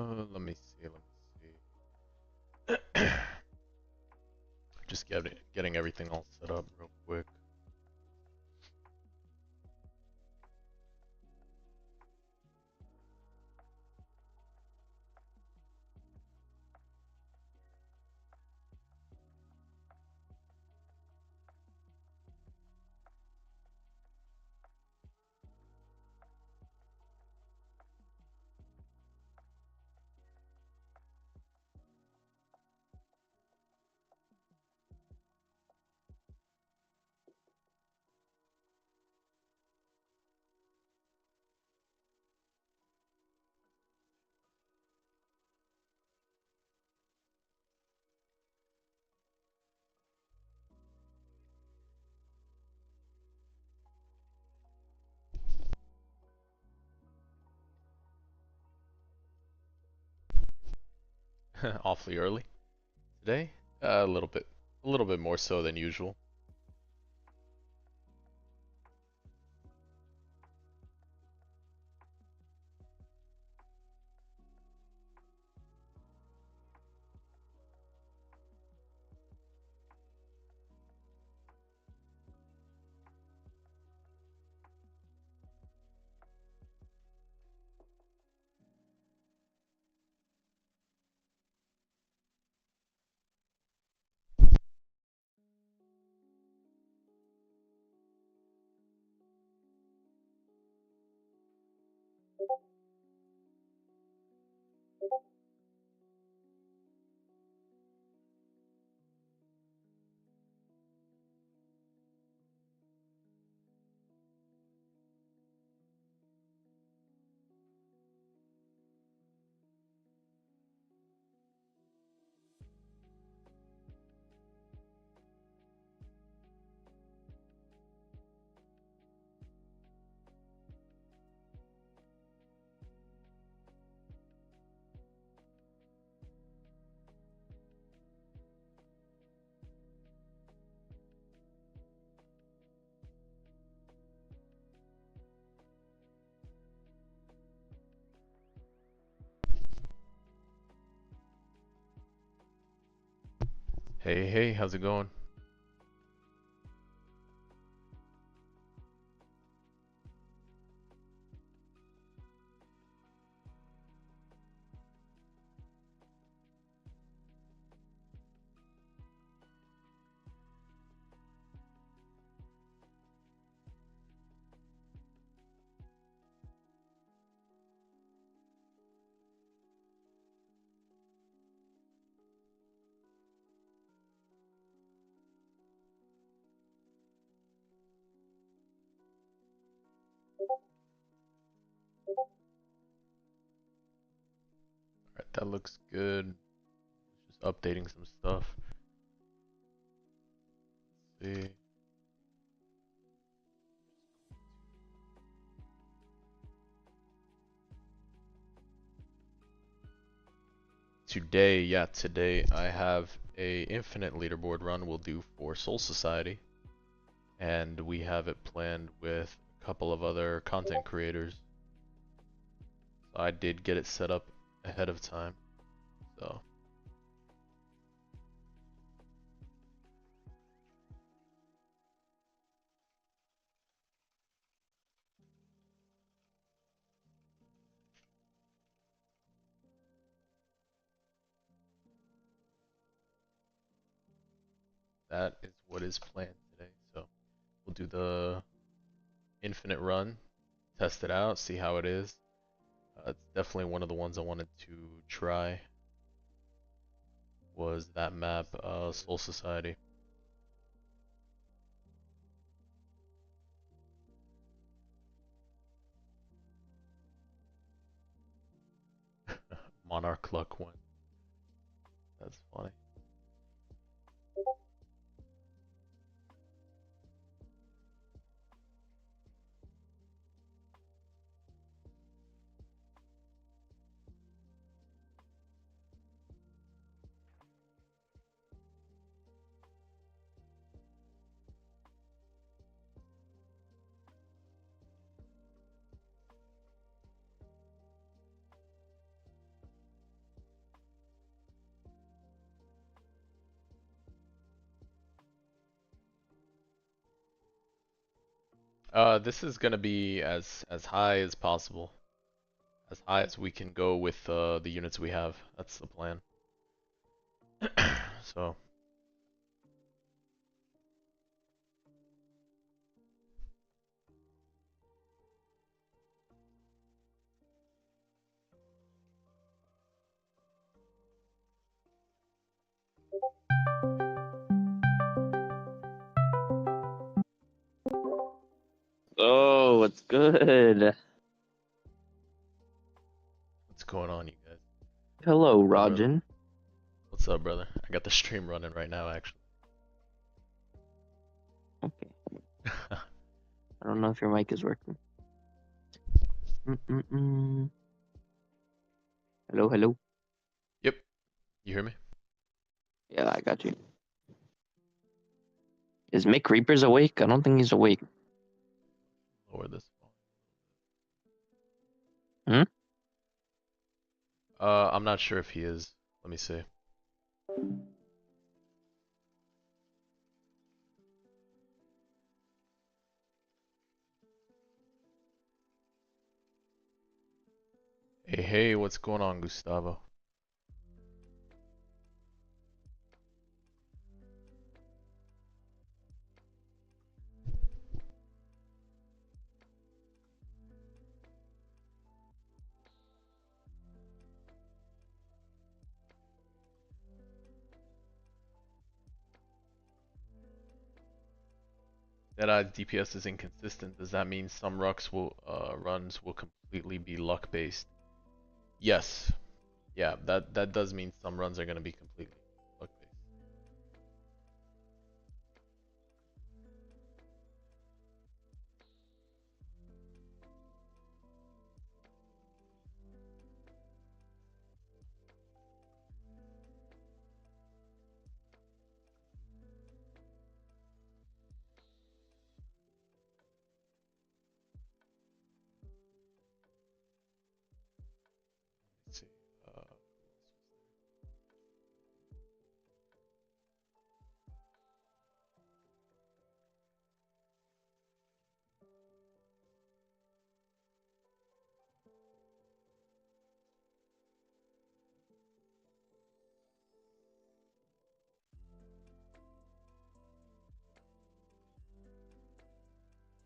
Let me see. Let me see. Just getting everything all set up real quick. Awfully early today. A little bit more so than usual. Hey, how's it going? Alright, that looks good. Just updating some stuff. Let's see. Today I have a infinite leaderboard run we'll do for Soul Society, and we have it planned with a couple of other content creators. So I did get it set up ahead of time, so that is what is planned today. So we'll do the infinite run, test it out, see how it is. It's definitely one of the ones I wanted to try, was that map, Soul Society. Monarch Luck one. That's funny. This is gonna be as high as possible, as high as we can go with the units we have. That's the plan. So, Oh, what's good? what's going on, you guys? Hello, Hey, brother. Rajan. What's up, brother? I got the stream running right now, actually. Okay. I don't know if your mic is working. Mm-mm-mm. Hello, hello. Yep. You hear me? Yeah, I got you. Is Mick Reapers awake? I don't think he's awake. Lower this. Hmm? I'm not sure if he is. Let me see. Hey, hey, what's going on, Gustavo? That DPS is inconsistent. Does that mean some runs will completely be luck based? Yes. Yeah, that does mean some runs are gonna be completely luck based. Let's see. Uh,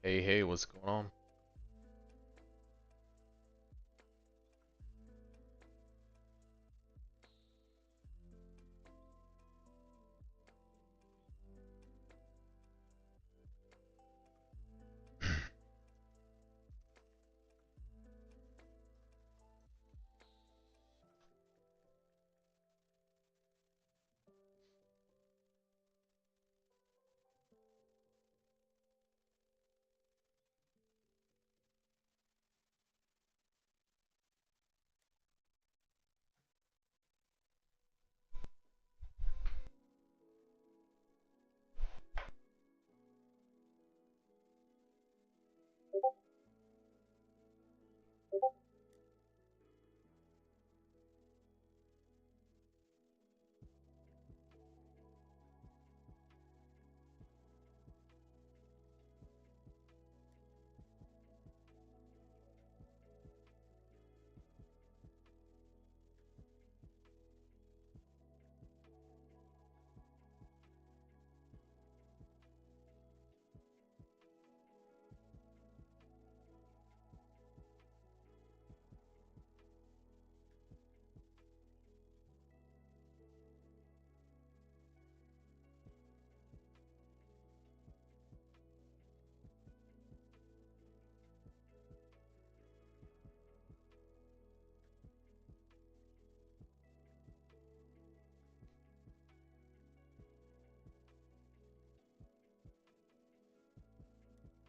hey, hey, what's going on?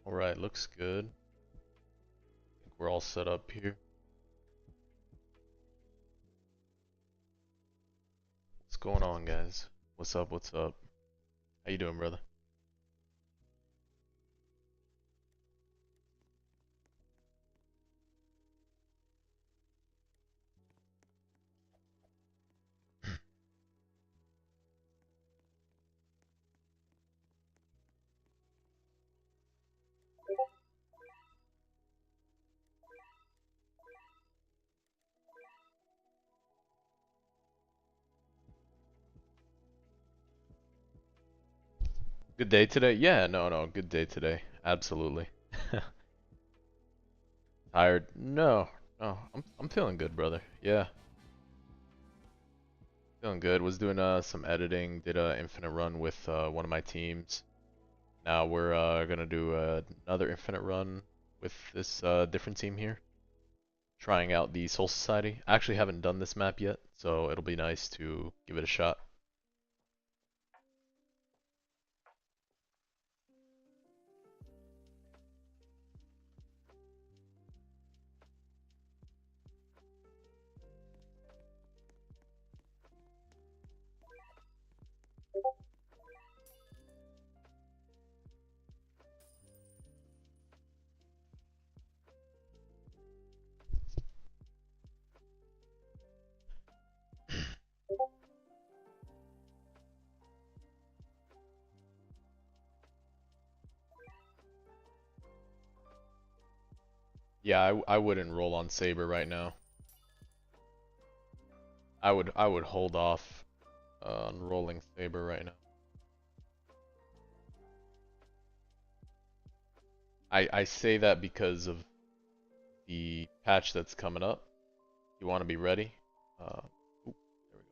Alright, looks good. I think we're all set up here. What's going on, guys? What's up, what's up? How you doing, brother? Good day today? Yeah, no, good day today. Absolutely. Tired? No, no, I'm feeling good, brother. Yeah, feeling good. Was doing some editing, did a infinite run with one of my teams. Now we're gonna do another infinite run with this different team here, trying out the Soul Society. I actually haven't done this map yet, so it'll be nice to give it a shot. Yeah, I wouldn't roll on Saber right now. I would hold off on rolling Saber right now. I say that because of the patch that's coming up. You want to be ready. Uh, oop, there we go.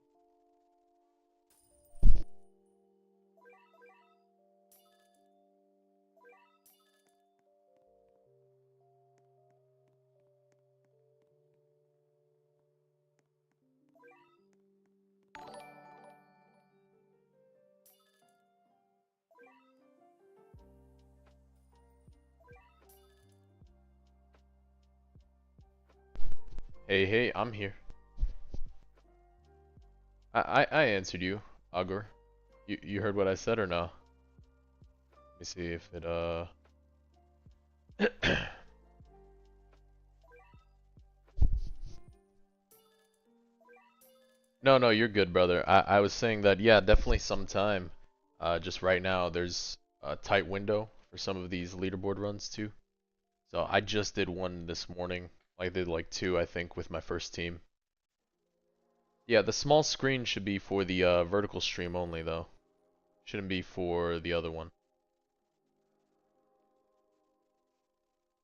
Hey, I'm here. I answered you, Augur. You heard what I said or no? Let me see if it No, you're good, brother. I was saying that yeah, definitely sometime. Just right now there's a tight window for some of these leaderboard runs too. So I just did one this morning. I did like two, I think, with my first team. Yeah, the small screen should be for the vertical stream only though. Shouldn't be for the other one.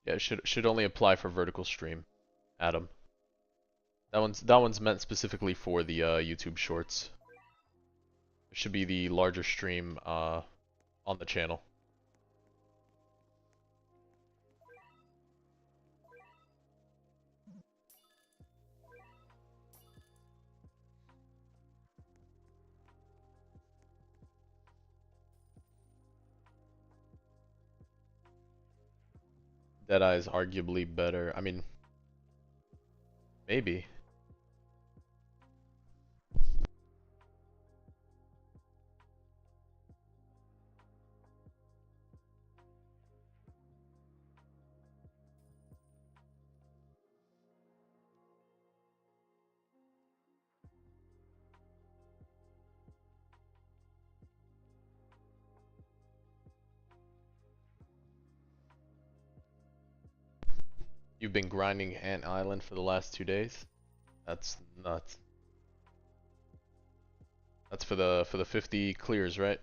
Yeah, it should only apply for vertical stream, Adam. That one's meant specifically for the YouTube Shorts. It should be the larger stream on the channel. Deadeye is arguably better. I mean, maybe. You've been grinding Ant Island for the last 2 days? That's nuts. That's for the 50 clears, right?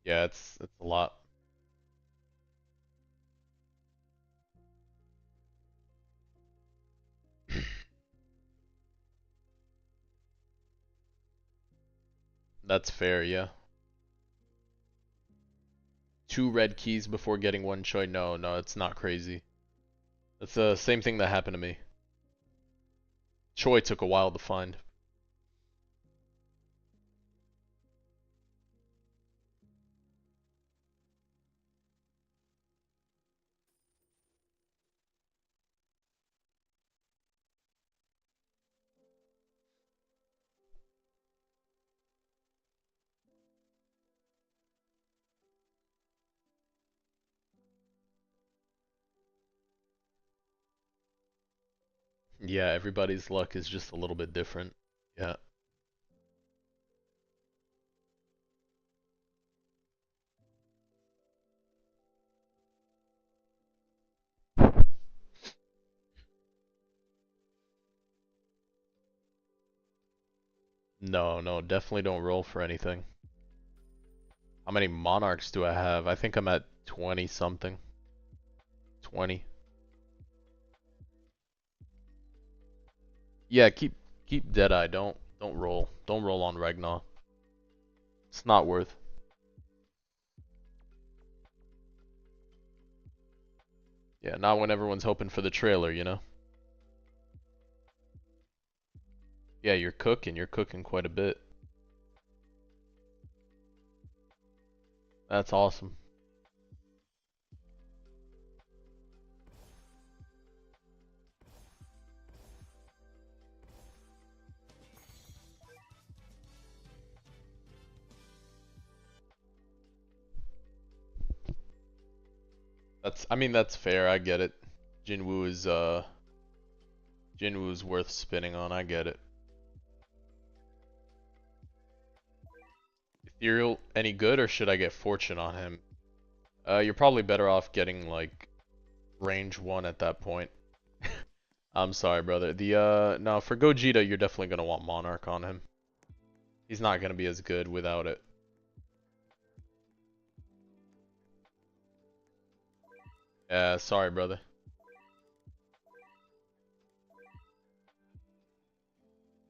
Yeah, it's a lot. That's fair, yeah. 2 red keys before getting 1 choi. No, it's not crazy. That's the same thing that happened to me. Choi took a while to find. Yeah, everybody's luck is just a little bit different. Yeah. No, no, definitely don't roll for anything. How many monarchs do I have? I think I'm at 20 something. 20. Yeah, keep Deadeye. Don't roll. Don't roll on Ragnar. It's not worth. Yeah, not when everyone's hoping for the trailer, you know? Yeah, you're cooking. You're cooking quite a bit. That's awesome. I mean, that's fair. I get it. Jinwoo is, Jinwoo's worth spinning on. I get it. Ethereal, any good, or should I get Fortune on him? You're probably better off getting, like, range 1 at that point. I'm sorry, brother. No, for Gogeta, you're definitely gonna want Monarch on him. He's not gonna be as good without it. Yeah, sorry, brother.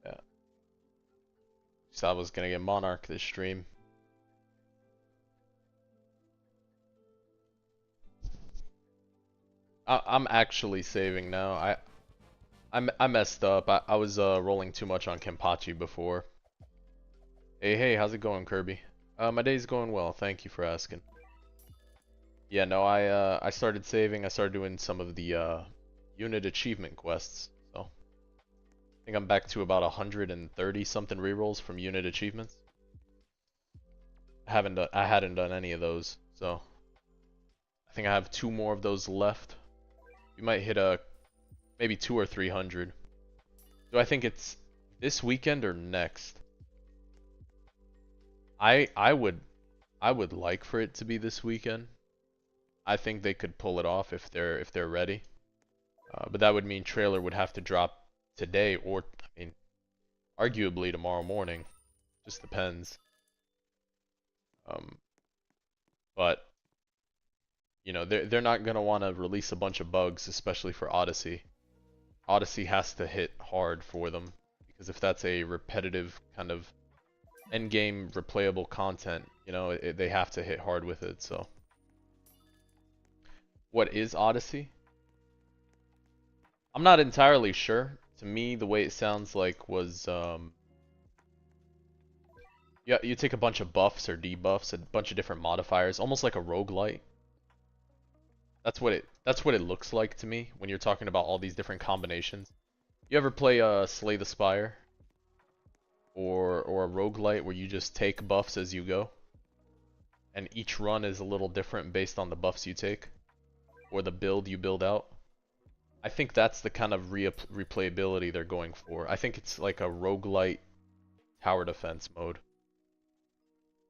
Yeah. So I was gonna get Monarch this stream. I'm actually saving now. I messed up. I was rolling too much on Kenpachi before. Hey, how's it going, Kirby? My day's going well. Thank you for asking. Yeah, no, I started saving. I started doing some of the unit achievement quests. So I think I'm back to about 130 something rerolls from unit achievements. I hadn't done any of those, so I think I have 2 more of those left. We might hit maybe 2 or 300. Do I think it's this weekend or next? I would like for it to be this weekend. I think they could pull it off if they're ready. But that would mean trailer would have to drop today or I mean arguably tomorrow morning. Just depends. Um, but you know they're not gonna want to release a bunch of bugs, especially for Odyssey. Odyssey has to hit hard for them because if that's a repetitive kind of end game replayable content, you know they have to hit hard with it. So what is Odyssey? I'm not entirely sure. To me, the way it sounds like was yeah, you take a bunch of buffs or debuffs, a bunch of different modifiers, almost like a roguelite. That's what it looks like to me when you're talking about all these different combinations. You ever play Slay the Spire or a roguelite where you just take buffs as you go? And each run is a little different based on the buffs you take or the build you build out. I think that's the kind of replayability they're going for. I think it's like a roguelite tower defense mode.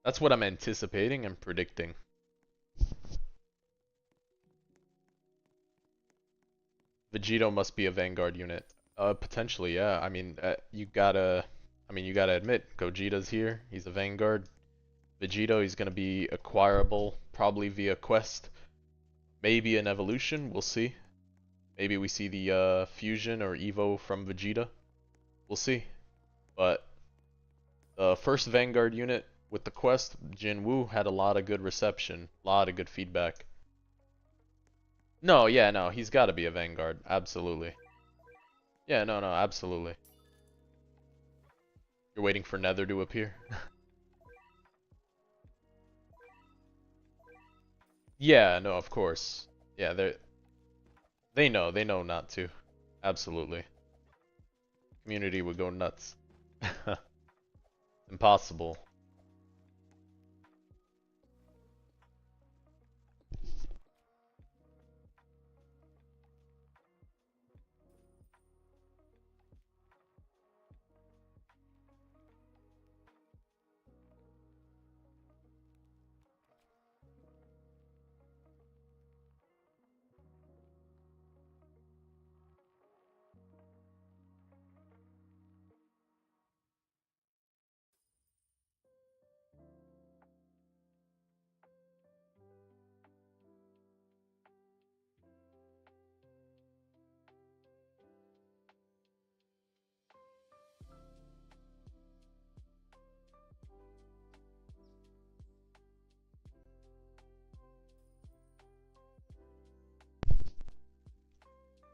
That's what I'm anticipating and predicting. Vegito must be a Vanguard unit. Potentially, yeah. You gotta admit, Gogeta's here. He's a Vanguard. Vegito, he's gonna be acquirable, probably via quest. Maybe an evolution, we'll see. Maybe we see the fusion or Evo from Vegeta. We'll see. But the first Vanguard unit with the quest, Jinwoo, had a lot of good reception, a lot of good feedback. No, yeah, no, he's got to be a Vanguard, absolutely. Yeah, no, absolutely. You're waiting for Nether to appear? Yeah, no, of course. Yeah, they know not to. Absolutely. Community would go nuts. Impossible.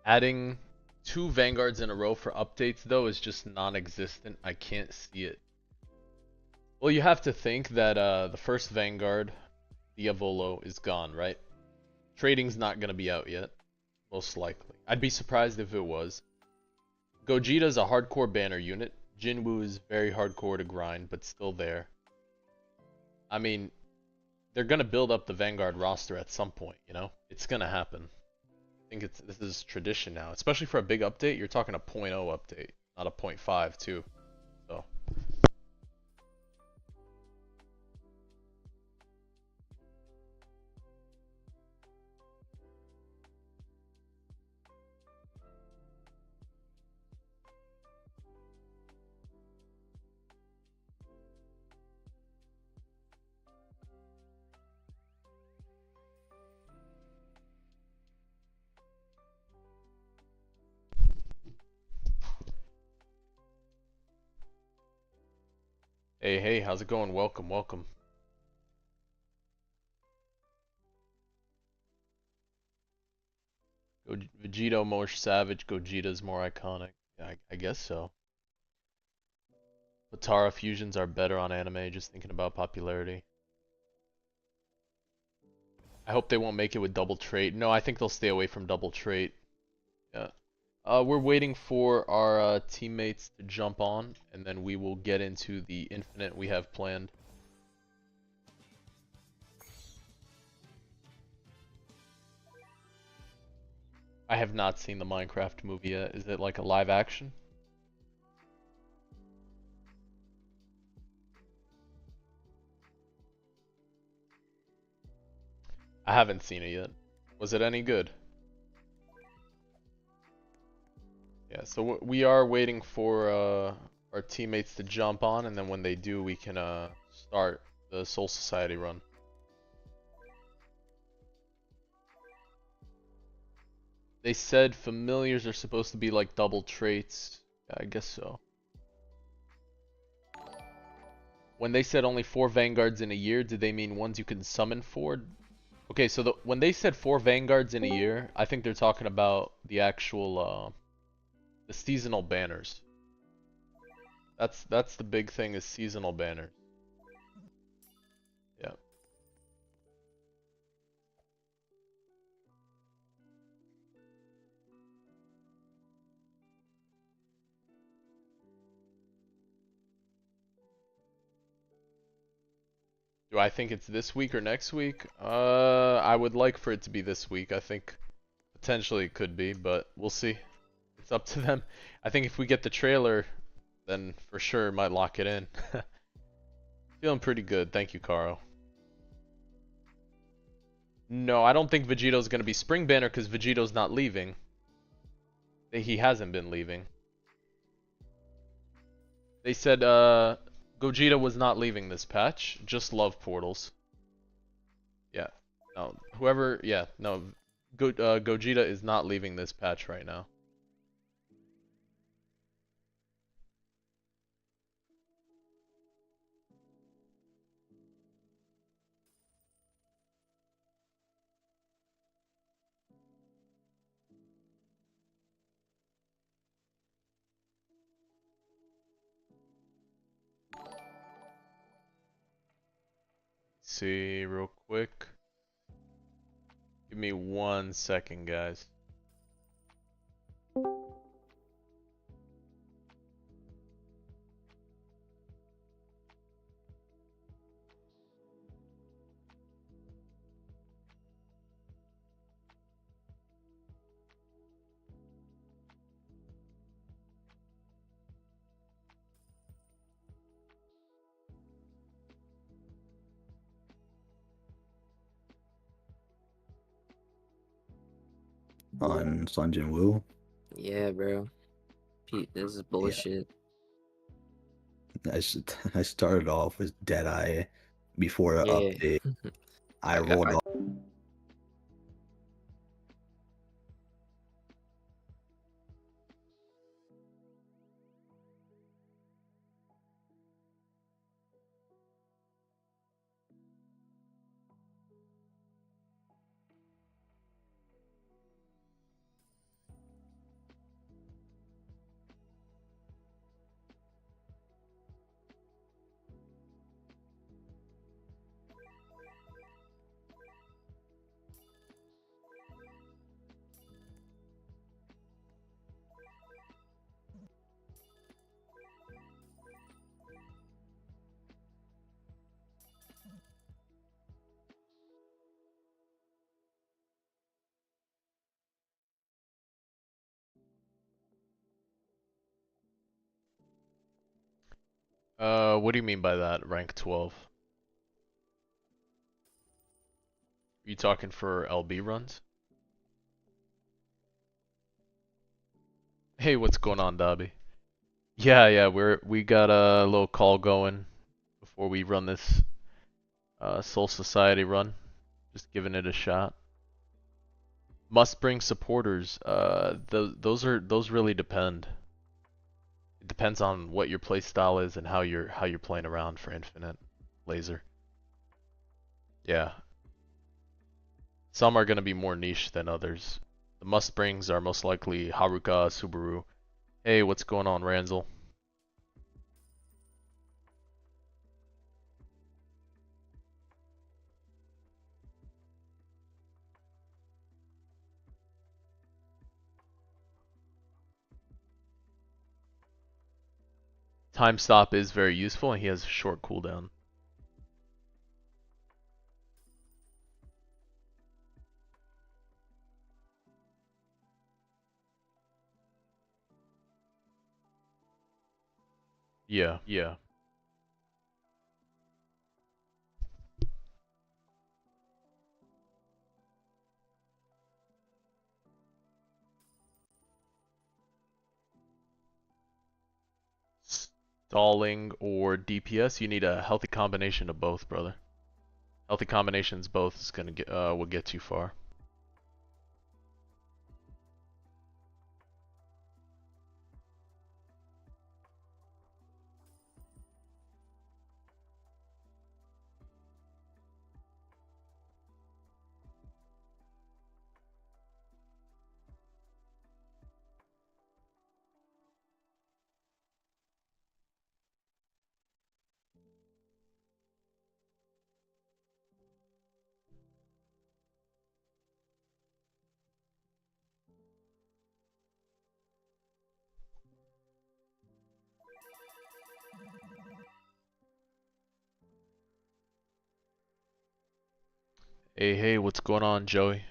Adding 2 Vanguards in a row for updates though is just non-existent. I can't see it. Well, you have to think that the first Vanguard, Diavolo, is gone, right? Trading's not gonna be out yet, most likely. I'd be surprised if it was. Gogeta's a hardcore banner unit. Jinwoo is very hardcore to grind, but still there. I mean, they're gonna build up the Vanguard roster at some point, you know? It's gonna happen. I think this is tradition now, especially for a big update. You're talking a 0.0 update, not a 0.5 too. So hey, how's it going? Welcome, welcome. Vegito more savage, Gogeta's more iconic. Yeah, I guess so. Potara fusions are better on anime, just thinking about popularity. I hope they won't make it with double trait. No, I think they'll stay away from double trait. Yeah. We're waiting for our teammates to jump on, and then we will get into the infinite we have planned. I have not seen the Minecraft movie yet. Is it like a live action? I haven't seen it yet. Was it any good? Yeah, so we are waiting for our teammates to jump on, and then when they do, we can start the Soul Society run. They said familiars are supposed to be like double traits. Yeah, I guess so. When they said only 4 Vanguards in a year, did they mean ones you can summon for? Okay, so when they said 4 Vanguards in a year, I think they're talking about the actual the seasonal banners. That's the big thing, is seasonal banners. Yeah. Do I think it's this week or next week? I would like for it to be this week. I think potentially it could be, but we'll see. It's up to them. I think if we get the trailer, then for sure might lock it in. Feeling pretty good. Thank you, Caro. No, I don't think Vegito's going to be Spring Banner because Vegito's not leaving. He hasn't been leaving. They said Gogeta was not leaving this patch, just love portals. Yeah. No, whoever, yeah, no. Gogeta is not leaving this patch right now. See real quick. Give me 1 second, guys. On Sunjin Woo. Yeah, bro. Pete, this is bullshit. I started off with Deadeye before the update. I rolled off. What do you mean by that? Rank 12? Are you talking for LB runs? Hey, what's going on, Dobby? Yeah, we got a little call going before we run this Soul Society run. Just giving it a shot. Must bring supporters. Those really depend. It depends on what your play style is and how you're playing around for Infinite Laser. Yeah. Some are gonna be more niche than others. The must brings are most likely Haruka, Subaru. Hey, what's going on, Ranzel? Time stop is very useful, and he has a short cooldown. Yeah. Stalling or DPS, you need a healthy combination of both, brother. Healthy combinations both is gonna get will get you far. Hey, what's going on, Joey?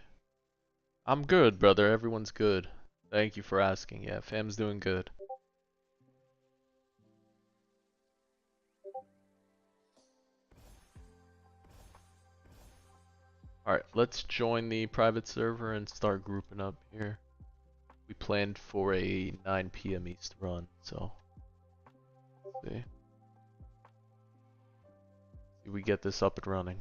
I'm good, brother. Everyone's good. Thank you for asking. Yeah, fam's doing good. Alright, let's join the private server and start grouping up here. We planned for a 9 p.m. East run, so let's see. See we get this up and running.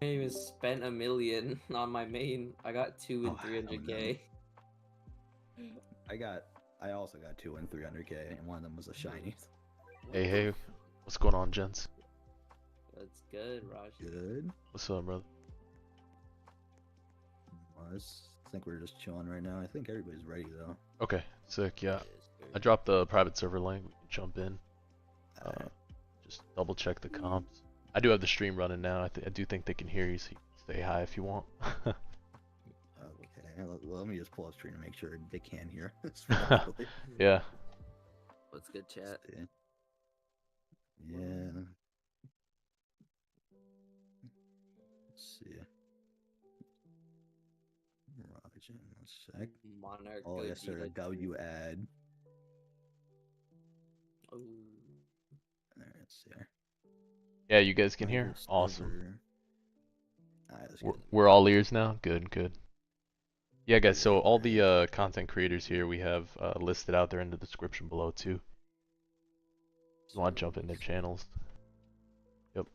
I even spent $1 million on my main. I got 2 and 300k. I also got 2 and 300k, and one of them was a shiny. Hey, what's going on, gents? That's good, Raj. Good. What's up, brother? I think we're just chilling right now. I think everybody's ready though. Okay, sick, yeah. I dropped the private server link, we can jump in. Just double check the comps. I do have the stream running now. I do think they can hear you, so you can say hi if you want. Okay, well, let me just pull up screen to make sure they can hear. Yeah. What's good, chat? Yeah. Let's see. Raj, one sec. Monarch. Oh, yes, sir. W add. Oh. Alright, let's see. Yeah, you guys can hear? Awesome. Alright, We're all ears now? Good. Yeah, guys, so all the content creators here we have listed out there in the description below, too. If you want to jump in their channels. Yep.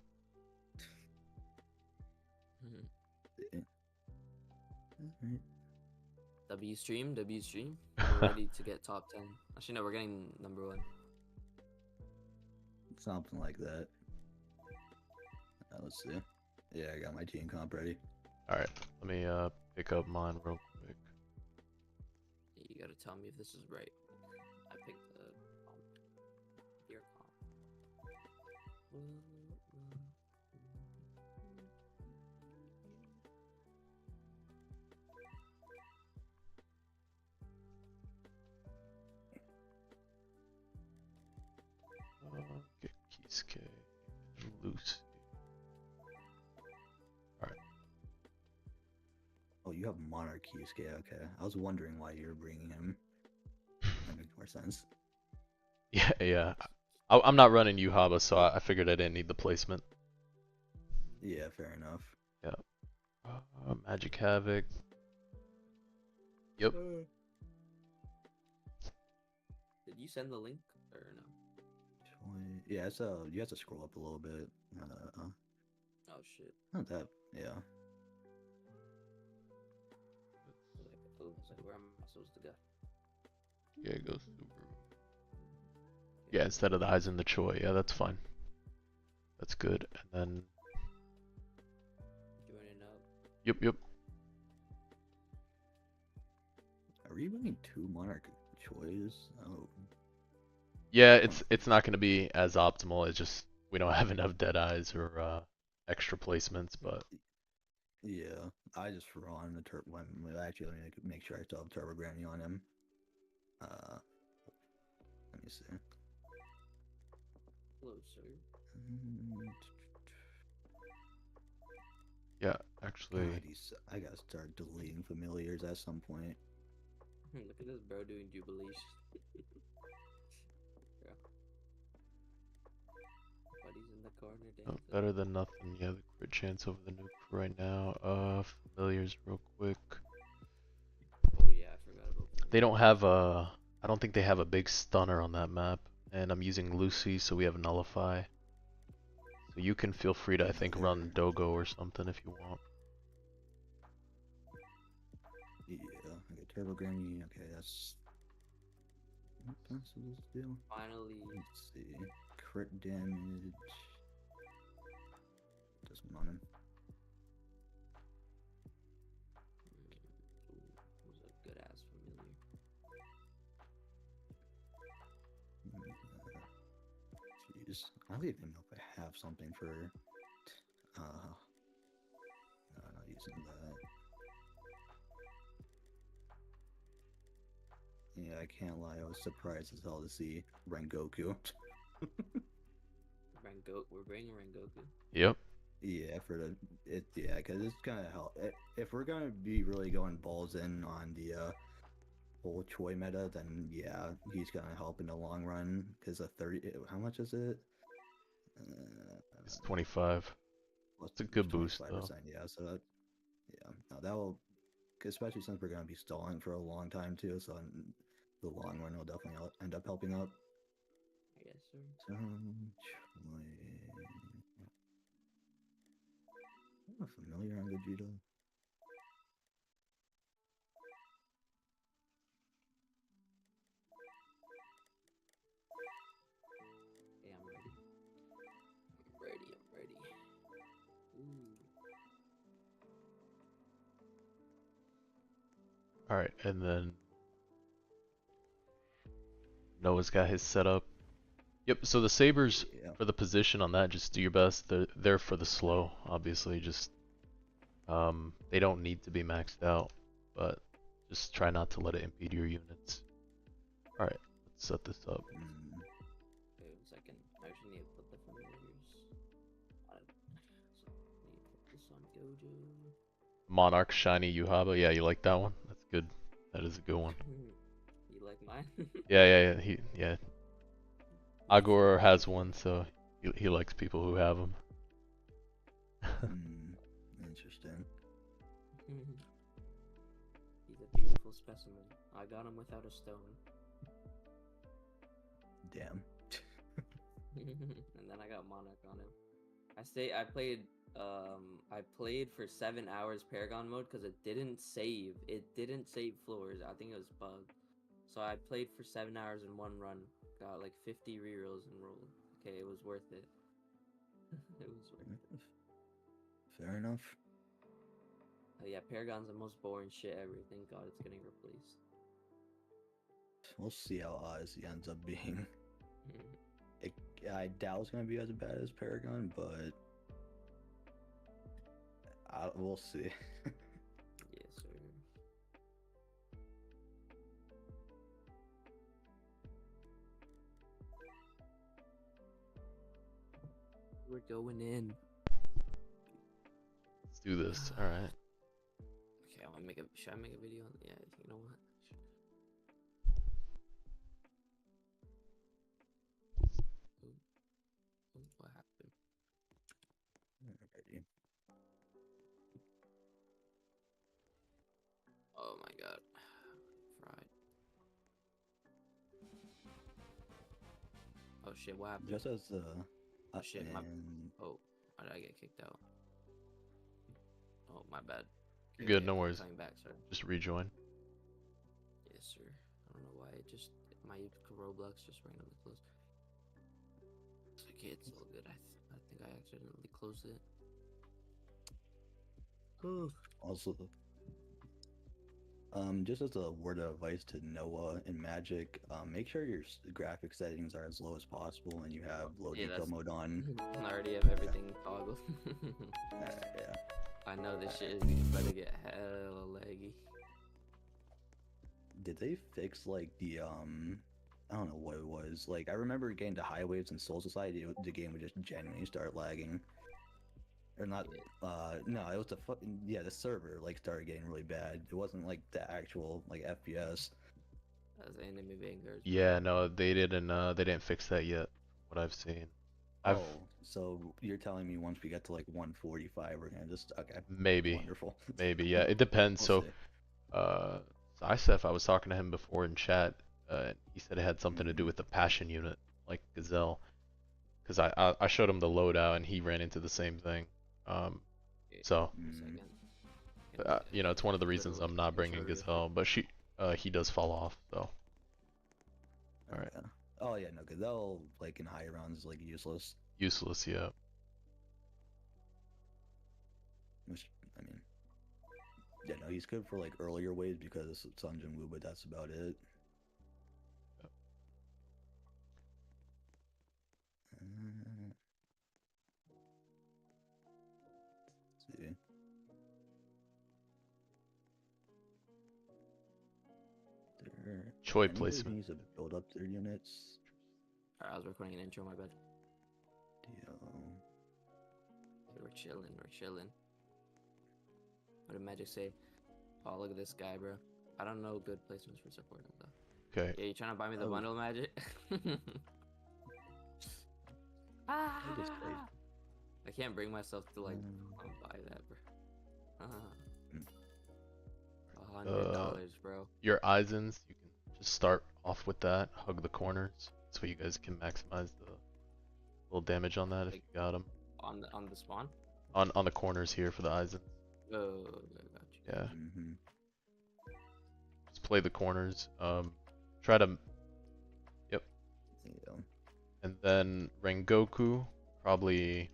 W stream. We're ready to get top 10. Actually, no, we're getting number 1. Something like that. Let's see. Yeah, I got my team comp ready. Alright, let me pick up mine real quick. You gotta tell me if this is right. I picked the deer comp. Get Kisuke and Lucy. Alright. Oh, you have Monarch Kisuke. Okay, I was wondering why you were bringing him. That makes more sense. Yeah, yeah. I'm not running Yuhaba, so I figured I didn't need the placement. Yeah, fair enough. Yeah. Magic Havoc. Yep. Did you send the link or no? Yeah, so you have to scroll up a little bit. Oh shit. Not that. Yeah. I was like, where am I supposed to go? Yeah, it goes through. Yeah, instead of the eyes in the Choi. Yeah, that's fine. That's good. And then. Joining up. Yep, yep. Are we running 2 Monarch Choi's? Oh. Yeah, it's not going to be as optimal. It's just we don't have enough dead eyes or extra placements, but Yeah, I just run the turbo. Actually, let me make sure I still have Turbo Granny on him. Let me see. Closer. yeah, actually. God, I gotta start deleting familiars at some point. Look at this bro doing jubilees. Yeah. Buddy's in the corner dancing. Better than nothing. Yeah, the crit chance over the nuke for right now. Familiars real quick. Oh yeah, I forgot about that. They don't have a. I don't think they have a big stunner on that map, and I'm using Lucy, so we have Nullify. So you can feel free to, I think, run Dogo or something if you want. Yeah, okay, Turbo Granny. Okay, that's. What does this do? Finally. Let's see. Crit damage. Just running. Was a good ass familiar. Jeez, I don't even know if I have something for. No, I'm not using that. Yeah, I can't lie. I was surprised as hell to see Rengoku. We're bringing Rengoku. Yep. Yeah, yeah, because it's gonna help. If we're gonna be really going balls in on the whole Choi meta, then yeah, he's gonna help in the long run. Because a 30, how much is it? It's 25. It's a good boost though. Yeah, so that, yeah, no, that will, especially since we're gonna be stalling for a long time too. So in the long run, will definitely end up helping up. I guess so. So, I'm familiar on Vegeta. Hey, I'm ready. I'm ready. Ooh. Alright, and then Noah's got his setup. Yep, so the sabers Yeah. for the position on that, just do your best. They're for the slow, obviously. Just they don't need to be maxed out, but just try not to let it impede your units. Alright, let's set this up. Wait 1 second. I actually need to put the familiars. So need to put this on Gojo. Monarch Shiny Yuhaba, yeah, you like that one? That's good. That is a good one. You like mine? Yeah. Agor has one, so he likes people who have them. Interesting. He's a beautiful specimen. I got him without a stone. Damn. And then I got Monarch on him. I played for 7 hours Paragon mode because it didn't save. It didn't save floors. I think it was bugged. So I played for 7 hours in one run. Got like 50 rerolls and rolled. Okay, it was worth it. It was worth it. Fair enough. Oh yeah, Paragon's the most boring shit ever. Thank God it's getting replaced. We'll see how Odyssey ends up being. I doubt it's gonna be as bad as Paragon, but we'll see. Yes, sir. We're going in. Let's do this. Alright. Okay, I'm Should I make a video? Yeah, you know what? What happened? Alrighty. Oh my god. Fried. Oh shit, what happened? Just as Oh shit, my... and Oh, why did I get kicked out? Oh, my bad. You're good, no I'm worries. coming back, sir. Just rejoin. Yes, sir. I don't know why it just... My Roblox just randomly closed. It's okay, it's all good. I think I accidentally closed it. also, just as a word of advice to Noah and Magic, make sure your graphic settings are as low as possible and you have low Yeah, detail that's- mode on. I already have everything toggled. Yeah. I know this shit is about to get hella laggy. Did they fix like the I don't know what it was. Like I remember getting to high waves in Soul Society, the game would just genuinely start lagging. Or not no, it was the server like started getting really bad. It wasn't like the actual like FPS. That's enemy Vanguards. Yeah, no, they didn't fix that yet. What I've seen. I've So you're telling me once we get to like 145 we're gonna just okay. maybe Wonderful. yeah, it depends. We'll So see. Isef, I was talking to him before in chat, and he said it had something to do with the passion unit, like Gazelle. Because I showed him the loadout and he ran into the same thing. So you know, it's one of the reasons I'm not bringing Gazelle, but he does fall off, so. Alright. Oh yeah, no, because they'll like in higher rounds is like useless. Useless, yeah. Which I mean, yeah, no, he's good for like earlier waves because Sun Jin-woo, but that's about it. Let's see. Choi Anybody placement. needs to build up their units. Alright, I was recording an intro, my bad. Deal. We're chilling. What did Magic say? Oh, look at this guy, bro. I don't know good placements for supporting though. Okay. Yeah, you trying to buy me the Oh. bundle, Magic? just played. I can't bring myself to like buy that, bro. $100, bro. Your Eisens, you can just start off with that. Hug the corners. That's way you guys can maximize the little damage on that if you got them. On the spawn? On the corners here for the Eisens. Oh, I got you. Yeah. Mm-hmm. Just play the corners. Try to. Yep. Yeah. And then Rengoku, probably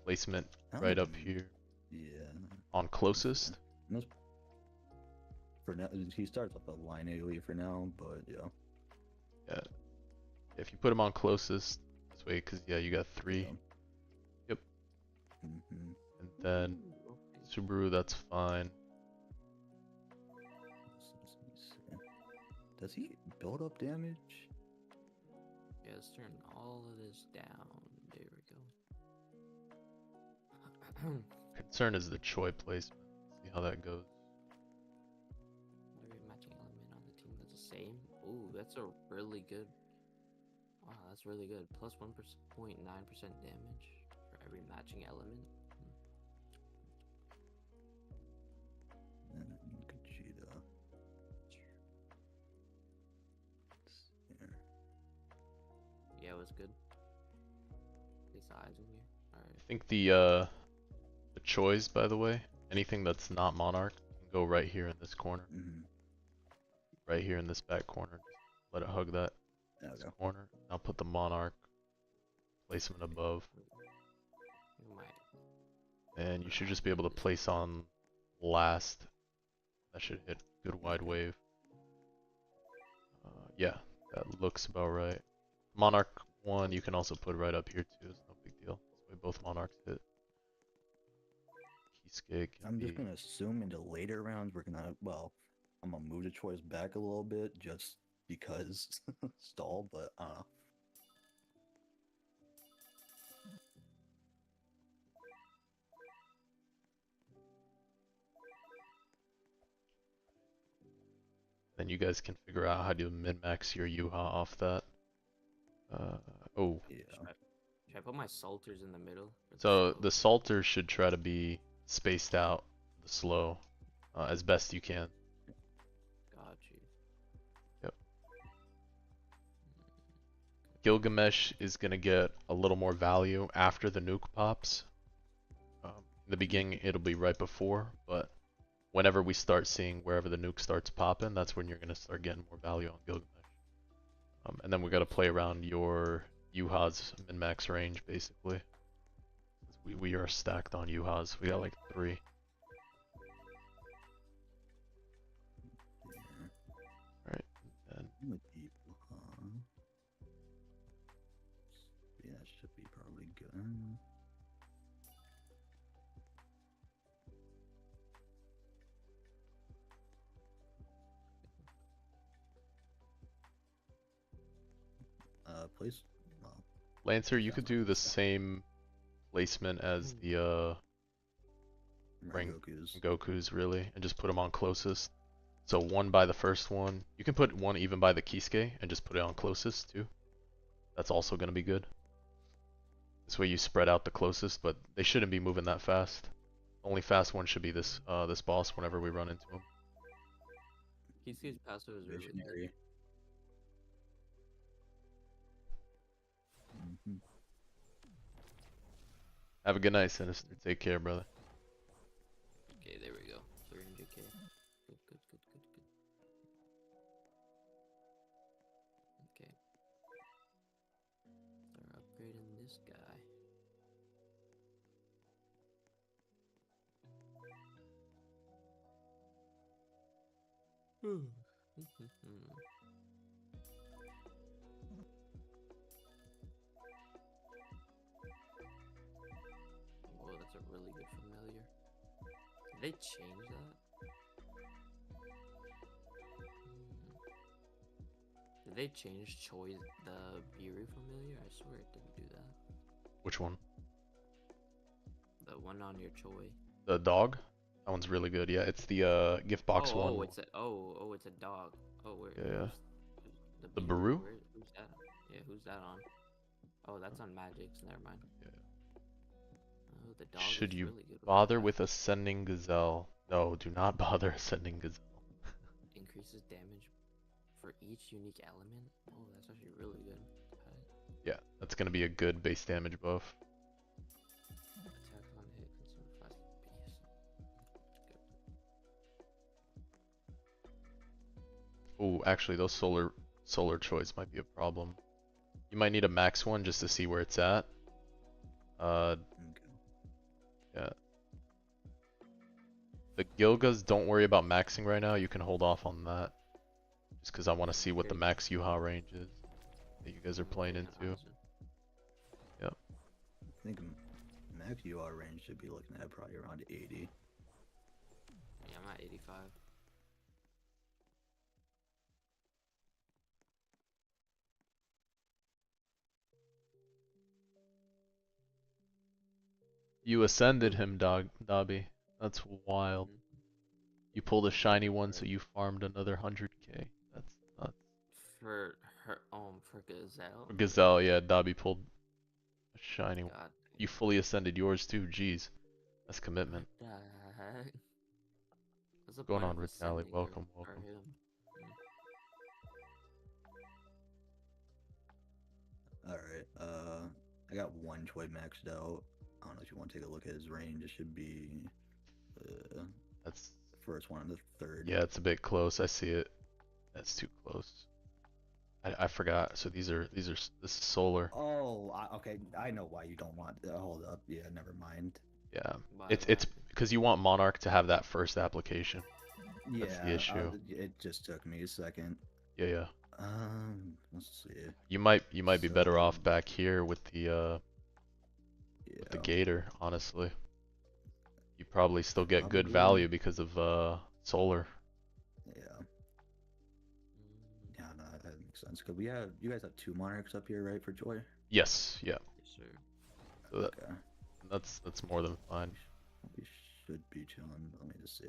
placement right up here Yeah. on closest. Most, for now, he starts off a line AoE for now, but yeah. Yeah. If you put him on closest this way, because yeah, you got 3. Yeah. Yep. Mm-hmm. And then Subaru, that's fine. Does he build up damage? Yeah, let's turn all of this down. There we go. Concern is the Choi placement. See how that goes. Every matching element on the team that's the same. Ooh, that's a really good. Wow, that's really good. Plus 1.9% damage for every matching element. Kachida. Yeah, it was good. At least the eyes in here. Alright. I think the Choi's, by the way, anything that's not Monarch can go right here in this corner. Mm-hmm. Right here in this back corner. Just let it hug that There we go. corner. I'll put the Monarch placement above. You might. And you should just be able to place on last. That should hit good wide wave. Yeah, that looks about right. Monarch 1 you can also put right up here too, it's no big deal. This way both Monarchs hit. Keyskate can I'm be... just gonna assume into later rounds we're gonna I'm gonna move the choice back a little bit just because stall, but you guys can figure out how to min-max your Yuha off that. Oh, Yeah. Should I put my salters in the middle? Or so slow? the salter should try to be spaced out the slow as best you can. Got you. Yep. Gilgamesh is gonna get a little more value after the nuke pops. In the beginning, it'll be right before, but whenever we start seeing wherever the nuke starts popping, that's when you're gonna start getting more value on Gilgamesh. And then we gotta play around your Yuha's min-max range, basically. We are stacked on Yuha's. We got like 3. Alright, and Yeah, that should be probably good. Please. Well, Lancer, you could do the same placement as the Goku's really, and just put them on closest. So one by the first one. You can put one even by the Kisuke and just put it on closest too. That's also gonna be good. This way you spread out the closest, but they shouldn't be moving that fast. Only fast one should be this this boss whenever we run into him. Kisuke's passive is really good. visionary. Have a good night, Sinister. Take care, brother. Okay, there we go. 300k. Good, good, good, good, good. Okay. Start upgrading this guy. Whoa, that's a really good familiar. Did they change that? Did they change Choi the Biru familiar? I swear it didn't do that. Which one? The one on your Choi. The dog? That one's really good. Yeah, it's the gift box one. Oh, it's a dog. Oh, where? Yeah. who's The Baru? Who's that? Yeah, who's that on? Oh, that's on Magic's. Never mind. Yeah. Oh, the dog Should is you really good bother that. with Ascending Gazelle? No, do not bother Ascending Gazelle. Increases damage for each unique element. Oh, that's actually really good. Yeah, that's gonna be a good base damage buff. Attack on hit, consume 5 piece. Oh, actually, those solar choice might be a problem. You might need a max one just to see where it's at. Yeah. The Gilgas, don't worry about maxing right now. You can hold off on that. Just because I want to see what the max Yuha range is that you guys are playing into. Yep. I think max UR range should be looking at probably around 80. Yeah, I'm at 85. You ascended him, Dobby. That's wild. You pulled a shiny one, so you farmed another 100k. That's nuts. For Gazelle. For Gazelle, yeah, Dobby pulled a shiny one. God. You fully ascended yours too. Jeez, that's commitment. What the heck? What's the Going point on, of Vitali? ascending Welcome, for welcome. him? Alright, I got one Choi maxed out. I don't know if you want to take a look at his range. It should be That's the first one and the third. yeah, it's a bit close. I see it. That's too close. I forgot. So this is solar. Oh, okay. I know why you don't want. Hold up. Yeah, never mind. Yeah, Why, it's because you want Monarch to have that first application. Yeah, That's the issue. it just took me a second. Yeah. Let's see. You might be better So- off back here with the Yeah. Gator, honestly. You probably still get good Probably. value because of solar. Yeah. Yeah, no, that makes sense. Cause you guys have 2 monarchs up here, right, for Joy? Yes, yeah. Yes, sir. So Okay. that's more than fine. We should be chilling. Let me just see.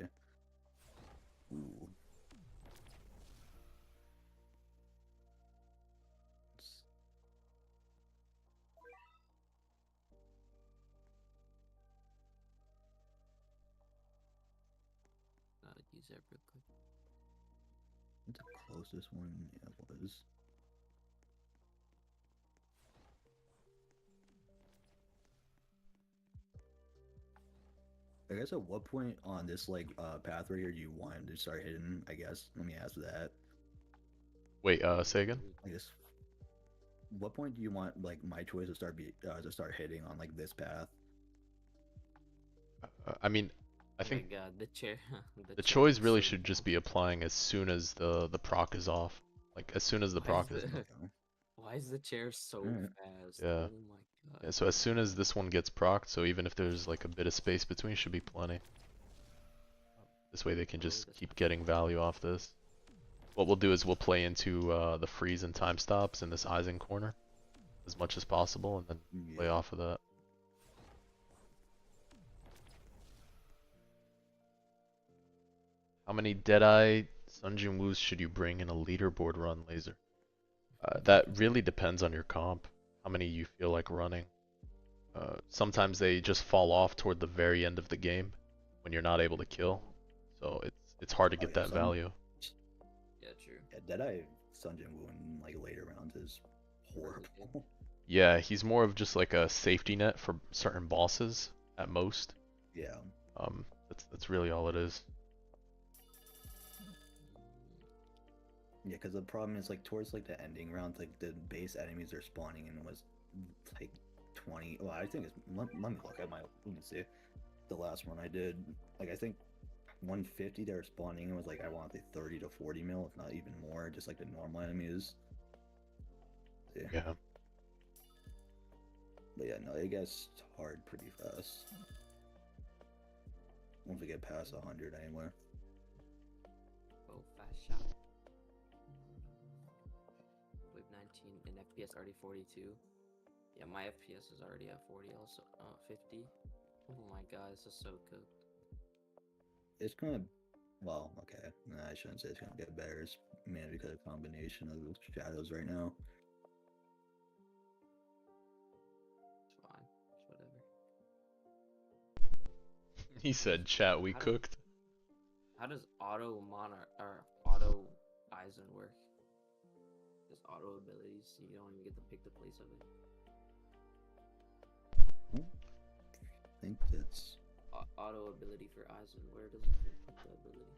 Ooh. these up real quick. What's the closest one? Yeah, it was. I guess at what point on this path right here do you want him to start hitting? I guess let me ask that. Wait, say again? I guess. What point do you want my choice to start hitting on this path? I mean, I Oh my think god, the chair. the chair choice is really so should just dumb. be applying as soon as the proc is off. Like as soon as the Why is proc is. the- Okay. Why is the chair so Alright. fast? Yeah. Oh my god. Yeah, so as soon as this one gets procced, so even if there's like a bit of space between, should be plenty. This way they can Oh, just that's keep not- getting value off this. What we'll do is we'll play into the freeze and time stops in this Eisen corner as much as possible, and then play Yeah. off of that. How many Deadeye Sunjin Woos should you bring in a leaderboard run, Laser? That really depends on your comp, how many you feel like running. Sometimes they just fall off toward the very end of the game when you're not able to kill, so it's hard to Oh, get yeah, that value. Yeah, true. Yeah, Deadeye Sunjin Wu in later rounds is horrible. Yeah, he's more of just like a safety net for certain bosses at most. Yeah. That's really all it is. Yeah, because the problem is towards the ending rounds, the base enemies are spawning in was 20. Well, I think it's. Let me look at let me see. The last one I did, I think 150 they were spawning in was I want to say 30 to 40 mil, if not even more, just the normal enemies. Yeah. Yeah. But yeah, no, it gets hard pretty fast. Once we get past 100 anyway. Oh, fast shot. Wave 19 and FPS already 42. Yeah, my FPS is already at 40 also. 50. Oh my god, this is so cooked. It's gonna. Well, okay. Nah, I shouldn't say it's gonna get better. It's mainly because of combination of the shadows right now. It's fine. It's whatever. He said, "Chat, we How do- cooked." How does auto monarch or auto Eisen work? Just auto abilities, so you don't even get to pick the place of it. I think it's. Auto ability for Eisen. Where does it put the ability?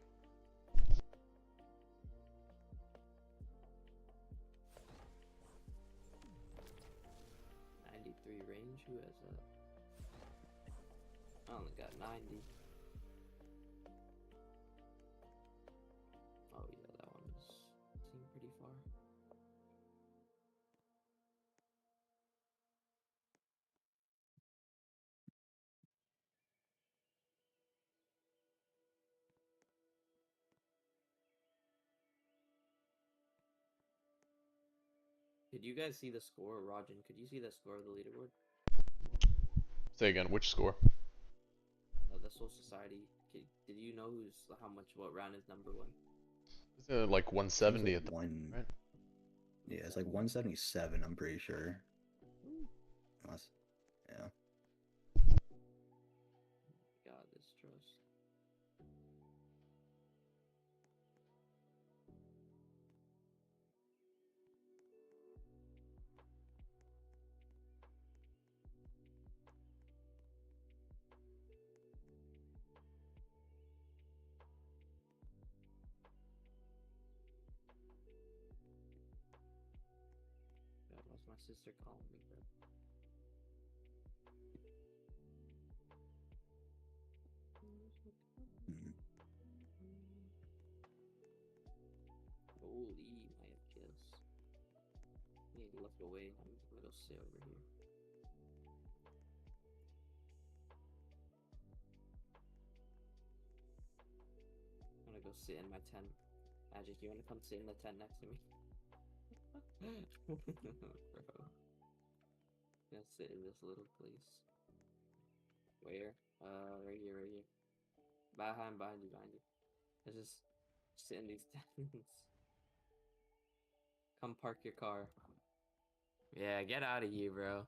Range? Who has that? I only got 90. Oh yeah, that one seemed pretty far. Did you guys see the score, Rajan? Could you see the score of the leaderboard? Say again, which score? The Soul Society. Did you know what round is number one? Is it like 170 at the one. right? Yeah, it's 177. I'm pretty sure. Unless, yeah. God, this trust. God, what's my sister calling me, bro? Mhm. Holy, my FPS. I need to look away. I'm gonna go sit over here. I'm gonna go sit in my tent. Magic, you wanna come sit in the tent next to me? Bro. I'm gonna sit in this little place. Where? Right here, right here. Behind you. Let's just sit in these tents. Come park your car. Yeah, get out of here, bro.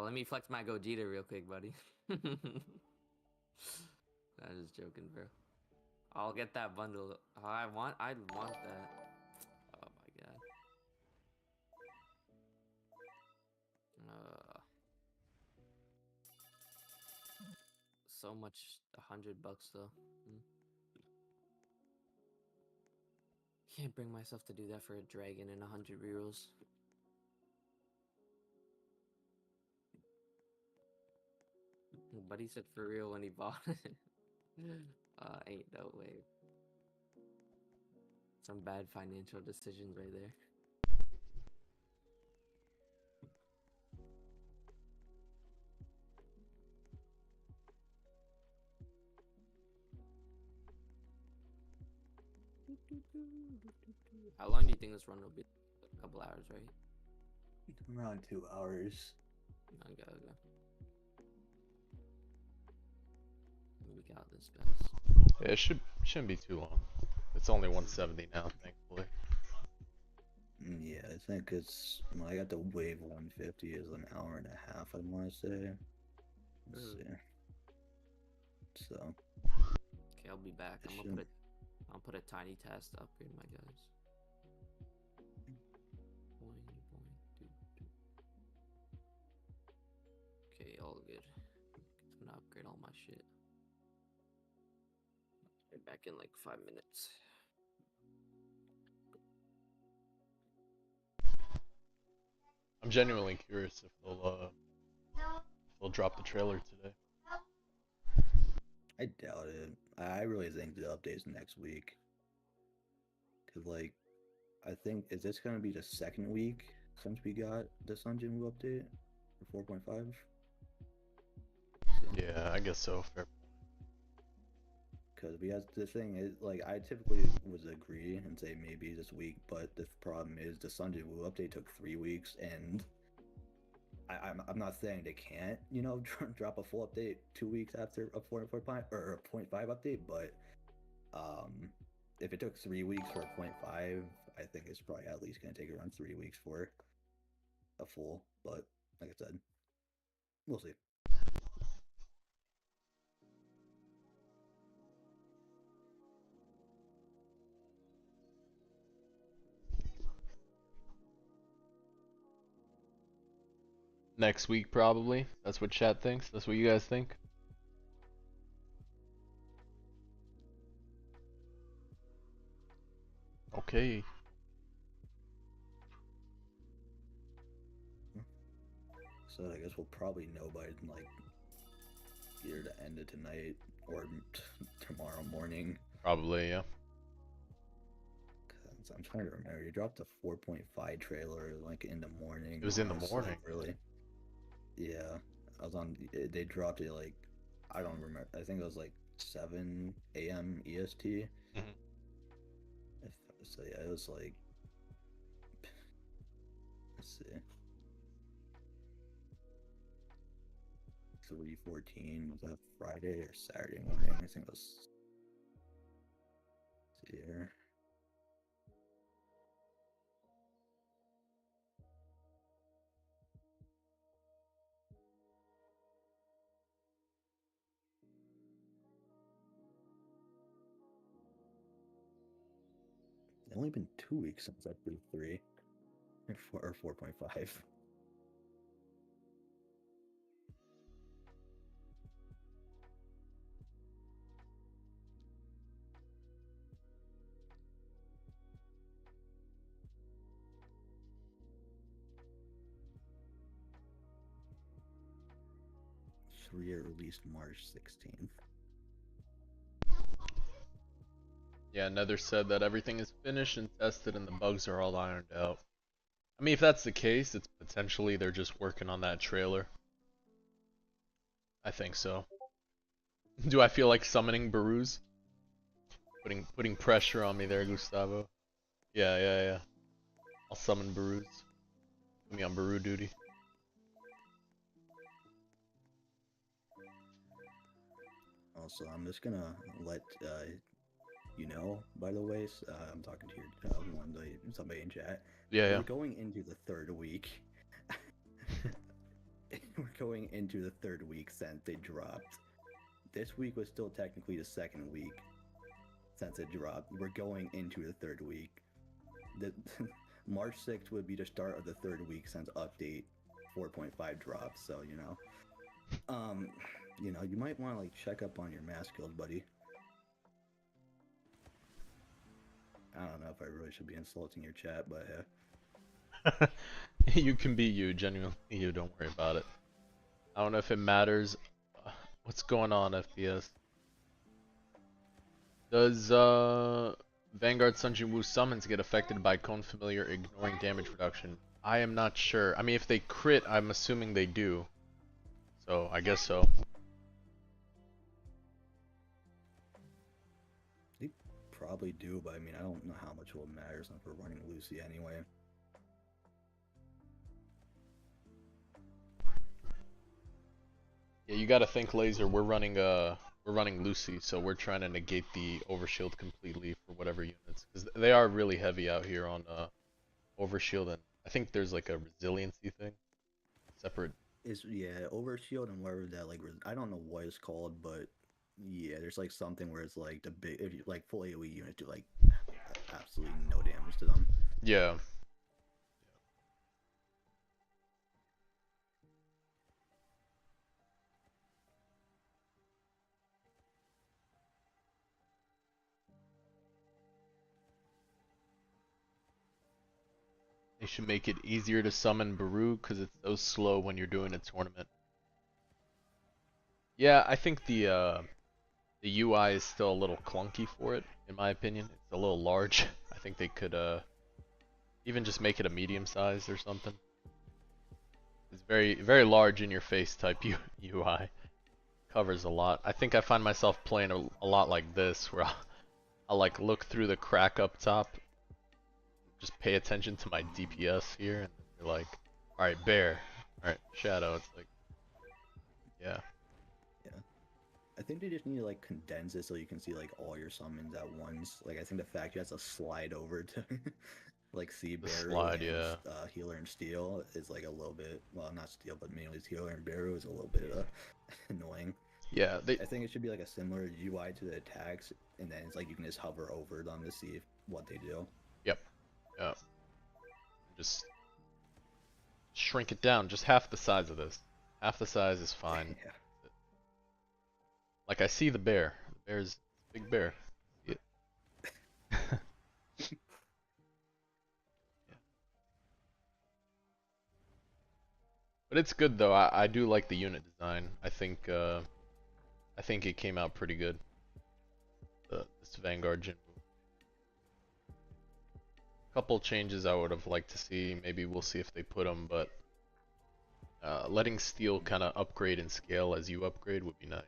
Let me flex my Gogeta real quick, buddy. I was just joking, bro. I'll get that bundle. I want that. Oh my god. So much, $100 though. Can't bring myself to do that for a dragon and 100 rerolls. But he said for real when he bought it. Ain't no way. Some bad financial decisions right there. How long do you think this run will be? A couple hours, right? Around 2 hours. Okay. We got this, guys. Yeah, it shouldn't be too long. It's only 170 now, thankfully. Yeah, I think it's. Well, I got the wave 150 is an hour and a half. I want to say. Let's see. So. Okay, I'll be back. I'll put a tiny task to upgrade my guys. Okay, all good. I'm gonna upgrade all my shit. Be back in like 5 minutes. I'm genuinely curious if they'll drop the trailer today. I doubt it. I really think the update's next week. Cause like, I think is this gonna be the second week since we got the Sunjin Woo update for 4.5? Yeah, I guess so. Fair. Because we have the thing is like I typically would agree and say maybe this week, but the problem is the Sunjin Woo update took 3 weeks, and I'm not saying they can't, you know, drop a full update 2 weeks after a 4.5 or a 0.5 update, but if it took 3 weeks for a 0.5, I think it's probably at least gonna take around 3 weeks for a full. But like I said, we'll see. Next week, probably. That's what chat thinks. That's what you guys think. Okay. So I guess we'll probably know by like either the end of tonight or tomorrow morning. Probably, yeah. I'm trying to remember. You dropped the 4.5 trailer like in the morning. It was in the Like, morning. really? Yeah, I was on. They dropped it like I don't remember. I think it was like 7 a.m. EST. So yeah, it was like. Let's see. 3:14. Was that Friday or Saturday morning? I think it was. Let's see here. It's only been 2 weeks since I played 3 or 4.5. Released March 16th. Yeah, Nether said that everything is finished and tested and the bugs are all ironed out. I mean, if that's the case, it's potentially they're just working on that trailer. I think so. Do I feel like summoning Baruz? Putting pressure on me there, Gustavo. Yeah. I'll summon Baruz. Put me on Baru duty. Also, I'm just gonna let you know, by the way, I'm talking to your somebody in chat. Yeah. We're going into the 3rd week. We're going into the 3rd week since they dropped. This week was still technically the 2nd week. since it dropped. We're going into the third week. The March 6th would be the start of the third week since update 4.5 dropped. So you might want to like check up on your mass guild, buddy. I don't know if I really should be insulting your chat, but You can be you, genuinely you, don't worry about it. I don't know if it matters. What's going on, FPS? Does Vanguard Sun Jin Woo summons get affected by Cone Familiar ignoring damage reduction? I am not sure. I mean, if they crit, I'm assuming they do. So, I guess so. they probably do, but I mean, I don't know how much it will matter since we're running Lucy anyway. Yeah, you gotta think, Laser. We're running Lucy, so we're trying to negate the overshield completely for whatever units, because they are really heavy out here on overshield, and I think there's like a resiliency thing, separate. Yeah, overshield and whatever that like I don't know what it's called, but yeah, there's like something where it's like the big if you like full AoE unit do like absolutely no damage to them. Yeah. They should make it easier to summon Baru because it's so slow when you're doing a tournament. Yeah, I think the UI is still a little clunky for it, in my opinion. It's a little large. I think they could even just make it a medium size or something. It's very large in your face type UI. Covers a lot. I think I find myself playing a lot like this, where I'll like look through the crack up top, just pay attention to my DPS here, and you're like, alright, bear, alright, shadow. It's like, yeah. I think they just need to like condense it so you can see like all your summons at once. Like I think the fact you have to slide over to like see Bear slide, and yeah. Healer and Steel is like a little bit, well, not Steel, but mainly Healer and Bear is a little bit annoying. Yeah, I think it should be like a similar UI to the attacks, and then it's like you can just hover over them to see what they do. Yep. Yeah. Just shrink it down, just half the size of this. Half the size is fine. Yeah. Like I see the bear. The bear's a big bear. See it? Yeah. But it's good though. I do like the unit design. I think it came out pretty good. This Vanguard Jin. Couple changes I would have liked to see. Maybe we'll see if they put them, but letting Steel kind of upgrade and scale as you upgrade would be nice.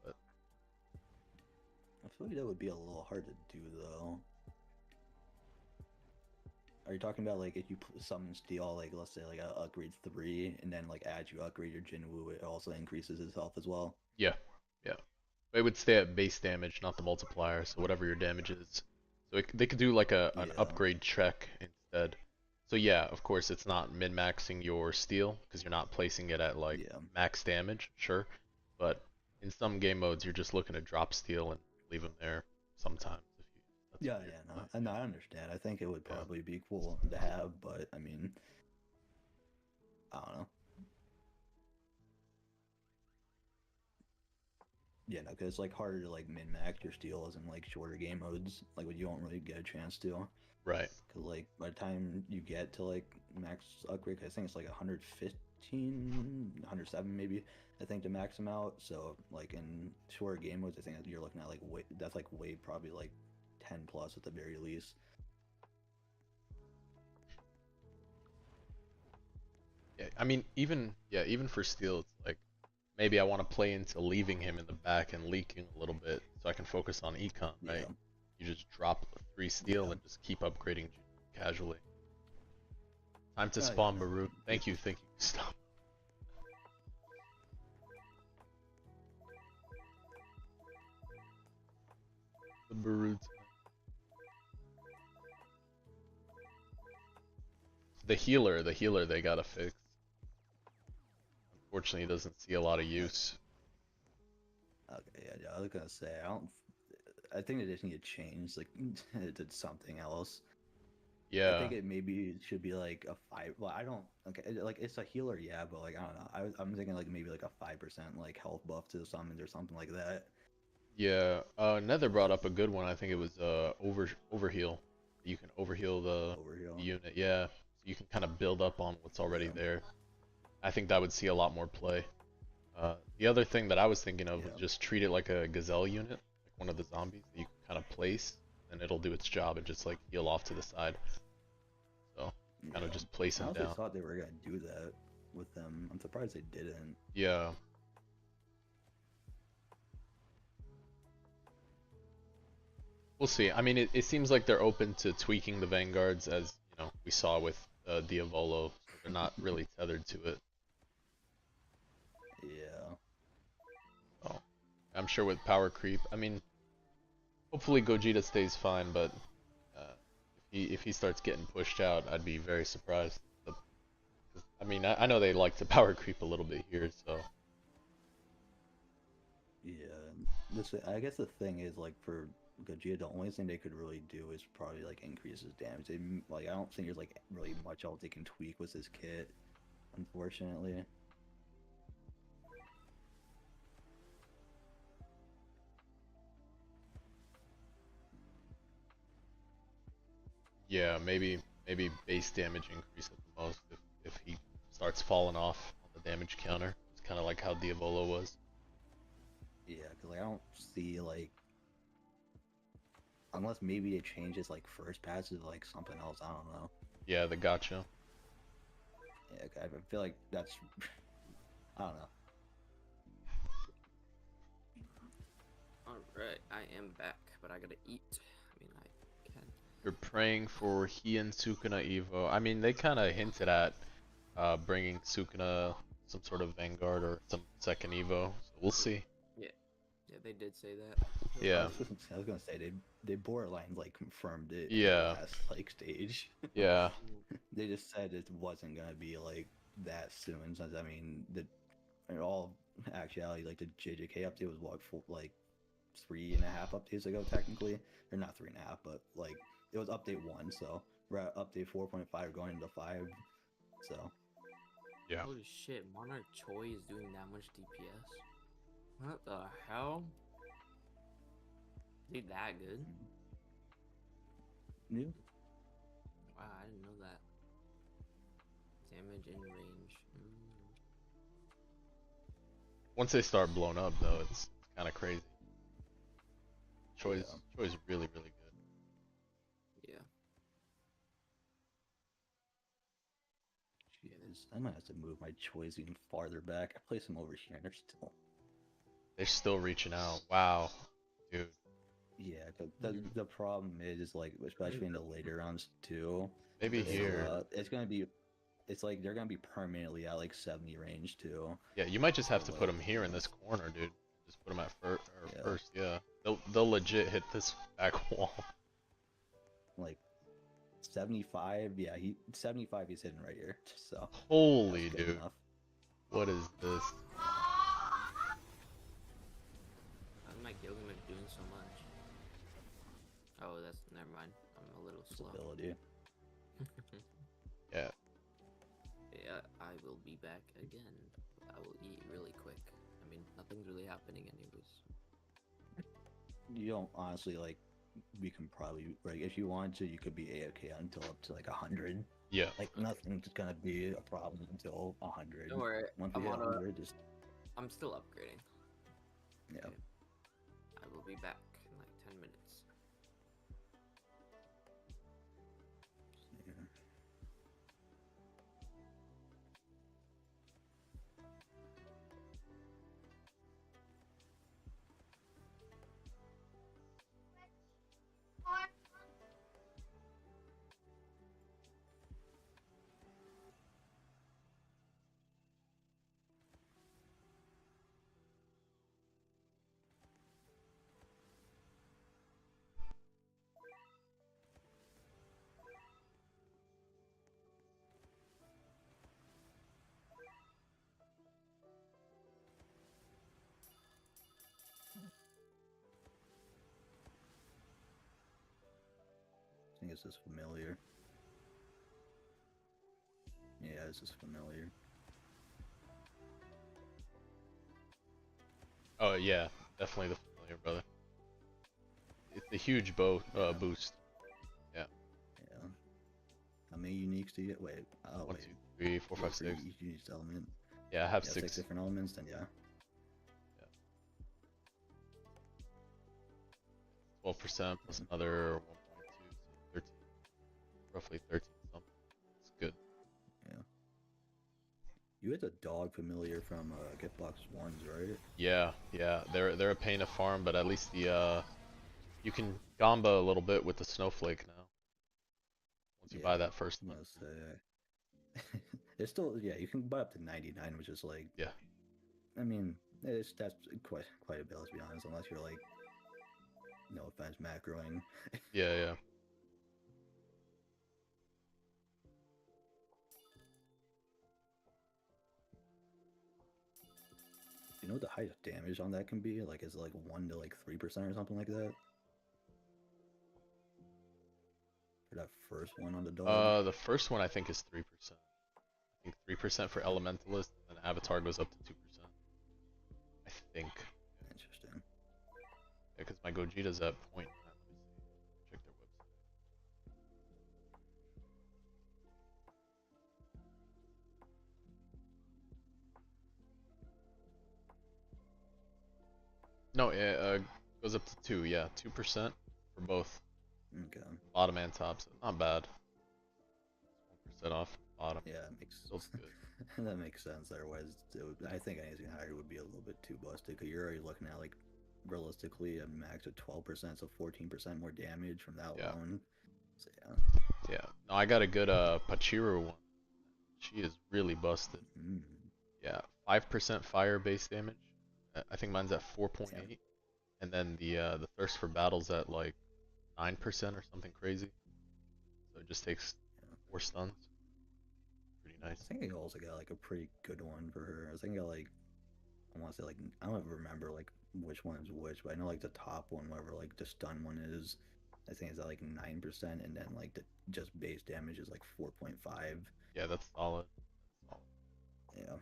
But I feel like that would be a little hard to do though. Are you talking about like if you summon Steel, like let's say like a upgrade 3, and then like as you upgrade your Jinwoo, it also increases his health as well? yeah, yeah. It would stay at base damage, not the multiplier. So whatever your damage is. So they could do like an upgrade check instead. So yeah, of course it's not min-maxing your Steel because you're not placing it at like max damage, sure. But in some game modes you're just looking to drop Steel and leave them there sometimes. No, I understand. I think it would probably be cool to have, but I mean, I don't know. Yeah, no, because it's like harder to like min-max your Steels in like shorter game modes, like when you don't really get a chance to. Right. Because like by the time you get to like max upgrade, I think it's like 115, 107 maybe, I think to max them out. So like in shorter game modes, I think you're looking at like that's like way probably like 10 plus at the very least. Yeah, I mean even for Steel, it's like maybe I want to play into leaving him in the back and leaking a little bit so I can focus on econ, right? Yeah. You just drop 3 Steel and just keep upgrading casually. Time to spawn Baru. Thank you. Stop. The Baru. The healer they gotta fix. Unfortunately, he doesn't see a lot of use. Okay, yeah, I was gonna say I don't. I think they just need to change. Like, it did something else. I Yeah, think it maybe should be like a 5. Well, I don't. Okay, like it's a healer, yeah, but like I don't know. I'm thinking like maybe like a 5% like health buff to the summons or something like that. yeah. Nether brought up a good one. I think it was overheal. You can overheal the Overheal. unit. Yeah, you can kind of build up on what's already Yeah. there. I think that would see a lot more play. The other thing that I was thinking of was Yeah. just treat it like a gazelle unit, like one of the zombies that you can kind of place, and it'll do its job and just like heal off to the side. So kind of Yeah. just place I him honestly down. thought they were gonna do that with them. I'm surprised they didn't. Yeah. We'll see. I mean, it seems like they're open to tweaking the Vanguards, as you know we saw with Diavolo. So they're not really tethered to it. Yeah. Oh, I'm sure with power creep. I mean, hopefully Gogeta stays fine, but if he starts getting pushed out, I'd be very surprised. I mean, I know they like to power creep a little bit here, so Yeah. I guess the thing is like for Gogeta, the only thing they could really do is probably like increase his damage. Like I don't think there's like really much else they can tweak with this kit, unfortunately. yeah, maybe base damage increase at the most if he starts falling off on the damage counter. It's kind of like how Diavolo was. Yeah, because like I don't see like unless maybe it changes like first passes like something else. I don't know. Yeah, the gotcha. Yeah, I feel like that's I don't know. Alright, I am back, but I gotta eat. I mean, I can. You're praying for he and Sukuna Evo. I mean, they kind of hinted at bringing Sukuna some sort of Vanguard or some second Evo. So we'll see. Yeah, they did say that. Yeah. I was gonna say they borderline like confirmed it in Yeah. the last like stage. Yeah. They just said it wasn't gonna be like that soon. Since I mean the in all actuality, like the JJK update was what like 3.5 updates ago technically, or not 3.5, but like it was update 1, so we're at update 4.5 going into 5. So Yeah. Holy shit, Monarch Choi is doing that much DPS? What the hell? Is he that good? new. Wow, I didn't know that. Damage in range. Once they start blown up, though, it's kind of crazy. Choi's really really good. Yeah. Jeez, I might have to move my choice even farther back. I place them over here, and They're still reaching out. Wow, dude. yeah. The problem is like, especially in the later rounds too. Maybe here. It's gonna be. It's like they're gonna be permanently at like 70 range too. Yeah, you might just have to So, put like, them here in this corner, dude. Just put them at Yeah. first. Yeah, they'll legit hit this back wall. Like 75. Yeah, 75. He's hitting right here. So Holy that's good dude, enough. what is this? Why am I Gilgamesh doing so much? Oh, that's never mind. I'm a little slow. Stability. Yeah. Yeah, I will be back again. I will eat really quick. I mean, nothing's really happening anyways. You don't honestly like. We can probably like if you want to, you could be AFK until up to like 100. Yeah. Like nothing's gonna be a problem until 100. Don't worry, Once we I'm get on a. 100, just I'm still upgrading. yeah. Okay. I will be back in like 10 minutes. Yeah. think it's just familiar. Yeah, it's just familiar. Oh yeah, definitely the familiar, brother. It's a huge boost. Yeah. Yeah. How many uniques do you get? Wait. Oh, 1, wait. 2, 3, 4, 5, For 6. each unique element. Yeah, I have Yeah, 6. 6 different elements. Then yeah. 12% plus another 1.2, so 13, roughly 13 something. It's good. Yeah. You had the dog familiar from Giftbox Ones, right? Yeah, yeah. They're a pain to farm, but at least the you can gamba a little bit with the snowflake now. Once you buy that first I'm one. gonna say. It's still, yeah, you can buy up to 99, which is like, Yeah. I mean, that's quite a bit, let's be honest, unless you're like, no offense, macroing. Yeah, yeah. You know what the highest damage on that can be? Like, is it like 1 to like 3% or something like that? For that first one on the dog? The first one I think is 3%. I think 3% for Elementalist, and Avatar goes up to 2%. I think. Interesting. Yeah, because my Gogeta's at 0.9. Let me see. Check their website. No, it goes up to 2. Yeah, 2% for both Okay. bottom and top. So not bad. 1% off bottom. Yeah, it makes Still good. that makes sense. Otherwise, I think anything higher would be a little bit too busted. Because you're already looking at like realistically a max of 12%, so 14% more damage from that Yeah. alone. So yeah. Yeah. No, I got a good Pachiro one. She is really busted. Mm. Yeah, 5% fire base damage. I think mine's at 4.8, and then the thirst for battle's at like 9% or something crazy. So it just takes 4 stuns. Pretty nice. I think I also got like a pretty good one for her. I think I like, I want to say like, I don't remember like which one is which, but I know like the top one, whatever like the stun one is, I think it's at like 9%, and then like the just base damage is like 4.5. Yeah, that's solid. Yeah.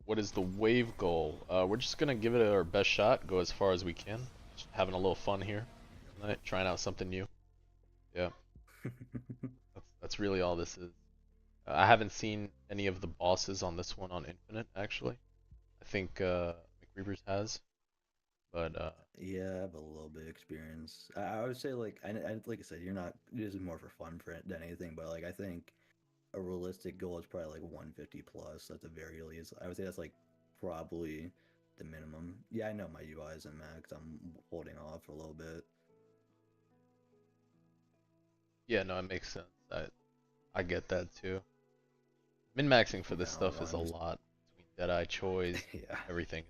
What is the wave goal? We're just gonna give it our best shot, go as far as we can. Just having a little fun here tonight, trying out something new. Yeah, that's really all this is. I haven't seen any of the bosses on this one on Infinite, actually. I think McReavers has, but Yeah, I have a little bit of experience. I would say like like I said, you're not. This is more for fun for it than anything. But like I think a realistic goal is probably like 150 plus at the very least. I would say that's like probably the minimum. Yeah, I know my UI isn't maxed. I'm holding off for a little bit. yeah, no, it makes sense. I get that too. Min-maxing for this No, stuff is a I'm just, lot between Deadeye, Choice, yeah. everything.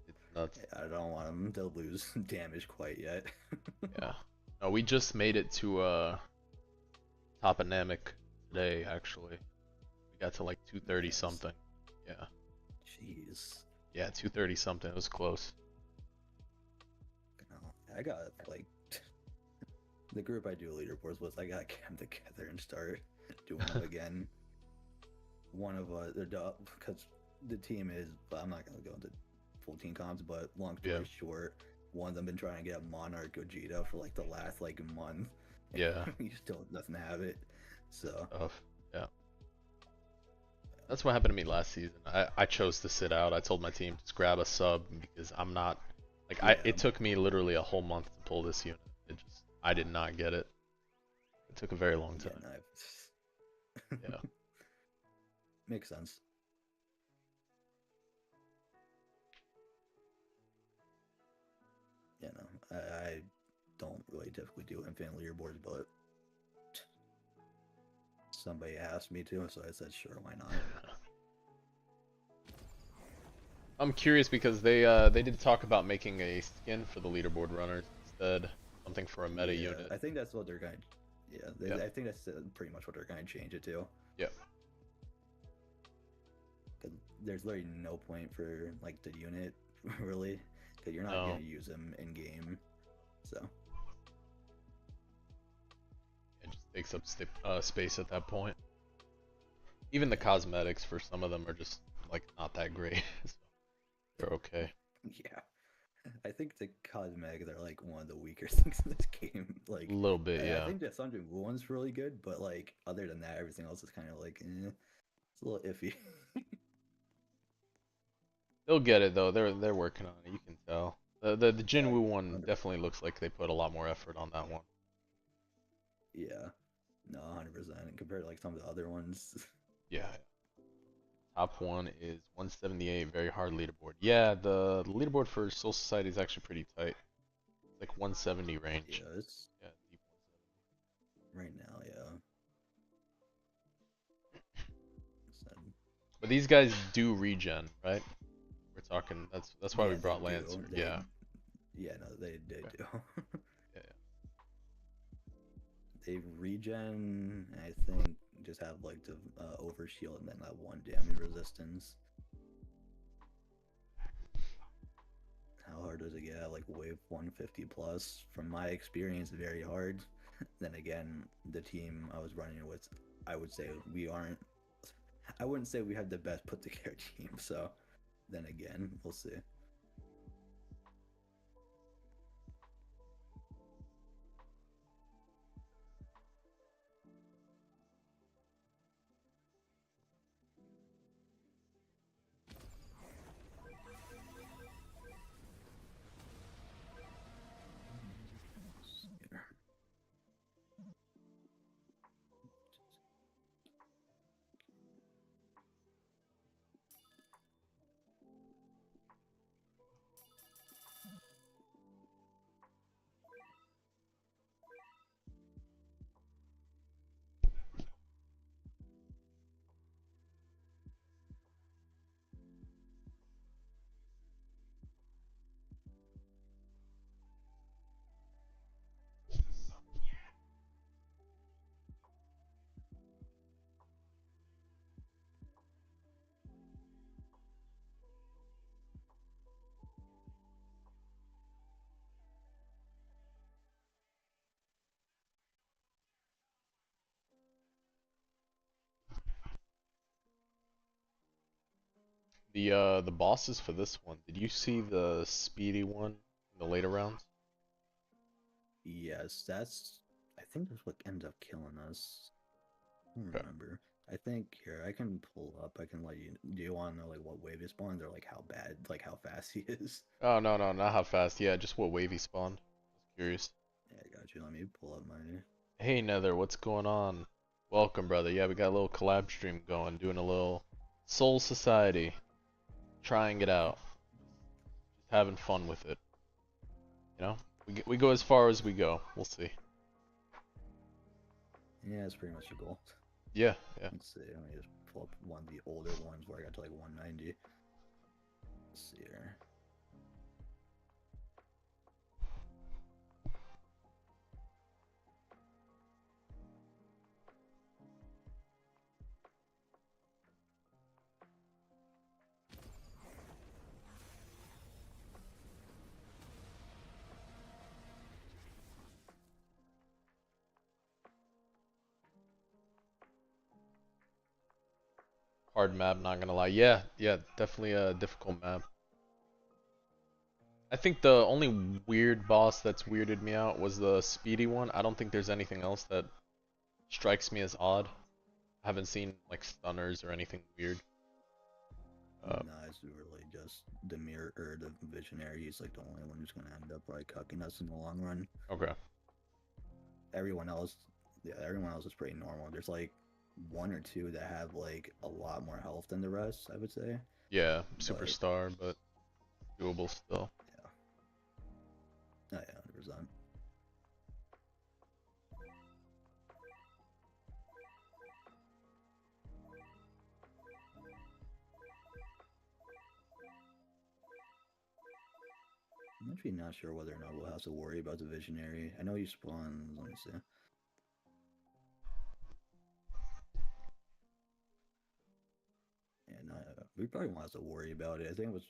It's nuts. I don't want them to lose damage quite yet. Yeah. No, we just made it to Toponamic today, actually. We got to like 230 Nice. something. Yeah. Jeez. Yeah, 230 something. It was close. No, I got like the group I do leaderboards with. I got to get them together and start doing them again. One of because the team is, but I'm not gonna go into full team comps. But long story short, one of them been trying to get a Monarch Gogeta for like the last like month. Yeah. He still doesn't have it. So Tough. Yeah. That's what happened to me last season. I chose to sit out. I told my team just grab a sub because I'm not like it took me literally a whole month to pull this unit. I did not get it. It took a very long time. Yeah. Makes sense. Yeah, no, I don't really typically do infinite leaderboards, but somebody asked me to, so I said sure, why not? I'm curious because they did talk about making a skin for the leaderboard runners instead, something for a meta unit. I think that's what they're going. Yeah, I think that's pretty much what they're going to change it to. Yep. Because there's literally no point for like the unit, really, because you're not going to use them in game. So takes up space at that point. Even the cosmetics for some of them are just like not that great. So they're okay. Yeah. I think the cosmetics are like one of the weaker things in this game. Like A little bit, yeah. I think that Thunder one's really good, but like other than that, everything else is kind of like it's a little iffy. They'll get it though. They're working on it. You can tell. The Jinwoo one 100%. definitely looks like they put a lot more effort on that one. Yeah, no, 100%. Compared to like some of the other ones. Yeah. Top one is 178, very hard leaderboard. Yeah, the leaderboard for Soul Society is actually pretty tight. It's like 170 range. Yeah, it's Yeah, deep 170. right now. Yeah. But these guys do regen, right? We're talking. That's why we Yeah, brought they do. Lancer. They- Yeah. Yeah, no, they Okay. do. Yeah. They regen, I think, just have like the overshield and then that one damage resistance. How hard does it get? Like wave 150 plus. From my experience, very hard. Then again, the team I was running with, I would say we aren't. I wouldn't say we have the best put together team. So, then again, we'll see. The bosses for this one. Did you see the speedy one in the later rounds? Yes, that's. I think that's what ends up killing us. I don't Okay. remember. I think here I can pull up. I can let you. Do you want to know like what wave he spawns or like how bad, like how fast he is? Oh no, not how fast. Yeah, just what wave he spawned. I was curious. Yeah, I got you. Let me pull up my. Hey Nether, what's going on? Welcome, brother. Yeah, we got a little collab stream going, doing a little Soul Society, trying it out, just having fun with it. You know, we go as far as we go. We'll see. Yeah, that's pretty much the goal. Yeah, yeah. Let's see. Let me just pull up one of the older ones where I got to like 190. Let's see here. Hard map, not gonna lie. Yeah, yeah, definitely a difficult map. I think the only weird boss that's weirded me out was the speedy one. I don't think there's anything else that strikes me as odd. I haven't seen like stunners or anything weird. No, it's really just the mirror or the visionary. He's like the only one who's gonna end up like cucking us in the long run. Okay. Everyone else, yeah, everyone else is pretty normal. There's like one or two that have like a lot more health than the rest, I would say. Yeah, But- superstar, but doable still. Oh yeah, 100%. I'm actually not sure whether or not we'll have to worry about the visionary. I know he spawns. Let me see. And we probably won't have to worry about it. I think it was.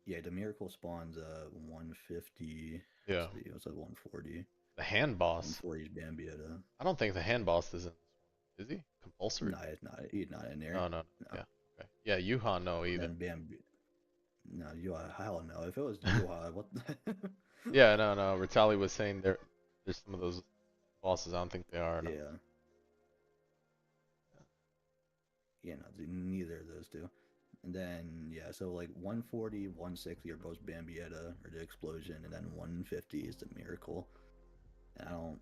Yeah, the miracle spawns 150. Yeah. It was at 140. The hand boss. 140's Bambietta. I don't think the hand boss is in this one. Is he? Compulsory? No, it's not. He's not in there. No, no, no. No. Yeah. Okay. Yeah, Yuhan, no either. Then Bambi. No, Yuha, hell no. If it was Yuha, what? Yeah, no, no. Ritali was saying there's some of those bosses. I don't think they are. No. Yeah. Yeah, no, neither of those two. And then, yeah, so like 140, 160 are both Bambietta or the explosion, and then 150 is the miracle. And I don't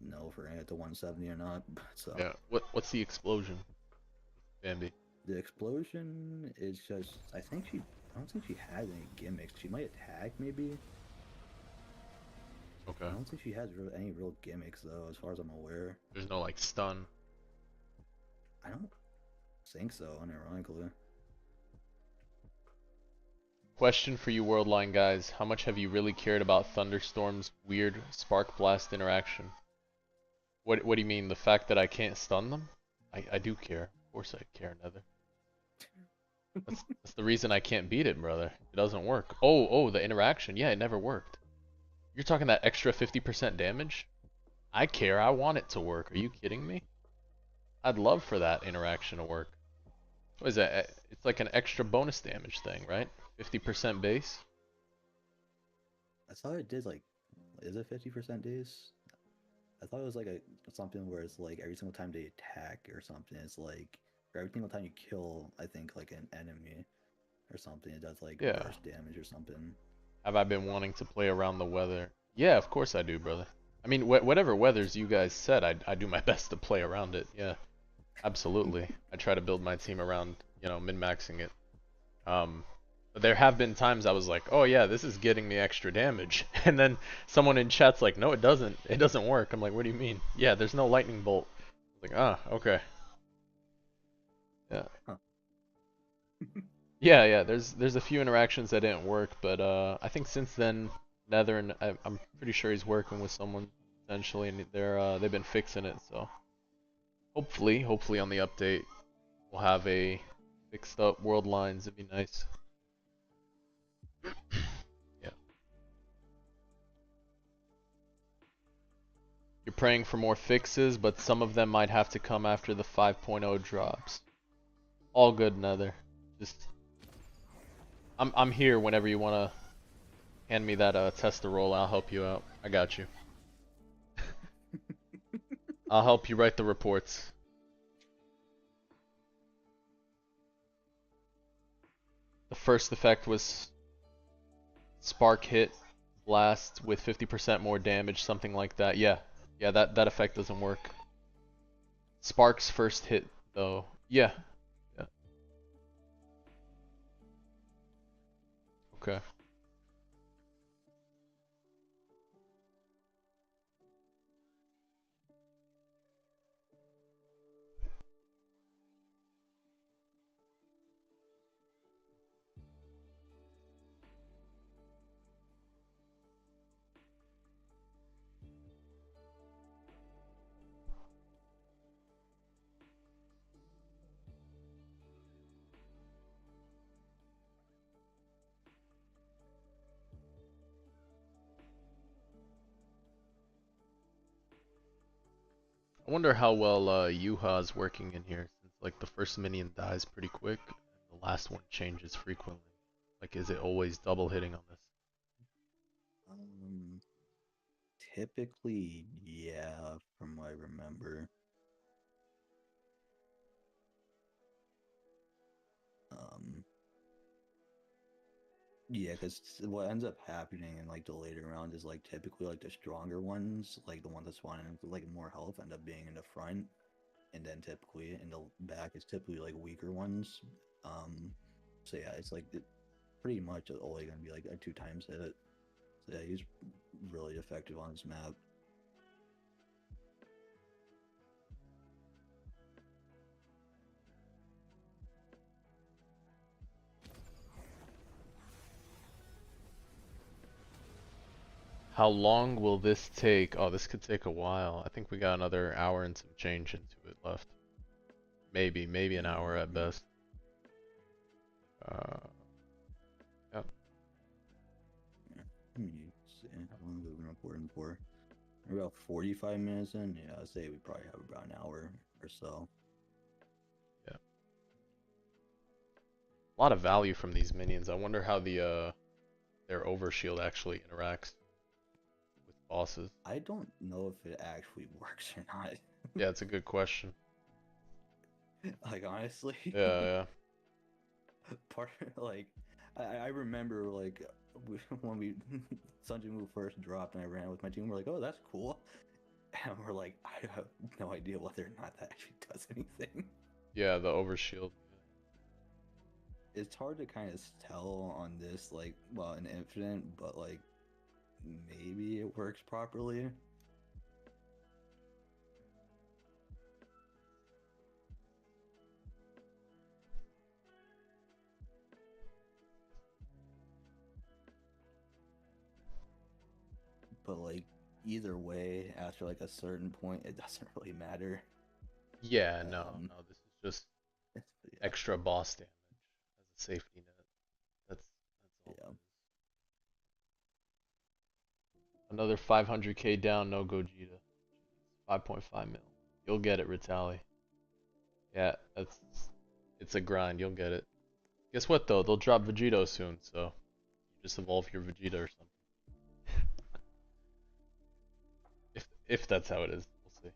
know if we're gonna get to 170 or not. So Yeah. What's the explosion? Bambi. the explosion is just, I don't think she has any gimmicks. She might attack maybe. Okay. I don't think she has any real gimmicks though, as far as I'm aware. There's no like stun. I don't think so, unironically. Question for you Worldline guys. How much have you really cared about Thunderstorm's weird Spark Blast interaction? What do you mean? The fact that I can't stun them? I do care. Of course I care, Nether. That's the reason I can't beat it, brother. It doesn't work. Oh, the interaction. Yeah, it never worked. You're talking that extra 50% damage? I care. I want it to work. Are you kidding me? I'd love for that interaction to work. What is that? It's like an extra bonus damage thing, right? 50% base? I thought it did like, is it 50% days? I thought it was like something where it's like every single time they attack or something, it's like, or every single time you kill, I think like an enemy or something, it does like burst damage or something. Have I been wanting to play around the weather? Yeah, of course I do, brother. I mean, whatever weathers you guys said, I do my best to play around it. Yeah, absolutely. I try to build my team around, min-maxing it. But there have been times I was like, oh yeah, this is getting me extra damage. And then someone in chat's like, no, it doesn't. It doesn't work. I'm like, what do you mean? Yeah, there's no lightning bolt. Like, okay. Yeah. Huh. Yeah, there's a few interactions that didn't work, but I think since then, Nether and I'm pretty sure he's working with someone essentially, and they've been fixing it. So hopefully on the update, we'll have a fixed up world lines. It'd be nice. Yeah. You're praying for more fixes, but some of them might have to come after the 5.0 drops. All good, Nether. Just I'm here whenever you wanna hand me that tester roll. I'll help you out. I got you. I'll help you write the reports. The first effect was spark hit blast with 50% more damage, something like that. Yeah, that effect doesn't work. Spark's first hit though. Yeah. Okay. I wonder how well Yuha's working in here, since like the first minion dies pretty quick, and the last one changes frequently. Like, is it always double hitting on this? Typically, yeah, from what I remember. Yeah, because what ends up happening in like the later round is like typically like the stronger ones, like the ones that spawn in with like more health, end up being in the front, and then typically in the back is typically like weaker ones. So yeah, it's like pretty much only gonna be like a 2 times hit. So yeah, he's really effective on this map. How long will this take? Oh, this could take a while. I think we got another hour and some change into it left. Maybe an hour at best. Yep. Let me see how long we've been recording for. We're about 45 minutes in. Yeah, I'd say we probably have about an hour or so. Yeah. A lot of value from these minions. I wonder how their overshield actually interacts with bosses. I don't know if it actually works or not. Yeah, it's a good question. Like honestly. Yeah, yeah. Part like I remember like when we Sunjin Woo first dropped and I ran with my team, we're like, oh, that's cool. And we're like, I have no idea whether or not that actually does anything. Yeah, the overshield. It's hard to kind of tell on this, like, well, in Infinite, but like maybe it works properly. But like either way, after like a certain point, it doesn't really matter. Yeah, no, no, this is just Yeah. extra boss damage as a safety net. That's all. Yeah. It is. Another 500k down, no Gogeta. 5.5 mil. You'll get it, Ritali. Yeah, it's a grind. You'll get it. Guess what though? They'll drop Vegito soon, so you just evolve your Vegeta or something. If that's how it is, we'll see.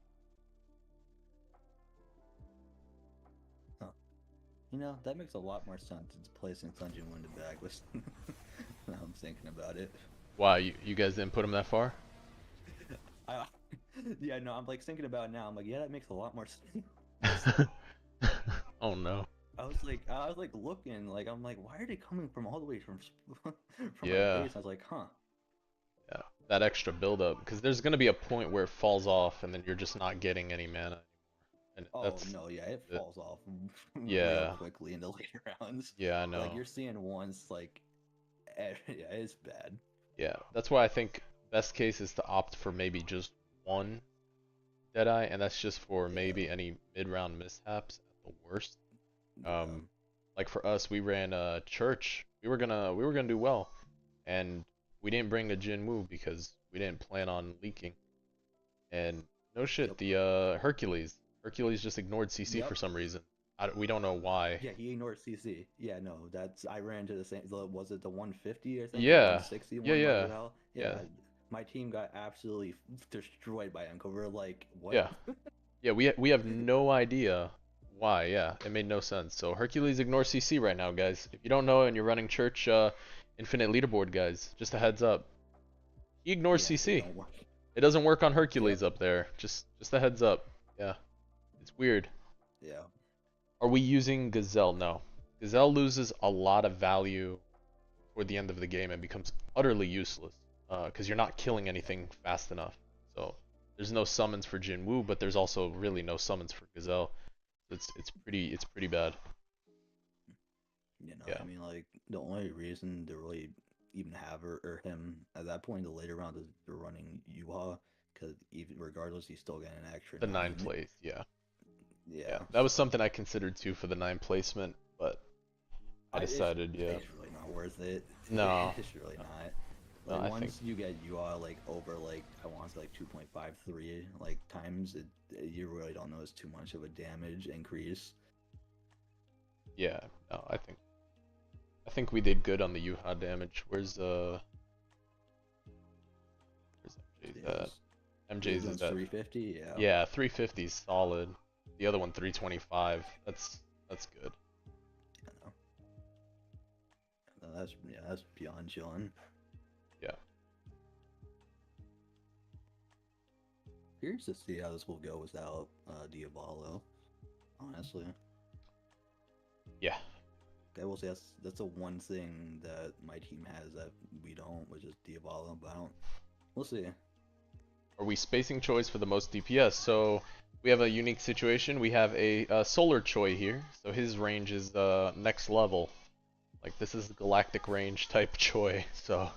Huh. You know, that makes a lot more sense. It's placing Sunjin Woo in the bag with now I'm thinking about it. Why you guys didn't put him that far? Yeah, no, I'm like thinking about it now. I'm like, yeah, that makes a lot more sense. Oh no. I was like looking, like I'm like, why are they coming from all the way from Yeah. my base? I was like, huh. Yeah, that extra buildup, because there's gonna be a point where it falls off, and then you're just not getting any mana anymore. And Oh that's no, yeah, it falls off Yeah. real quickly in the later rounds. Yeah, I know. Like you're seeing once, like, yeah, it's bad. Yeah, that's why I think best case is to opt for maybe just one Deadeye, and that's just for maybe any mid-round mishaps at the worst. Yeah. Like for us, we ran Church. We were gonna do well, and we didn't bring a Jin Woo because we didn't plan on leaking. And no shit, Yep. the Hercules just ignored CC Yep. for some reason. We don't know why. Yeah, he ignored CC. Yeah, no, that's I ran into the same. Was it the 150 or something? Yeah. 160 Yeah, yeah. by Val? Yeah. My team got absolutely destroyed by him. 'Cause we're like, what? Yeah. Yeah, we have no idea why. Yeah, it made no sense. So Hercules ignores CC right now, guys. If you don't know and you're running Church Infinite Leaderboard, guys, just a heads up. He ignores Yeah, CC. it don't work. It doesn't work on Hercules up there. Just a heads up. Yeah. It's weird. Yeah. Are we using Gazelle? No. Gazelle loses a lot of value toward the end of the game and becomes utterly useless. Because you're not killing anything fast enough. So there's no summons for Jin Woo, but there's also really no summons for Gazelle. It's pretty bad. You know, Yeah. I mean, like the only reason to really even have her or him at that point in the later round is they're running Yuha, because even regardless, he's still getting an extra The 9 9. place, yeah. Yeah. Yeah. That was something I considered too for the 9 placement, but I decided, yeah. It's really not worth it. No. It's really not. No, Like I once think you get UR like over like I want to say like 2.53 like times, you really don't notice too much of a damage increase. yeah, no, I think we did good on the Yuha damage. Where's MJ's at? MJ's is at 350. Yeah. yeah, 350 is solid. The other one 325. That's good. I know. No, that's beyond chilling. Yeah. Curious to see how this will go without Diavolo. Honestly. Yeah. I will say that's the one thing that my team has that we don't, which is Diavolo, but I don't. We'll see. Are we spacing Choi's for the most DPS? So we have a unique situation. We have a Solar Choi here, so his range is next level. Like this is galactic range type Choi, so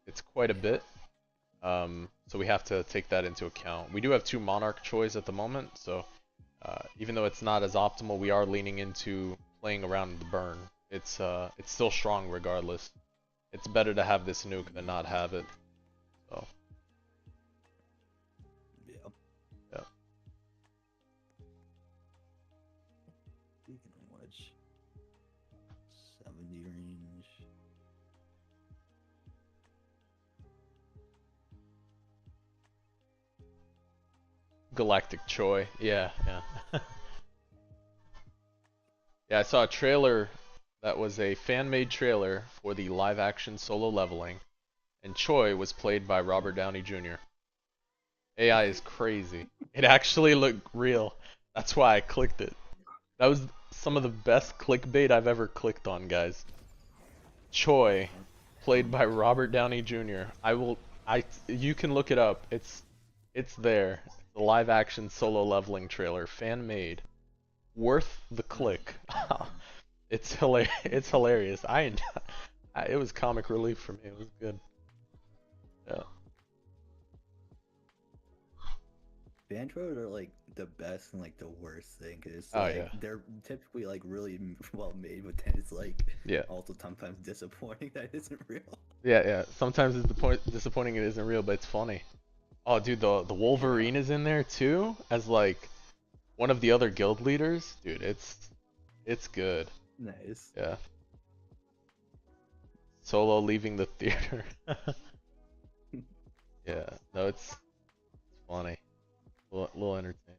it's quite a bit. So we have to take that into account. We do have 2 Monarch Choi's at the moment, so even though it's not as optimal, we are leaning into playing around the burn. It's still strong regardless. It's better to have this nuke than not have it. So Speaking of which, 70 range. Galactic Choi. Yeah, yeah. Yeah, I saw a trailer that was a fan-made trailer for the live-action solo leveling, and Choi was played by Robert Downey Jr. AI is crazy. It actually looked real. That's why I clicked it. That was some of the best clickbait I've ever clicked on, guys. Choi, played by Robert Downey Jr. You can look it up. It's there. The live action solo leveling trailer, fan made. Worth the click. It's hilarious. It was comic relief for me. It was good. Yeah. Vanguards are like the best and like the worst thing because Oh, like yeah. they're typically like really well made, but then it's like Yeah. also sometimes disappointing that it isn't real. Yeah, yeah. Sometimes it's disappointing it isn't real, but it's funny. Oh, dude, the Wolverine is in there too as like one of the other guild leaders. Dude, it's good. Nice. Yeah. Solo leaving the theater. Yeah. No, it's funny. Little entertaining.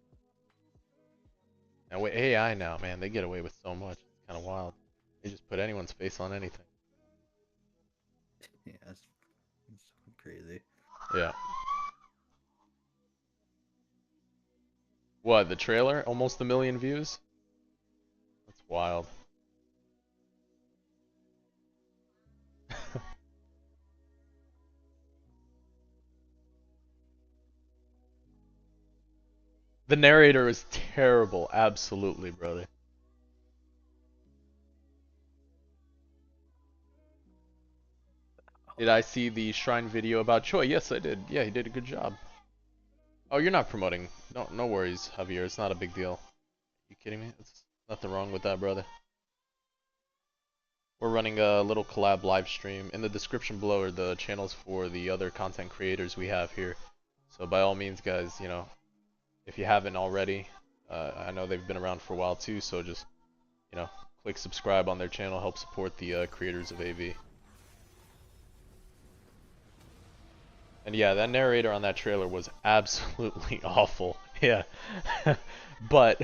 And with AI now, man, they get away with so much. It's kind of wild. They just put anyone's face on anything. Yeah, it's crazy. Yeah. What, the trailer? Almost 1 million views? That's wild. The narrator is terrible. Absolutely, brother. Did I see the Shrine video about Choi? Yes, I did. Yeah, he did a good job. Oh, you're not promoting. No worries, Javier. It's not a big deal. You kidding me? There's nothing wrong with that, brother. We're running a little collab live stream. In the description below are the channels for the other content creators we have here. So by all means, guys, you know, if you haven't already, I know they've been around for a while too, so just, you know, click subscribe on their channel, help support the creators of AV. And yeah, that narrator on that trailer was absolutely awful. Yeah. But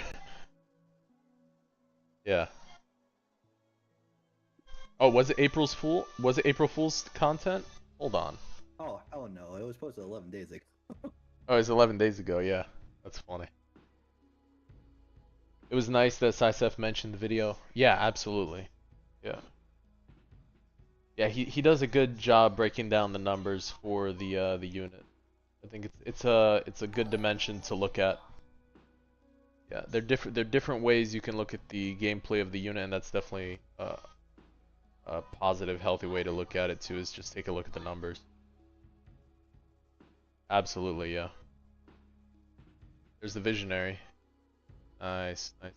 yeah. Oh, was it April's Fool? Was it April Fool's content? Hold on. Oh hell no! It was posted 11 days ago. Oh, it was 11 days ago. Yeah, that's funny. It was nice that Sisef mentioned the video. Yeah, absolutely. Yeah. Yeah, he does a good job breaking down the numbers for the unit. I think it's a good dimension to look at. Yeah, they're different ways you can look at the gameplay of the unit, and that's definitely a positive, healthy way to look at it too. Is just take a look at the numbers. Absolutely, yeah. There's the visionary. Nice, nice.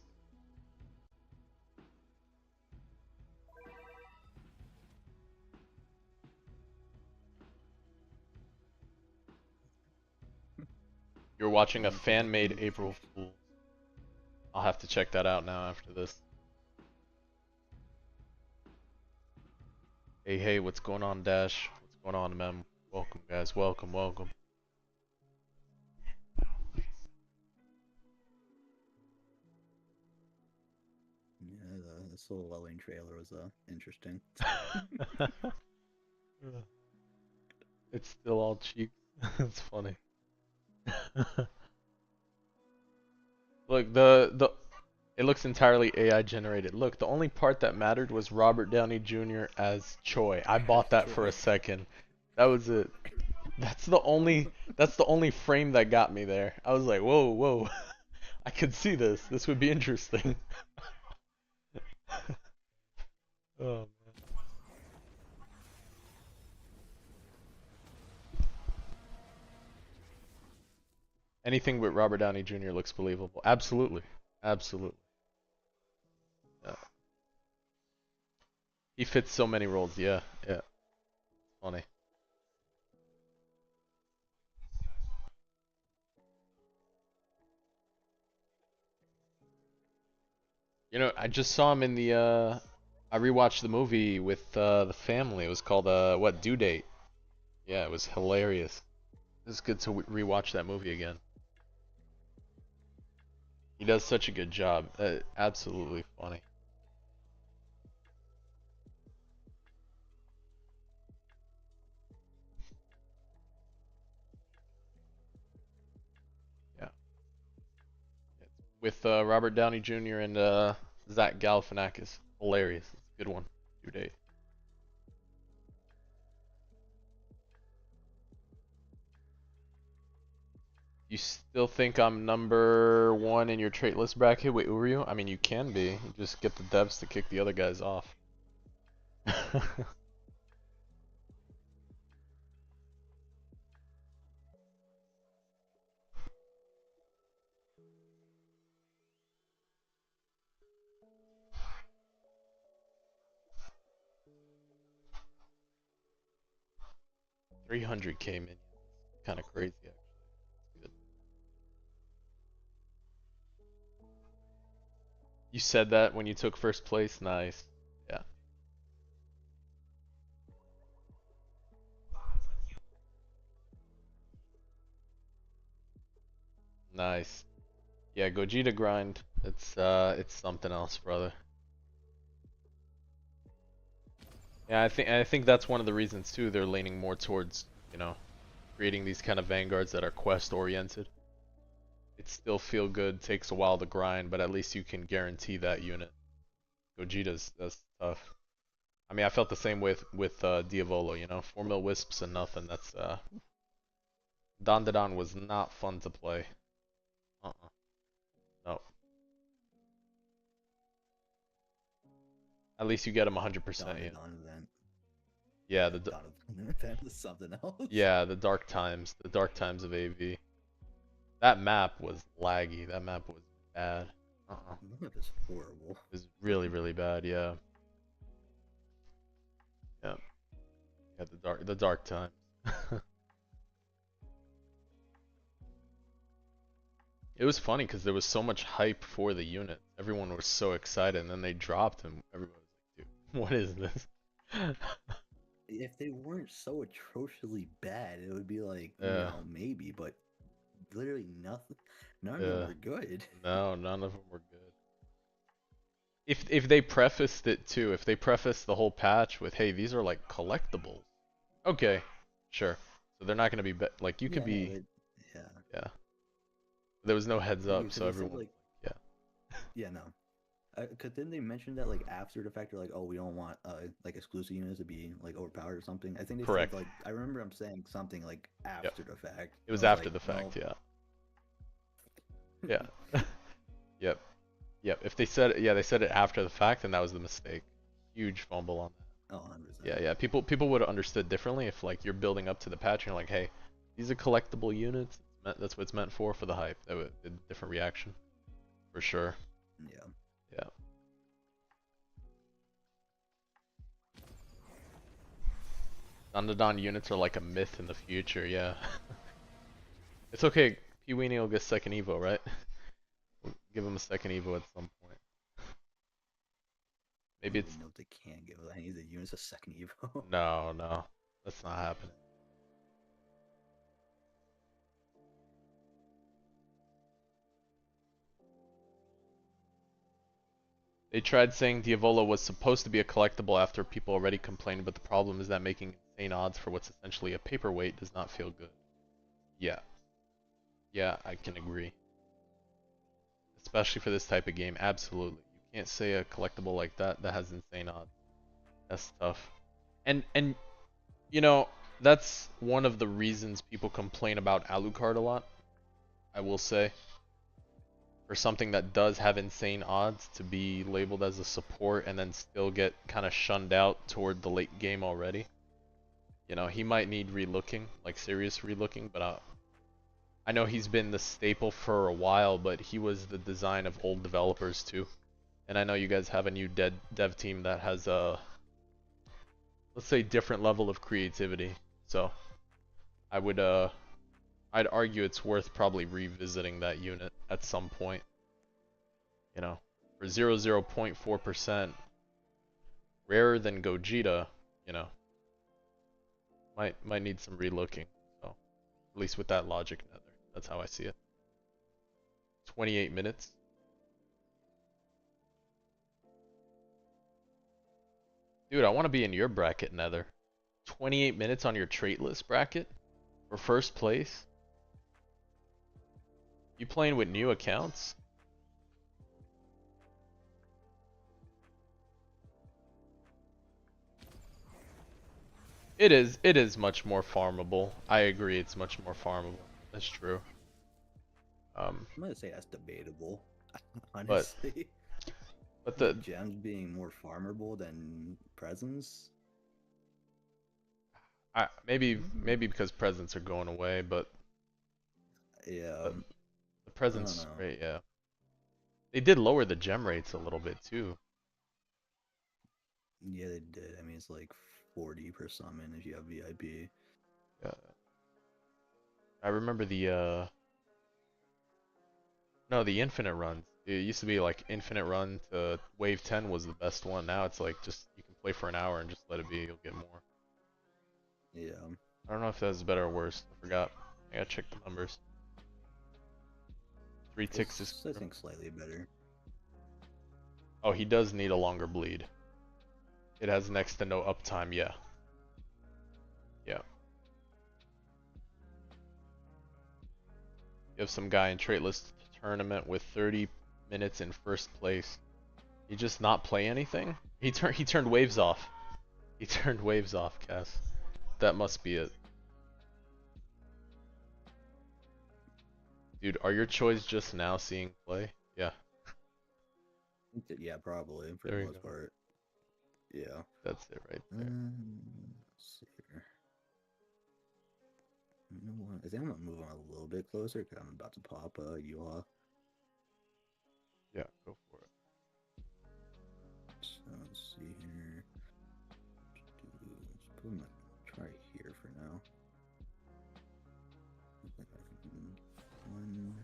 You're watching a fan-made April Fool. I'll have to check that out now after this. Hey, what's going on, Dash? What's going on, Mem? Welcome, guys. Welcome. Yeah, the solo leveling trailer was interesting. It's still all cheap. It's funny. Look, it looks entirely AI generated. Look, the only part that mattered was Robert Downey Jr. as Choi. I bought that for a second. That was it. That's the only frame that got me there. I was like, whoa. I could see this. This would be interesting. Oh, man. Anything with Robert Downey Jr. looks believable. Absolutely. Absolutely. Yeah. He fits so many roles. Yeah. Funny. You know, I just saw him in the I rewatched the movie with the family. It was called what, Due Date. Yeah, it was hilarious. It was good to rewatch that movie again. He does such a good job. Absolutely funny. Yeah. With Robert Downey Jr. and Zach Galifianakis. Hilarious. It's a good one. Due Date. You still think I'm number 1 in your trait list bracket? Wait, who were you? I mean, you can be. You just get the devs to kick the other guys off. 300k minions. Kind of crazy, actually. Good. You said that when you took first place? Nice. Yeah. Nice. Yeah, Gogeta grind. It's something else, brother. Yeah, I think that's one of the reasons too they're leaning more towards, you know, creating these kind of vanguards that are quest oriented. It still feel good, takes a while to grind, but at least you can guarantee that unit. Gogeta's that's tough. I mean, I felt the same with Diavolo, you know, 4 mil wisps and nothing. That's Don was not fun to play. No. At least you get him 100%. Yeah. Event. Yeah, Dawn event is something else. yeah, the dark times of AV. That map was laggy. That map was bad. The map is horrible. It was really, really bad. Yeah. Yeah. Yeah, the dark times. It was funny because there was so much hype for the unit. Everyone was so excited, and then they dropped him. Everybody was like, "Dude, what is this?" If they weren't so atrociously bad, it would be like, you Yeah. know, maybe, but literally nothing. None of Yeah. them were good. No, none of them were good. If they prefaced it too, if they prefaced the whole patch with, "Hey, these are like collectibles," okay, sure. So they're not gonna be like you could Yeah, no, be. yeah. Yeah. There was no heads Yeah, up, 'cause so they said, everyone. like, Yeah. yeah, no. Cause then they mentioned that like after the fact, they're like, oh, we don't want like exclusive units to be like overpowered or something. I think they Correct. said like I remember them saying something like after the fact. It was I after like, the fact, well, yeah. Yeah. Yep. Yep. If they said it, yeah, they said it after the fact, and that was the mistake. Huge fumble on that. Oh, 100%. Yeah, yeah. People would have understood differently if like you're building up to the patch and you're like, hey, these are collectible units. That's what it's meant for the hype. That would a different reaction, for sure. Yeah. Yeah. Don units are like a myth in the future. Yeah. It's okay. Peweenie will get second Evo, right? We'll give him a second Evo at some point. Maybe it's No, they can't give any of the units a second evo. no, that's not happening. They tried saying Diavolo was supposed to be a collectible after people already complained, but the problem is that making insane odds for what's essentially a paperweight does not feel good. Yeah. Yeah, I can agree. Especially for this type of game, absolutely. You can't say a collectible like that has insane odds. That's tough. And you know, that's one of the reasons people complain about Alucard a lot, I will say. For something that does have insane odds to be labeled as a support and then still get kind of shunned out toward the late game already. You know, he might need relooking, like serious relooking, but I know he's been the staple for a while, but he was the design of old developers too. And I know you guys have a new dev team that has a, let's say, different level of creativity. So I would I'd argue it's worth probably revisiting that unit at some point. You know, for 0.4% rarer than Gogeta, you know, might need some relooking. So at least with that logic nether, that's how I see it. 28 minutes. Dude, I want to be in your bracket, Nether. 28 minutes on your trait list bracket for first place. You playing with new accounts? It is much more farmable. I agree, it's much more farmable. That's true. I'm gonna say that's debatable, But honestly. but the gems being more farmable than presents. maybe because presents are going away, but Yeah, the presents know. rate, yeah. They did lower the gem rates a little bit too. yeah, they did. I mean, it's like 40 per summon if you have VIP. Yeah. I remember the no, the infinite runs. It used to be like infinite run to wave 10 was the best one. Now it's like just you can play for an hour and just let it be, you'll get more. Yeah. I don't know if that's better or worse. I forgot. I gotta check the numbers. 3 ticks is. I think slightly better. Oh, he does need a longer bleed. It has next to no uptime, yeah. Yeah. You have some guy in trait list tournament with 30 minutes in first place. He just not play anything? He turned waves off. He turned waves off, Cass. That must be it. Dude, are your choice just now seeing play? Yeah. Yeah, probably for There the you most go. part. Yeah. That's it right there. Let's see here. You know what? I think I'm gonna move on a little bit closer because I'm about to pop you off. Yeah, go for it. So let's see here. Let's put him try here for now. One.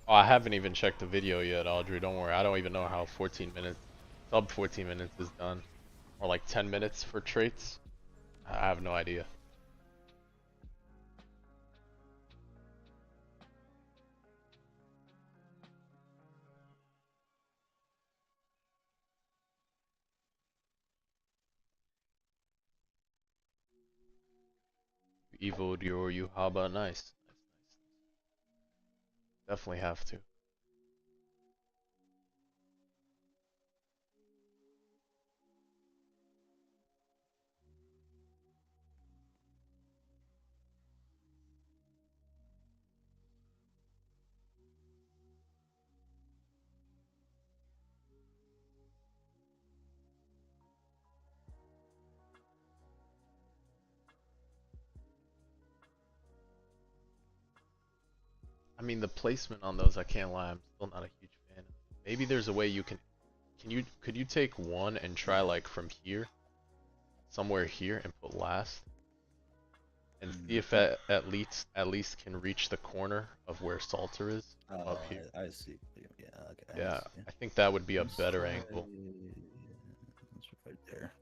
Oh, I haven't even checked the video yet, Audrey. Don't worry. I don't even know how 14 minutes, sub 14 minutes is done. Or like 10 minutes for traits. I have no idea. Evoed your Yuhaba. Nice. Definitely have to. I mean, the placement on those, I can't lie, I'm still not a huge fan. Maybe there's a way you can could you take one and try like from here, somewhere here, and put last, and see if at least can reach the corner of where Salter is up here. I see. Yeah, okay. Yeah, I see. I think that would be a Let's better try- angle. Let's right there.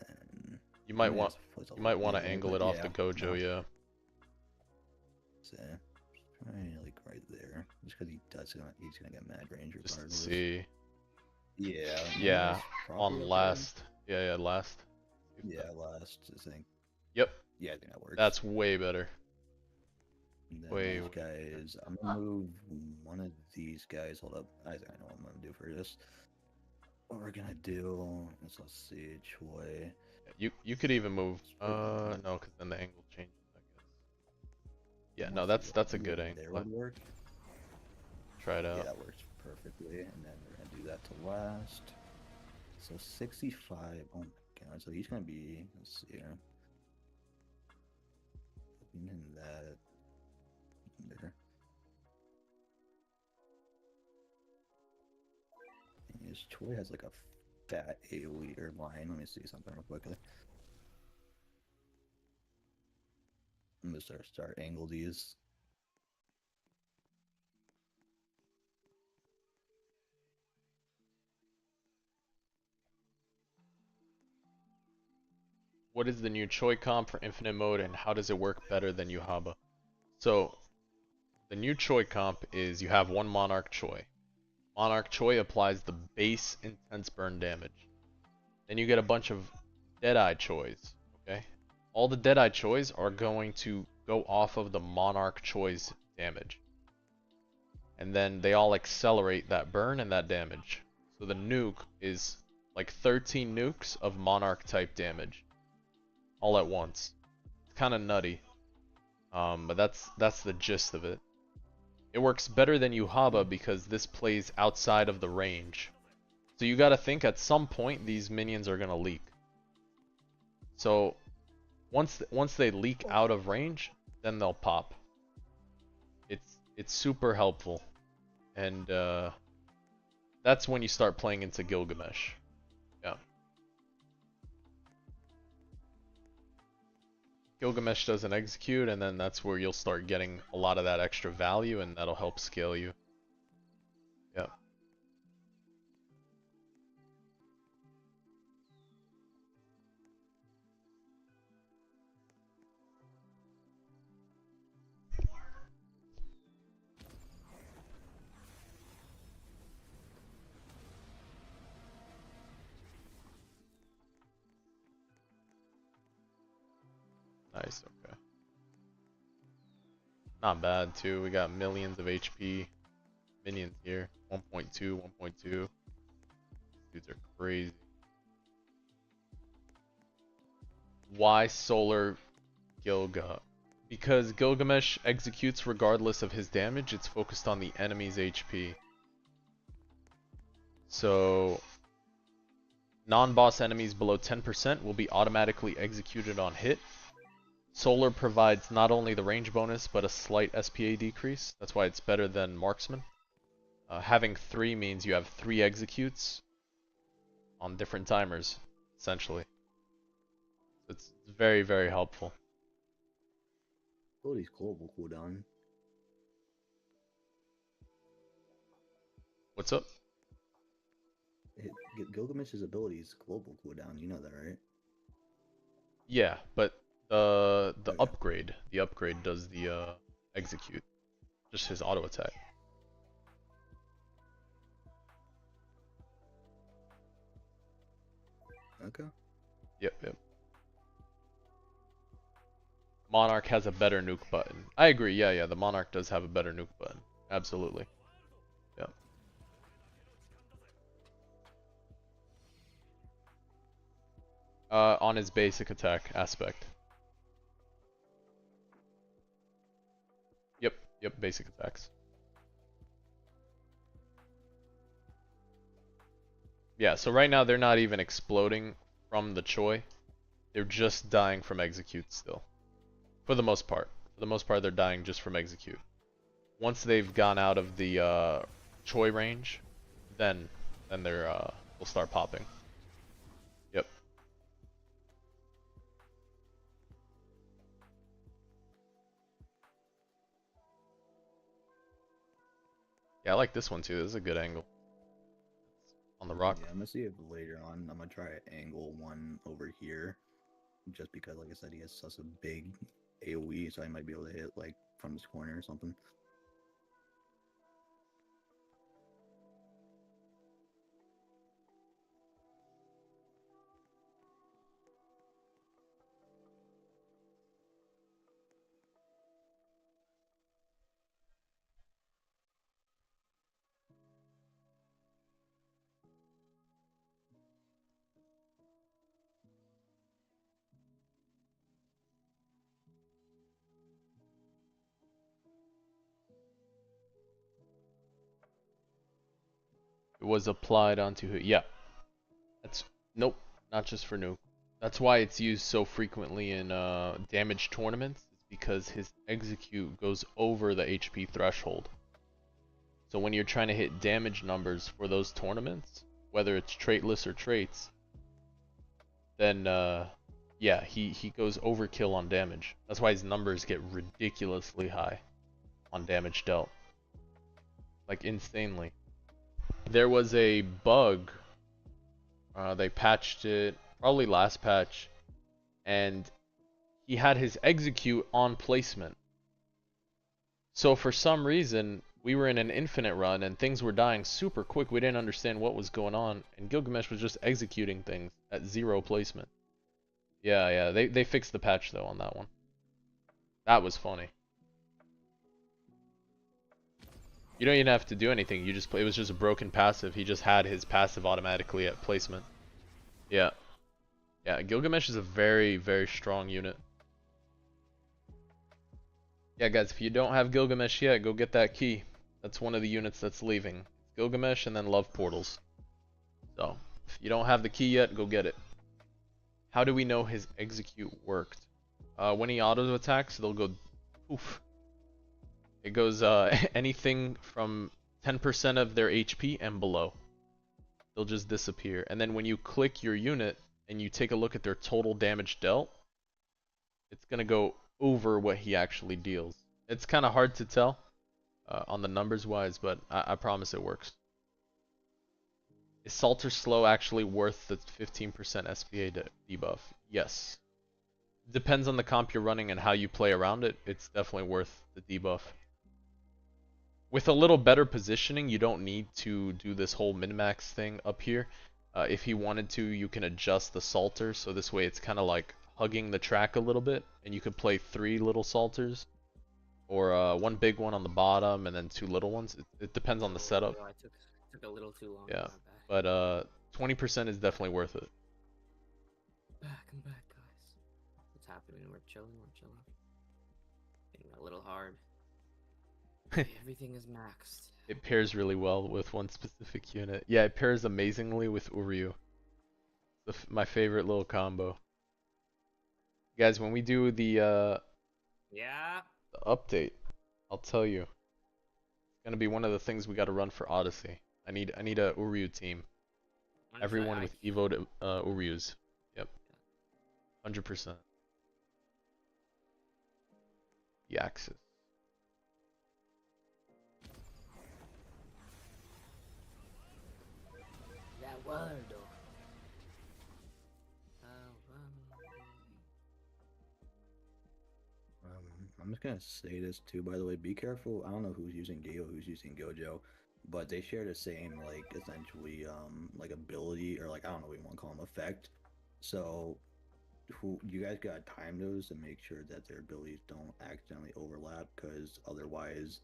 And You might want place a you might want to little angle bit- it off yeah, the Gojo, no. yeah. So, try like right there, just because he's gonna get mad range Just to regardless. see. Yeah. Yeah, that's probably on okay. last. Yeah, last. Yeah, last. I think. Yep, Yeah, I think that works. that's way better. And then way these guys. I'm gonna move one of these guys. Hold up. I think I know what I'm gonna do for this. What we're gonna do is let's see, Choi. You could even move. No, because then the angle changes, I guess. Yeah, no, that's a good There angle. would work. Try it Yeah, out. that works perfectly. And then we're gonna do that to last. So 65. Oh my god. So he's gonna be. Let's see here. In that. There. His Choi has like a fat AoE line. Let me see something real quickly. I'm gonna start angle these. What is the new Choi comp for infinite mode and how does it work better than Yuhaba? So the new Choi comp is you have one Monarch Choi. Monarch Choi applies the base intense burn damage. Then you get a bunch of Deadeye Chois, okay? All the Deadeye Chois are going to go off of the Monarch Choi's damage. And then they all accelerate that burn and that damage. So the nuke is like 13 nukes of Monarch type damage. All at once. It's kind of nutty. But that's the gist of it. It works better than Yuhaba because this plays outside of the range. So you gotta think at some point these minions are gonna leak. So once they leak out of range, then they'll pop. It's super helpful, and that's when you start playing into Gilgamesh. Yeah. Gilgamesh doesn't execute, and then that's where you'll start getting a lot of that extra value, and that'll help scale you. Yeah. Nice, okay. Not bad too, we got millions of HP minions here. 1.2, 1.2. Dudes are crazy. Why Solar Gilga? Because Gilgamesh executes regardless of his damage, it's focused on the enemy's HP. So non-boss enemies below 10% will be automatically executed on hit. Solar provides not only the range bonus, but a slight SPA decrease. That's why it's better than Marksman. Having 3 means you have 3 executes on different timers, essentially. So it's very, very helpful. Ability's global cooldown. What's up? Gilgamesh's ability's global cooldown. You know that, right? Yeah, but the Okay. the upgrade does the execute, just his auto attack. Okay. Yep. Monarch has a better nuke button. I agree. Yeah. The Monarch does have a better nuke button. Absolutely. Yeah. On his basic attack aspect. Yep. Basic attacks. Yeah. So right now they're not even exploding from the Choi. They're just dying from execute still. For the most part. For the most part, they're dying just from execute. Once they've gone out of the Choi range, then they'll start popping. Yep. Yeah, I like this one too. This is a good angle. On the rock. Yeah, I'm gonna see if later on I'm gonna try to angle one over here, just because, like I said, he has such a big AOE, so I might be able to hit like from this corner or something. It was applied onto who? Yeah. That's nope, not just for nuke. That's why it's used so frequently in damage tournaments. It's because his execute goes over the HP threshold. So when you're trying to hit damage numbers for those tournaments, whether it's traitless or traits, then Yeah, he goes overkill on damage. That's why his numbers get ridiculously high on damage dealt. Like insanely. There was a bug. They patched it probably last patch, and he had his execute on placement. So for some reason, we were in an infinite run and things were dying super quick. We didn't understand what was going on, and Gilgamesh was just executing things at 0 placement. Yeah, they fixed the patch though on that one. That was funny. You don't even have to do anything. You just play. It was just a broken passive. He just had his passive automatically at placement. Yeah. Yeah, Gilgamesh is a very, very strong unit. Yeah, guys, if you don't have Gilgamesh yet, go get that key. That's one of the units that's leaving. Gilgamesh and then Love Portals. So, if you don't have the key yet, go get it. How do we know his execute worked? When he auto attacks, they'll go poof. It goes anything from 10% of their HP and below. They'll just disappear. And then when you click your unit and you take a look at their total damage dealt, it's gonna go over what he actually deals. It's kind of hard to tell on the numbers wise, but I promise it works. Is Salter Slow actually worth the 15% SPA debuff? Yes. Depends on the comp you're running and how you play around it. It's definitely worth the debuff. With a little better positioning, you don't need to do this whole min-max thing up here. If you wanted to, you can adjust the Salter, so this way it's kind of like hugging the track a little bit, and you could play 3 little Salters, or 1 big one on the bottom, and then 2 little ones. It depends on the setup. I took a little too long. Yeah, but 20% is definitely worth it. I'm back, guys. What's happening? We're chilling. Getting a little hard. Everything is maxed. It pairs really well with one specific unit. Yeah, it pairs amazingly with Uryu. My favorite little combo. Guys, when we do the update, I'll tell you. It's gonna be one of the things we gotta run for Odyssey. I need a Uryu team. Everyone with Evo Uryus. Yep. 100%. The Axis. That word. I'm just gonna say this too, by the way. Be careful. I don't know who's using Dio, who's using Gojo, but they share the same, like, essentially, like ability, or like, I don't know what you want to call them, effect. So, you guys gotta time those to make sure that their abilities don't accidentally overlap, because otherwise,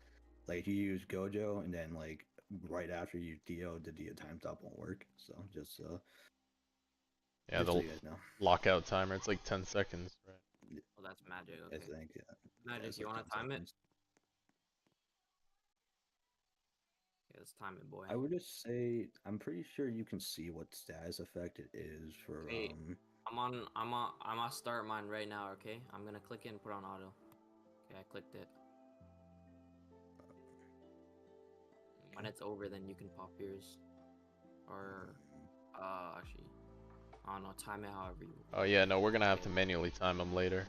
like, if you use Gojo and then like right after you Dio, the Dio time stop won't work. So just yeah, just the so you guys know. lockout timer. It's like 10 seconds, right? Well, that's magic. Okay. I think, yeah. Magic, it's you like want to 10 time it? seconds. Yeah, let's time it, boy. I would just say I'm pretty sure you can see what status effect it is for Hey, I'm gonna start mine right now, okay? I'm gonna click it and put on auto. Okay, I clicked it. When it's over, then you can pop yours. Or, actually, I don't know, time it however you. Oh yeah, no, we're gonna have to manually time them later.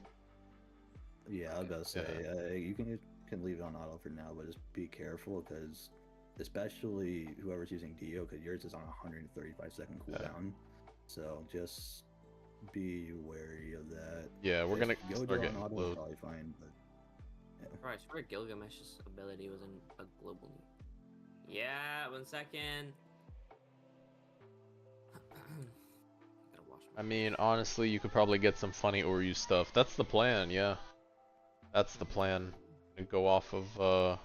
Yeah, I was about to say you can leave it on auto for now, but just be careful, because especially whoever's using Dio, because yours is on 135-second cooldown. So just be wary of that. Yeah, we're gonna Gojo start getting on auto low. is probably fine, but yeah. Alright, I swear Gilgamesh's ability was in a global league. Yeah, 1 second. Gotta wash my I mean, honestly, you could probably get some funny Uryu stuff. That's the plan, yeah. That's the plan. To go off of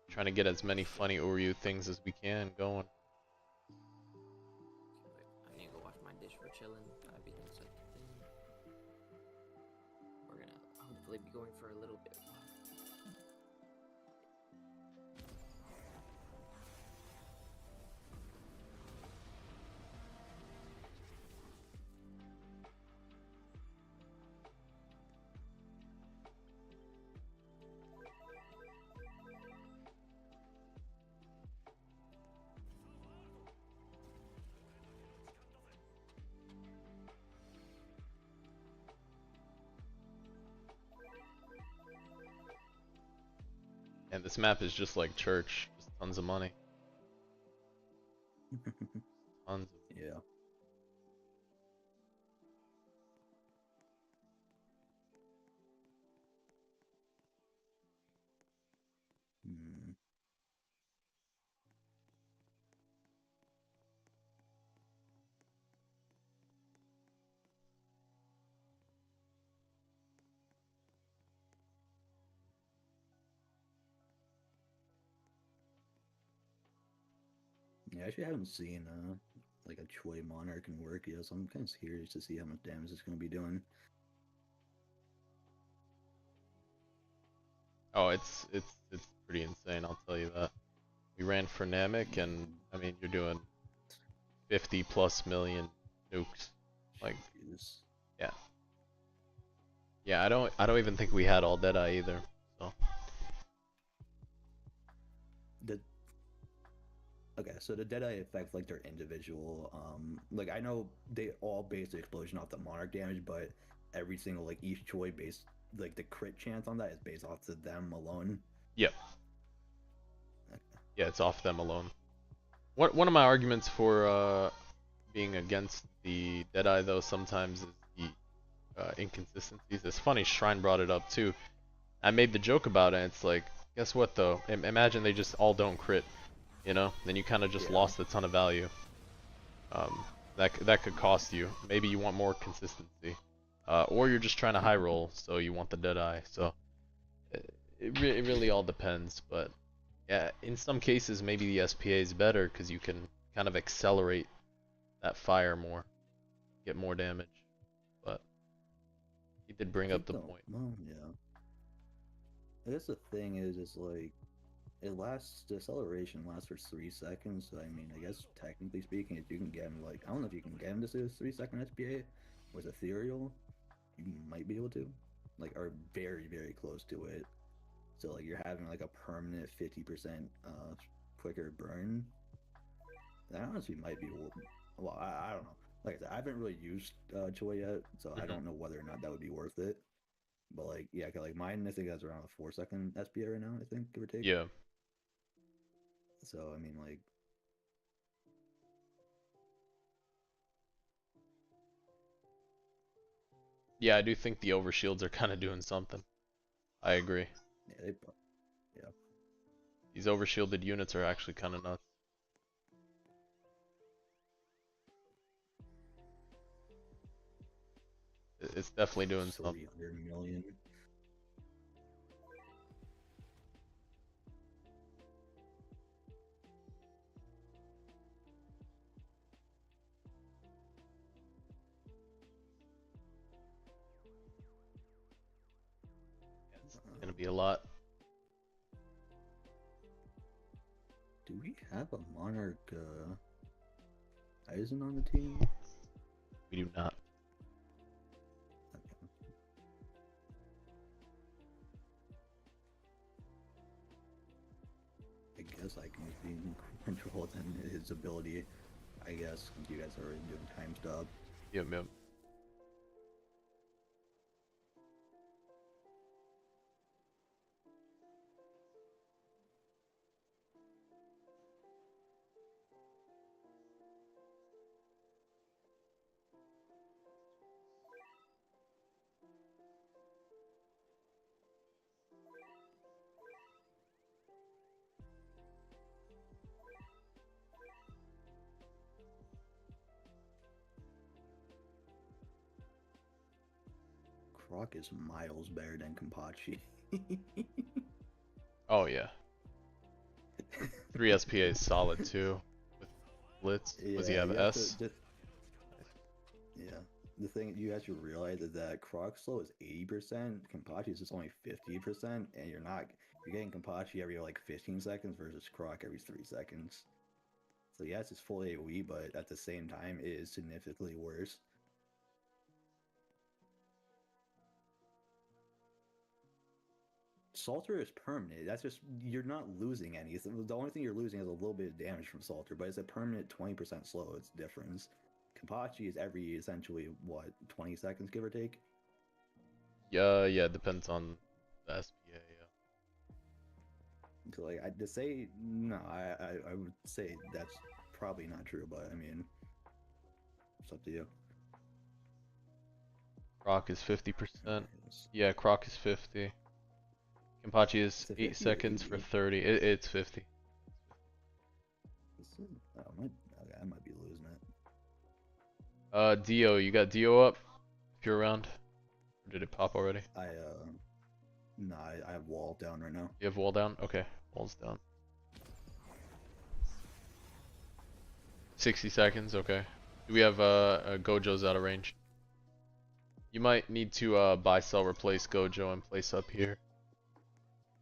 trying to get as many funny Uryu things as we can going. I need to go wash my dish for chilling. Everything's like we're gonna hopefully be going for a little bit. And this map is just like church, just tons of money. Tons of Yeah. Hmm. Yeah, I actually haven't seen like a Choi Monarch in work yet, so I'm kind of curious to see how much damage it's going to be doing. Oh, it's pretty insane, I'll tell you that. We ran for Namek, and I mean, you're doing 50 plus million nukes. Like, Jeez. yeah. Yeah, I don't even think we had all Deadeye either. So The Okay, so the Deadeye affect like their individual, like I know they all base the explosion off the Monarch damage, but every single like each Choi base, like the crit chance on that is based off to them alone. yep. Okay. Yeah, it's off them alone. One of my arguments for being against the Deadeye though sometimes is the inconsistencies. It's funny, Shrine brought it up too. I made the joke about it, and it's like, guess what though? Imagine they just all don't crit, you know? Then you kind of just Yeah. lost a ton of value. That could cost you. Maybe you want more consistency, or you're just trying to high roll, so you want the Deadeye. So it really all depends. But yeah, in some cases maybe the SPA is better because you can kind of accelerate that fire more, get more damage. But he did bring up the point. Well, yeah. I guess the thing is like it lasts. The acceleration lasts for 3 seconds. So I mean, I guess technically speaking, if you can get him like I don't know if you can get him to do a 3 second SPA with ethereal, you might be able to, like, are very close to it. So like you're having like a permanent 50% quicker burn. That honestly might be well. I don't know. Like I said, I haven't really used Choi yet, so I don't know whether or not that would be worth it. But like yeah, 'cause, like mine, I think that's around a 4 second SPA right now. I think give or take. Yeah. So I mean like Yeah, I do think the overshields are kind of doing something. I agree. yeah, yeah. These overshielded units are actually kind of nuts. It's definitely doing something. 300 million. It's gonna be a lot. Do we have a Monarch Eisen on the team? We do not. Okay. I guess I can be controlled in his ability. I guess you guys are already doing time stop. Yep, yep. Croc is miles better than Kampachi. Oh yeah. 3 SPA is solid too. With Blitz. Does he have you S? Yeah. The thing you have to realize is that Croc slow is 80%, Kampachi is just only 50%, and you're getting Kampachi every like 15 seconds versus Croc every 3 seconds. So yes, it's full AoE, but at the same time, it is significantly worse. Salter is permanent. That's just you're not losing any. The only thing you're losing is a little bit of damage from Salter, but it's a permanent 20% slow. It's difference. Kampachi is every essentially what 20 seconds, give or take. Yeah, it depends on the SPA. Yeah. So like I to say no, I would say that's probably not true, but I mean, it's up to you. Croc is 50%. It's Yeah, Croc is 50. Kenpachi is it 8 50 or seconds for 80? 30. It's 50. Oh, okay, I might be losing it. Dio, you got Dio up? If you're around. Or did it pop already? No, I have wall down right now. You have wall down? Okay, wall's down. 60 seconds, okay. Do we have Gojo's out of range? You might need to buy, sell, replace Gojo and place up here.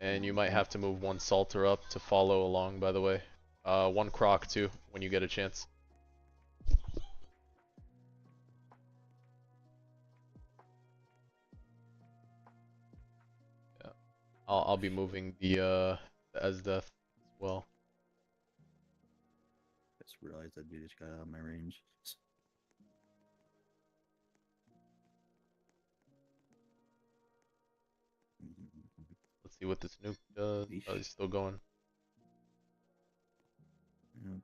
And you might have to move one Salter up to follow along, by the way. One Croc too, when you get a chance. Yeah. I'll be moving the Esdeath as well. Just realized that dude just got out of my range. Let's see what this nuke does. Oh, he's still going. Yep.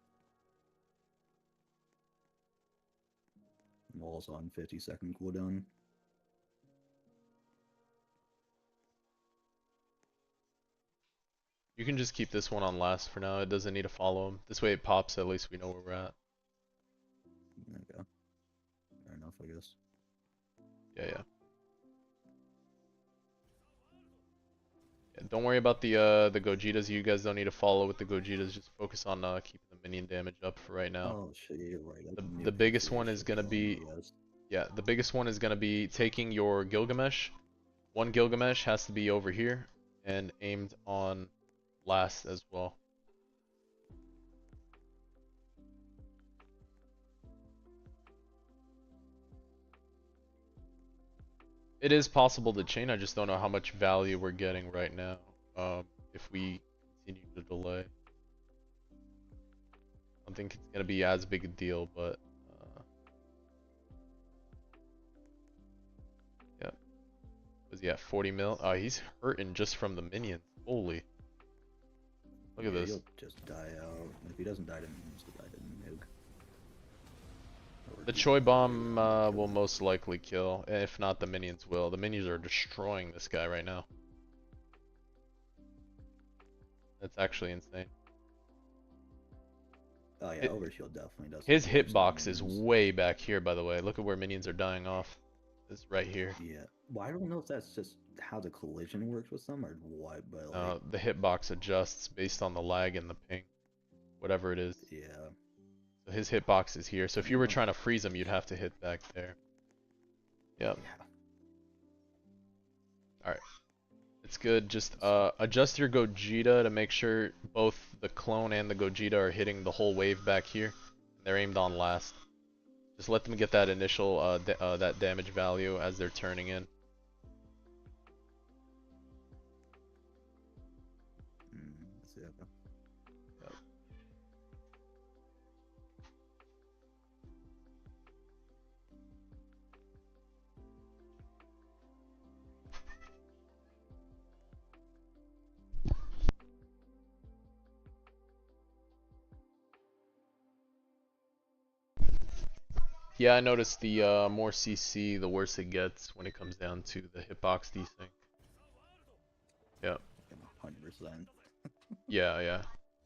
Wall's on 50-second cooldown. You can just keep this one on last for now. It doesn't need to follow him. This way it pops, at least we know where we're at. There we go. Fair enough, I guess. Yeah, yeah. Yeah, don't worry about the Gojitas. You guys don't need to follow with the Gojitas. Just focus on keeping the minion damage up for right now. Oh shit, you're right. The biggest one is gonna be the biggest one is gonna be taking your Gilgamesh. One Gilgamesh has to be over here and aimed on last as well. It is possible to chain, I just don't know how much value we're getting right now, if we continue to delay. I don't think it's gonna be as big a deal, but yeah. Was he at 40 mil? Oh, he's hurting just from the minions. Holy. Look at this. He'll just die out. If he doesn't die to minions, he'll die to nuke. The Choi Bomb will most likely kill. If not, the minions will. The minions are destroying this guy right now. That's actually insane. Oh yeah, Overshield definitely does. His hitbox is way back here, by the way. Look at where minions are dying off. It's right here. Yeah. Well, I don't know if that's just how the collision works with them or what, but like... The hitbox adjusts based on the lag and the ping. Whatever it is. Yeah. So his hitbox is here. So if you were trying to freeze him, you'd have to hit back there. Yep. Yeah. Alright. It's good. Just adjust your Gogeta to make sure both the clone and the Gogeta are hitting the whole wave back here. They're aimed on last. Just let them get that initial that damage value as they're turning in. Let's see, okay. Yep. Yeah, I noticed the more CC, the worse it gets when it comes down to the hitbox desync. Yep. 100%. Yeah, yeah.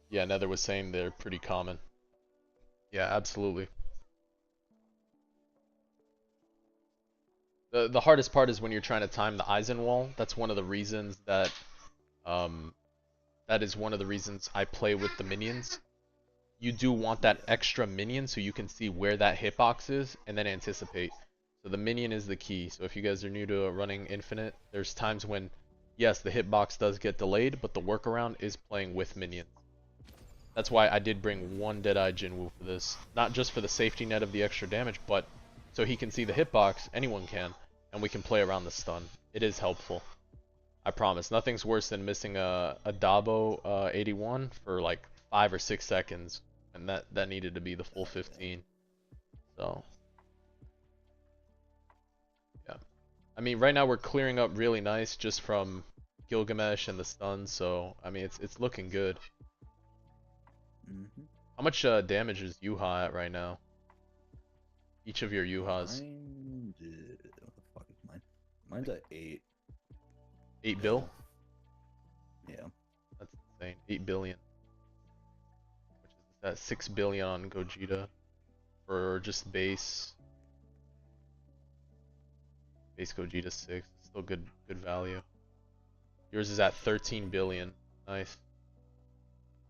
Yeah, Nether was saying they're pretty common. Yeah, absolutely. The hardest part is when you're trying to time the Eisenwall. That's one of the reasons that that is one of the reasons I play with the minions. You do want that extra minion so you can see where that hitbox is and then anticipate. So the minion is the key. So if you guys are new to running Infinite, there's times when, yes, the hitbox does get delayed, but the workaround is playing with minions. That's why I did bring one Deadeye Jinwoo for this. Not just for the safety net of the extra damage, but so he can see the hitbox, anyone can, and we can play around the stun. It is helpful. I promise. Nothing's worse than missing a Dabo 81 for like 5 or 6 seconds. And that needed to be the full 15. So yeah, I mean right now we're clearing up really nice just from Gilgamesh and the stun, so I mean it's looking good. Mm-hmm. How much damage is Yuha at right now? Each of your Yuhas. Mine did... What the fuck is mine? Mine's at 8. 8 bill? Yeah. That's insane. 8 billion. Which is that 6 billion on Gogeta for just base. Base Gogeta 6. Still good value. Yours is at 13 billion. Nice.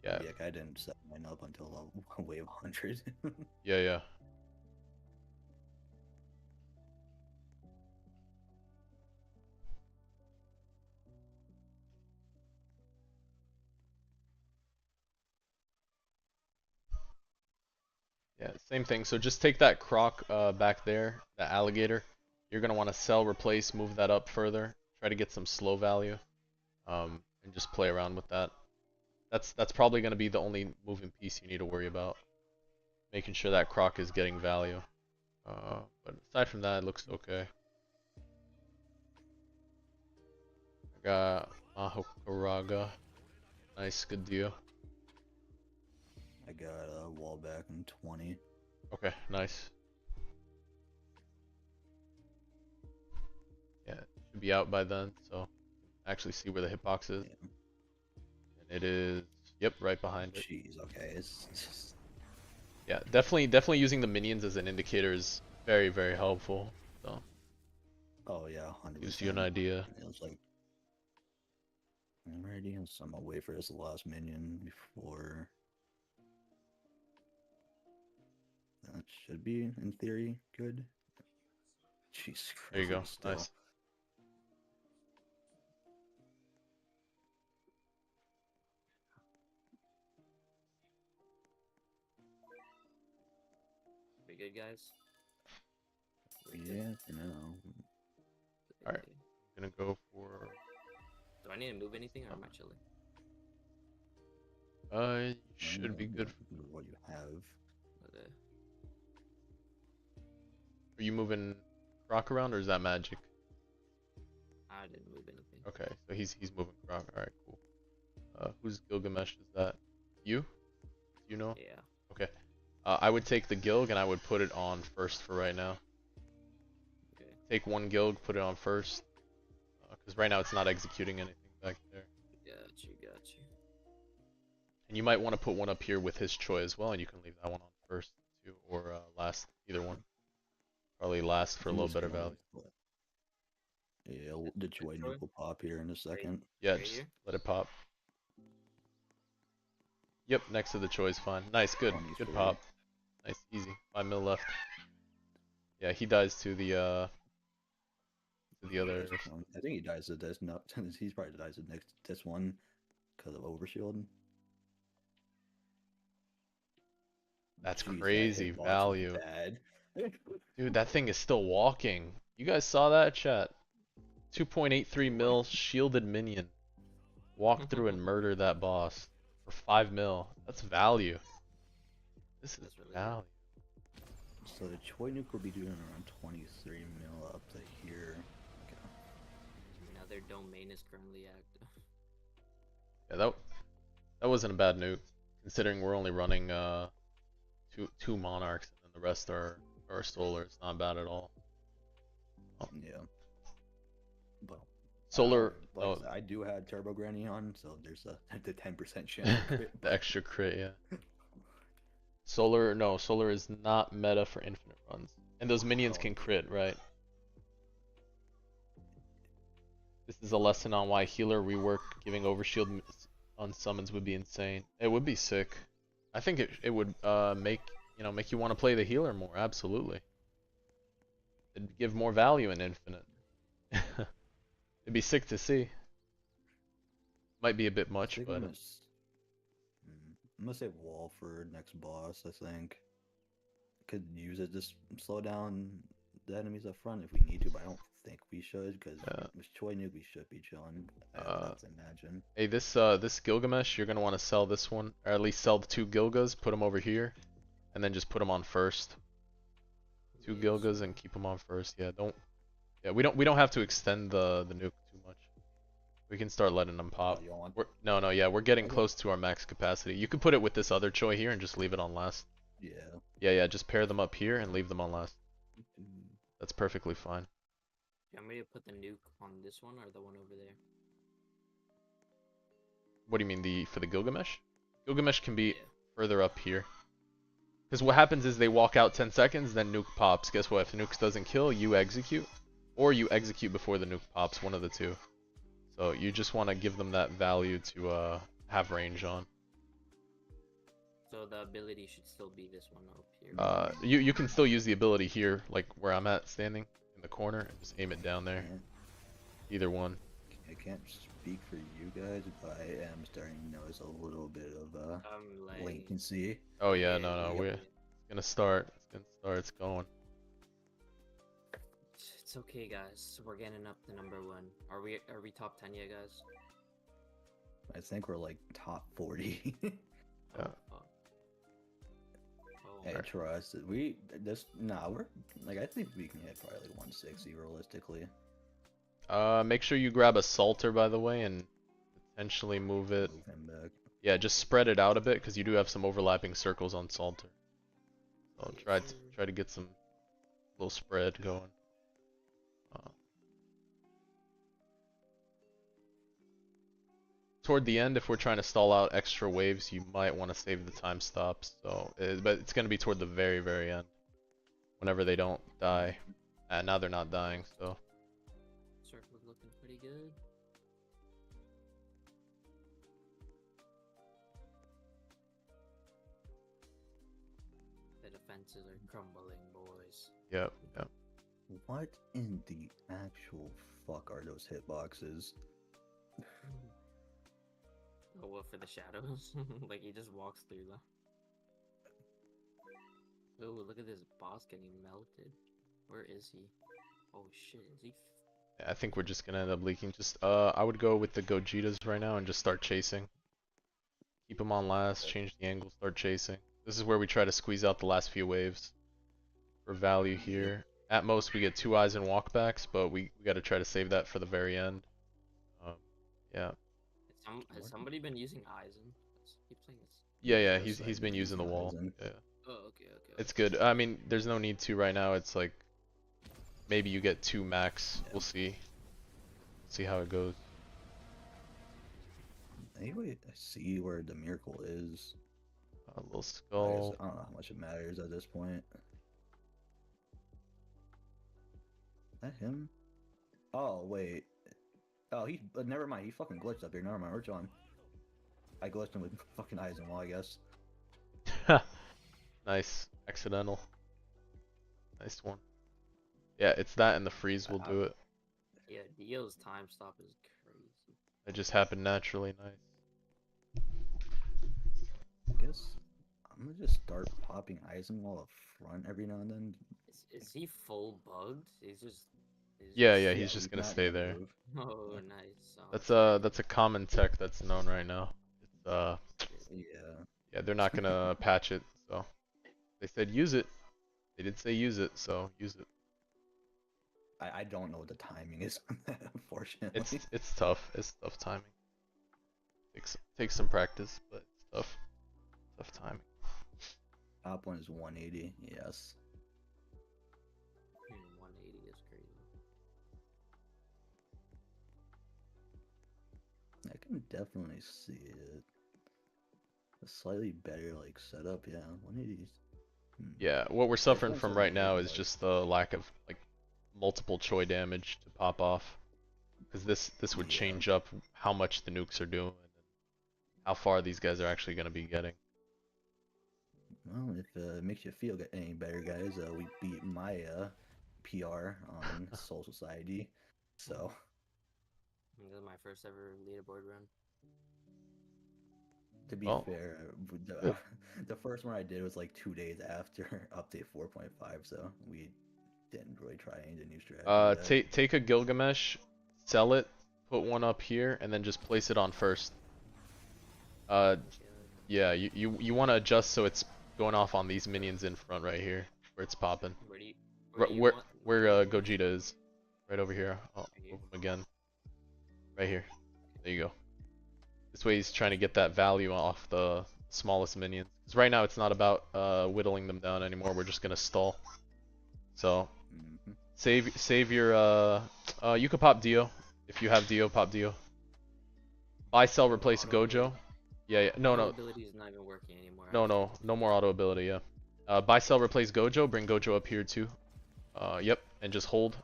Yeah. Yeah, I didn't set mine up until wave 100. Yeah. Yeah, same thing. So just take that croc back there, that alligator. You're gonna want to sell, replace, move that up further. Try to get some slow value, and just play around with that. That's probably gonna be the only moving piece you need to worry about. Making sure that croc is getting value. But aside from that, it looks okay. I got Mahokaraga. Nice, good deal. I got a wall back in 20. Okay, nice. Yeah, it should be out by then, so actually see where the hitbox is. Yeah. And it is, yep, right behind it. Jeez, okay. It's just... Yeah, definitely using the minions as an indicator is very, very helpful. So Oh yeah, 100%. gives you an idea. It was like... I'm ready, so I'm gonna wait for this last minion before... That should be, in theory, good. Jesus Christ. There you go. Still. Nice. We good, guys? We good? Yeah, for now. Alright. I'm gonna go for Do I need to move anything, or am I chilling? you should be good. What you have. Okay. Are you moving Croc around or is that magic? I didn't move anything. Okay, so he's moving Croc. Alright, cool. Whose Gilgamesh is that? You? You know? Yeah. Okay. I would take the Gilg and I would put it on first for right now. Okay. Take one Gilg, put it on first. Because right now it's not executing anything back there. Got you. And you might want to put one up here with his Choi as well, and you can leave that one on first too, or last, either one. Probably last for a little better value. Yeah, the Joy Troy? nuke will pop here in a second. Yeah, Right just here? let it pop. Yep, next to the Choi is fine. Nice, good 23. pop. Nice, easy. 5 mil left. Yeah, he dies to the other. I think he dies to this. No, he's probably dies to this one because of overshield. That's Jeez, that crazy hitbox is value. Bad. Dude, that thing is still walking. You guys saw that, chat? 2.83 mil shielded minion. Walk through and murder that boss for 5 mil. That's value. This is That's really value. So the Choi nuke will be doing around 23 mil up to here. Okay. Now their domain is currently active. Yeah, that wasn't a bad nuke, considering we're only running two monarchs and then the rest are solar. It's not bad at all. Oh. Yeah. But Solar. like I Oh, said, I do have Turbo Granny on, so there's the 10% chance. of crit, the extra crit, yeah. Solar, no, solar is not meta for infinite runs, and those minions Oh. can crit, right? This is a lesson on why healer rework giving overshield on summons would be insane. It would be sick. I think it would make you want to play the healer more. Absolutely. It'd give more value in infinite. It'd be sick to see. Might be a bit I much, think but I'm gonna say wall for next boss. I think could use it just slow down the enemies up front if we need to, but I don't think we should because with Choi nuke we should be chilling. Let's imagine. hey, this Gilgamesh, you're gonna want to sell this one, or at least sell the 2 Gilgas, put them over here, and then just put them on first. 2 Gilgas and keep them on first. Yeah, we don't have to extend the nuke too much. We can start letting them pop. You don't want? No, yeah, we're getting Okay. close to our max capacity. You could put it with this other Choi here and just leave it on last. Yeah. Yeah, just pair them up here and leave them on last. That's perfectly fine. Do you want me to put the nuke on this one or the one over there? What do you mean, for the Gilgamesh? Gilgamesh can be Yeah. further up here. Because what happens is they walk out 10 seconds, then nuke pops. Guess what? If the nuke doesn't kill, you execute. Or you execute before the nuke pops, one of the two. So you just want to give them that value to have range on. So the ability should still be this one up here. You can still use the ability here, like where I'm at, standing in the corner, and just aim it down there. Either one. I can't speak for you guys, but I am starting to notice a little bit of Like, latency. Oh yeah, Yeah, no, yeah. it's gonna start. It's going. it's okay, guys. We're getting up to number 1. Are we top 10 yet, guys? I think we're like top 40. Yeah. Oh, fuck. Oh, Hey, trust it. We're like, I think we can hit probably like 160 realistically. Make sure you grab a salter, by the way, and potentially move it. Move him back. Yeah, just spread it out a bit because you do have some overlapping circles on salter. So try to get some little spread going. Toward the end, if we're trying to stall out extra waves, you might want to save the time stops. So, but it's gonna be toward the very, very end, whenever they don't die. Now they're not dying, so. Circle's looking pretty good. The defenses are crumbling, boys. Yep. What in the actual fuck are those hitboxes? Oh, what, for the shadows? Like he just walks through them. Oh, look at this boss getting melted. Where is he? Oh shit, is he? I think we're just gonna end up leaking. Just I would go with the Gojitas right now and just start chasing. Keep them on last, change the angle, start chasing. This is where we try to squeeze out the last few waves for value here. At most we get 2 eyes and walkbacks, but we gotta try to save that for the very end. Yeah. Has somebody been using Eisen? Keep saying this. Yeah, First he's time been using the wall. Horizon. Yeah. Oh, okay. It's good. I mean, there's no need to right now. It's like maybe you get 2 max. We'll see. See how it goes. Anyway, I see where the miracle is. A little I skull. don't know how much it matters at this point. Is that him? Oh, wait. Oh, never mind. He fucking glitched up here. Never mind. We're John. I glitched him with fucking eyes and wall, I guess. Nice. Accidental. Nice one. Yeah, it's that and the freeze will do it. Yeah, Dio's time stop is crazy. It just happened naturally. Nice. I guess I'm gonna just start popping Eisenwall up front every now and then. Is he full bugged? Yeah, he's just gonna not stay there. move. Oh, nice. That's a common tech that's known right now. It's Yeah. they're not gonna patch it, so they said use it. They did say use it, so use it. I don't know what the timing is on that, unfortunately. It's tough. It's tough timing. Takes some practice, but it's tough. Tough timing. Top one is 180, yes. 180 is crazy. I can definitely see it. A slightly better like setup, yeah. 180s. Yeah, what we're suffering one's from like right now really is like- just the lack of like multiple Choi damage to pop off. Because this would Yeah. change up how much the nukes are doing and how far these guys are actually gonna be getting. Well, if it makes you feel any better, guys, we beat my PR on Soul Society. So This is my first ever leaderboard run. to be Well, fair, the first one I did was like 2 days after update 4.5, so we didn't really try any of the new strategies. Take a Gilgamesh, sell it, put one up here, and then just place it on first. Yeah, you want to adjust so it's going off on these minions in front right here, where it's popping. Where do you Where want? Gogeta is, right over here. I'll Right here? move him again. Right here. There you go. This way he's trying to get that value off the smallest minions. Because right now it's not about whittling them down anymore. We're just gonna stall. So save your you could pop Dio. If you have Dio, pop Dio. Buy, sell, replace Gojo. Yeah. No. Ability is not even working anymore. No more auto ability, yeah. Buy, sell, replace Gojo, bring Gojo up here too. Yep, and just hold.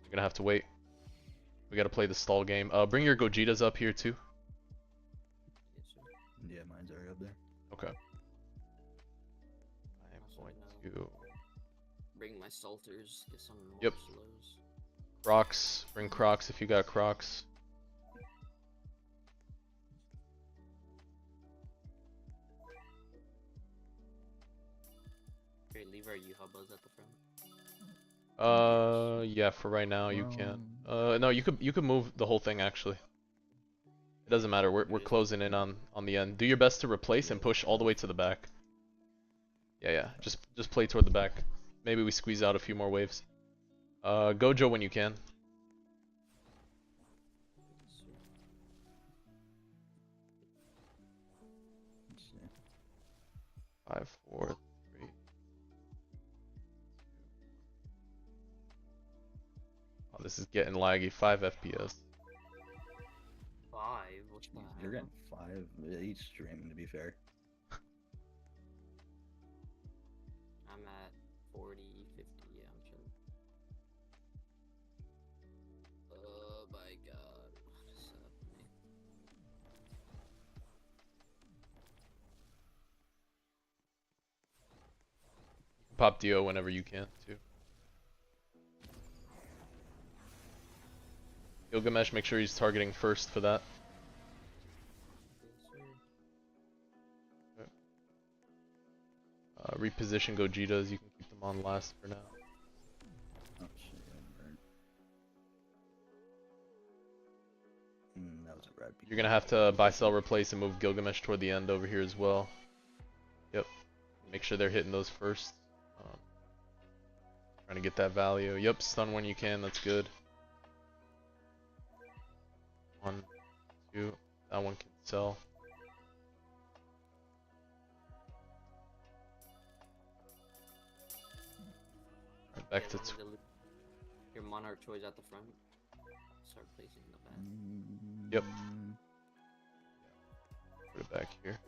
You're gonna have to wait. We gotta play the stall game. Bring your Gojitas up here too. Yeah, mine's already up there. Okay. I am going to bring my salters, get some more Yep. slows. Crocs. Bring Crocs if you got Crocs. Okay, leave our U-Hubbas at the front. Yeah, for right now you can. No, you could move the whole thing actually. It doesn't matter. We're closing in on the end. Do your best to replace and push all the way to the back. Yeah. Just play toward the back. Maybe we squeeze out a few more waves. Gojo when you can. Let's see. 5, 4, 3. Oh, this is getting laggy. 5 FPS. 5? What's Jeez, that? you're getting 5 each stream, to be fair. I'm at 40, 50, yeah, I'm chilling. Oh my god, what is happening? Pop Dio whenever you can too. Gilgamesh, make sure he's targeting first for that. Reposition Gojitas, you can keep them on last for now. Oh shit, that was a red. You're gonna have to buy, sell, replace, and move Gilgamesh toward the end over here as well. Yep. Make sure they're hitting those first. Trying to get that value. Yep, stun when you can, that's good. 1, 2, that one can sell. Right, back to your Monarch choice at the front. Start placing the back. Yep. Put it back here.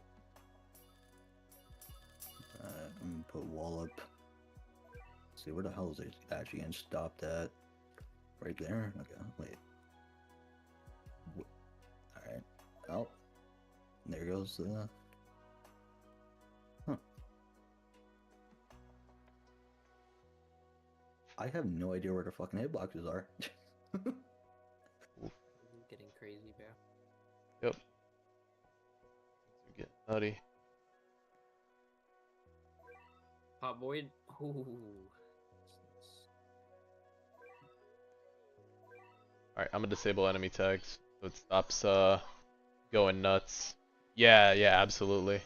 I'm gonna put wall up. Let's see, where the hell is it actually getting stopped at? Right there? Okay, wait. Alright. Oh. There goes the... Huh. I have no idea where the fucking hitboxes are. Getting crazy, bro. Yep. Things are getting nutty. Pop Void. Ooh. Alright, I'm gonna disable enemy tags so it stops going nuts. Yeah, absolutely.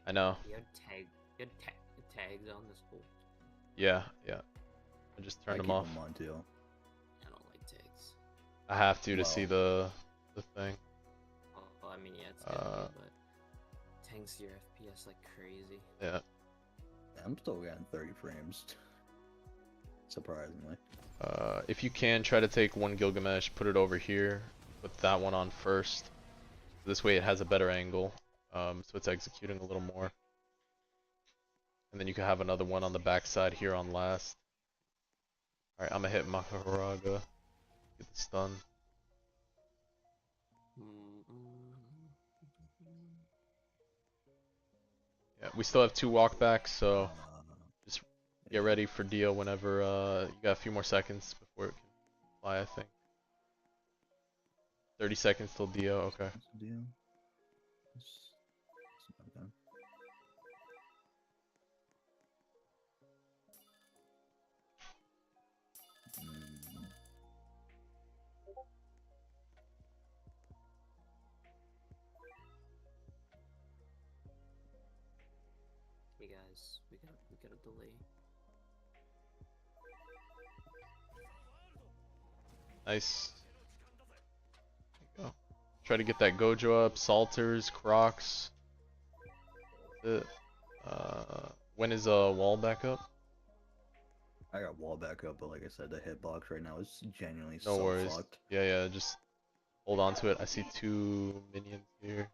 I know. You had tags on this whole. Yeah. I just turned them off. Them on too. I don't like tags. I have to see the thing. Oh, I mean, yeah, it's good, but tanks your FPS like crazy. Yeah. I'm still getting 30 frames. Surprisingly. If you can, try to take one Gilgamesh, put it over here, put that one on first. This way it has a better angle, so it's executing a little more. And then you can have another one on the backside here on last. Alright, I'm gonna hit Makaharaga. Get the stun. Yeah, we still have 2 walkbacks, so just get ready for Dio whenever you got a few more seconds before it can fly, I think. 30 seconds till Dio, okay. Hey guys, we got a delay. Nice. There you go. Try to get that Gojo up, Salters, Crocs. When is wall back up? I got wall back up, but like I said, the hitbox right now is genuinely No so worries. fucked. Yeah, just hold on to it. I see 2 minions here.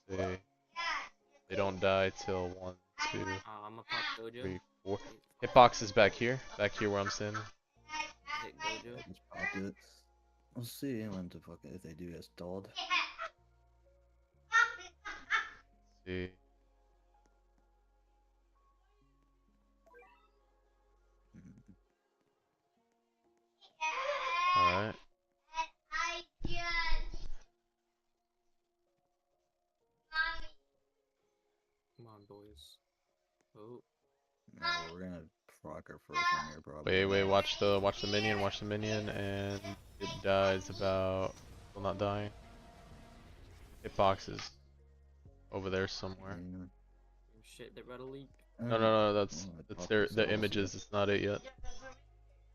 Let's see. They don't die till 1, 2, I'm gonna pop Gojo. 3, 4. Hitbox is back here where I'm standing. Hit Gojo. I just popped it. We'll see when to fucking if they do get stalled. See. Alright. Come on, boys. Oh. No, we're gonna proc our first one here probably. Wait, watch the minion, and it dies about still not dying. Hitbox is over there somewhere. Yeah. Shit, they're about to leak. No, that's Pop their themselves, the images, it's not it yet.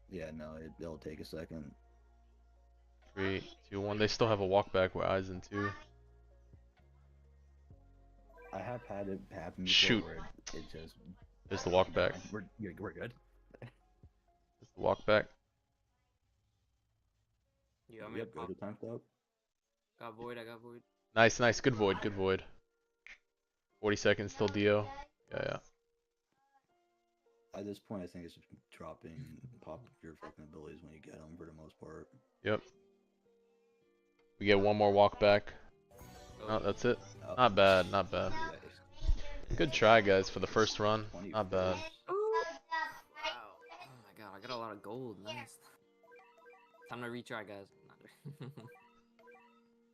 Yeah, no, it'll take a second. 3, 2, 1. They still have a walk back where Aizen too. I have had it happen before Shoot. where it just. There's the walk back. We're good. There's the walk back. You want me to Yep, go pop? to time stop. I got void. Nice. Good void. 40 seconds till Dio. Yeah. At this point, I think it's just dropping pop your fucking abilities when you get them for the most part. Yep. We get one more walk back. Oh, No, that's it. Oh, Not bad. nice. Good try, guys, for the first run. Not bad. wow. Oh my god, I got a lot of gold. Nice. Time to retry, guys.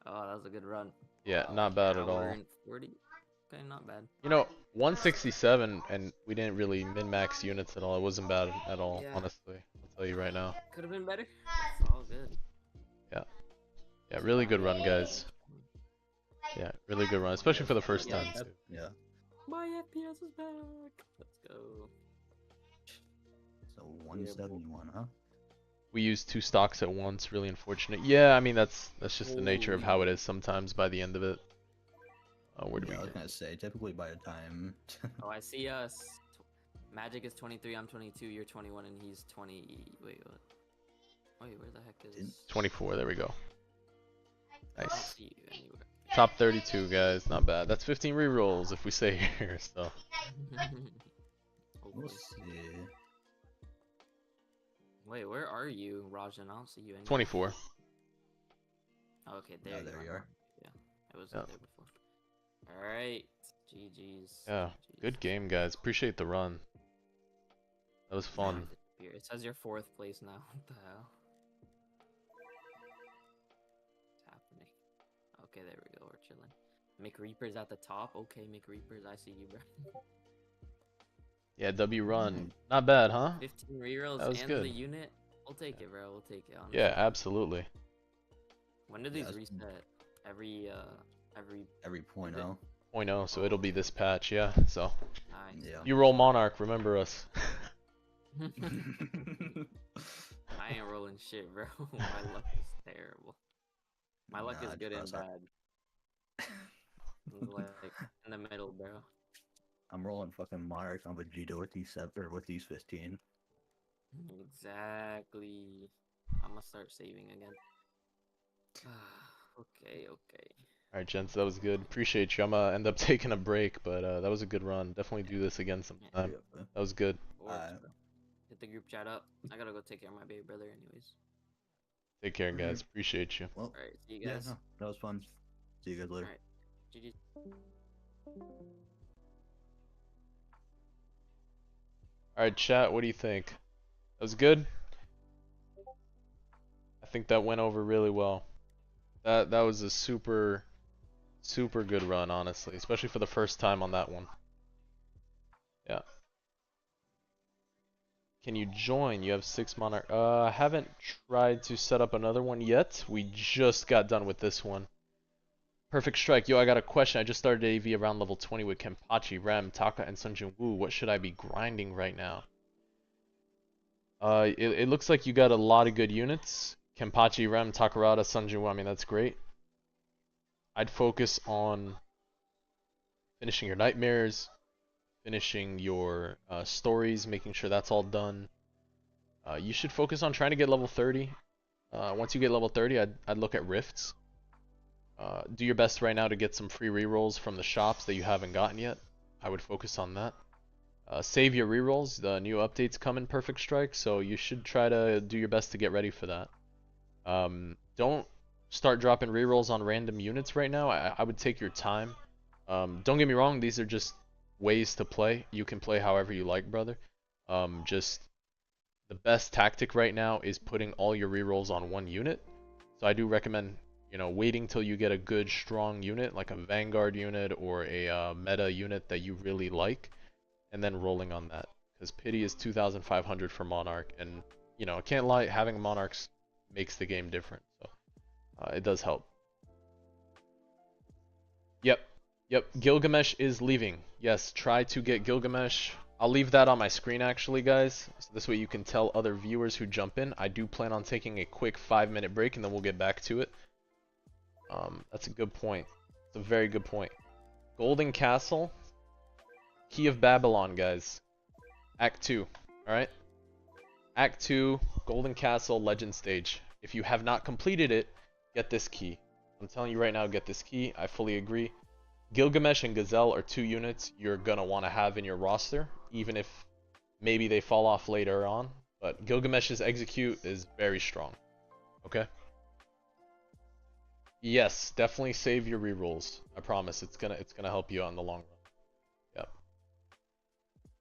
Oh, that was a good run. Yeah, not bad at Now all. we're in 40. Okay, not bad. You know, 167, and we didn't really min-max units at all. It wasn't bad at all, Yeah. honestly. I'll tell you right now. Could have been better. It's all good. Yeah, really good run, guys. Yeah, really good run, especially for the first Yeah, time, too. Yeah. My FPS is back. Let's go. So 171, huh? We used 2 stocks at once, really unfortunate. Yeah, I mean, that's just the nature of Holy how it is sometimes by the end of it. Where do Yeah, I we was go? gonna say, typically by the time. Oh, I see us. Magic is 23, I'm 22, you're 21, and he's 20. Wait, what? Wait, where the heck is... 24, there we go. I don't Nice. see you anywhere. Top 32, guys, not bad. That's 15 rerolls if we stay here, so. We'll Okay. see. Wait, where are you, Rajan? I don't see you anywhere. 24. Oh, okay, there, Yeah, there you are. Yeah, it was Yeah. up there before. Alright, GG's. Yeah, good game, guys. Appreciate the run. That was fun. It says you're 4th place now. What the hell? What's happening? Okay, there we go. We're chilling. McReaper's at the top. Okay, McReaper's. I see you, bro. Yeah, W run. Not bad, huh? 15 rerolls That was and good. the unit. We'll take it, bro. We'll take it. Honestly. Yeah, absolutely. When do Yeah, these that's- reset? Every Every point oh. 0.0, so it'll be this patch, yeah. So, nice. Yeah. you roll Monarch, remember us. I ain't rolling shit, bro. My luck is terrible. My luck Nah, is good and trust that. bad. It's like in the middle, bro. I'm rolling fucking Monarchs on Vegeta with these 7 or with these 15. Exactly. I'm gonna start saving again. Okay. Alright, gents, that was good. Appreciate you. I'm gonna end up taking a break, but that was a good run. Definitely do this again sometime. Yeah. That was good. Of course, bro. Hit the group chat up. I gotta go take care of my baby brother, anyways. Take care, guys. Appreciate you. Well, Alright, see you yeah, guys. no, that was fun. See you guys later. Alright. GG. Alright, chat, what do you think? That was good? I think that went over really well. That was a super good run, honestly, especially for the first time on that one. Yeah. Can you join? You have 6 Monarch. I haven't tried to set up another one yet. We just got done with this one. Perfect Strike. Yo, I got a question. I just started AV around level 20 with Kenpachi, Ram, Taka, and Sunjin Woo. What should I be grinding right now? It looks like you got a lot of good units. Kenpachi, Rem, Takarada, Sunju, I mean, that's great. I'd focus on finishing your nightmares, finishing your stories, making sure that's all done. You should focus on trying to get level 30. Once you get level 30, I'd look at rifts. Do your best right now to get some free rerolls from the shops that you haven't gotten yet. I would focus on that. Save your rerolls. The new updates come in Perfect Strike, so you should try to do your best to get ready for that. Don't start dropping rerolls on random units right now. I would take your time. Don't get me wrong, these are just ways to play. You can play however you like, brother. Just the best tactic right now is putting all your rerolls on one unit. So I do recommend, you know, waiting till you get a good strong unit like a Vanguard unit or a meta unit that you really like, and then rolling on that. Because pity is 2,500 for Monarch, and you know, I can't lie, having Monarchs makes the game different. So it does help. Yep. Gilgamesh is leaving. Yes, try to get Gilgamesh. I'll leave that on my screen actually, guys. So this way you can tell other viewers who jump in. I do plan on taking a quick 5-minute break and then we'll get back to it. That's a good point. It's a very good point. Golden Castle. Key of Babylon, guys. Act 2. Alright? Act 2, Golden Castle, Legend Stage. If you have not completed it, get this key. I'm telling you right now, get this key. I fully agree. Gilgamesh and Gazelle are 2 units you're gonna want to have in your roster, even if maybe they fall off later on. But Gilgamesh's execute is very strong. Okay? Yes, definitely save your rerolls. I promise it's gonna help you out in the long run. Yep.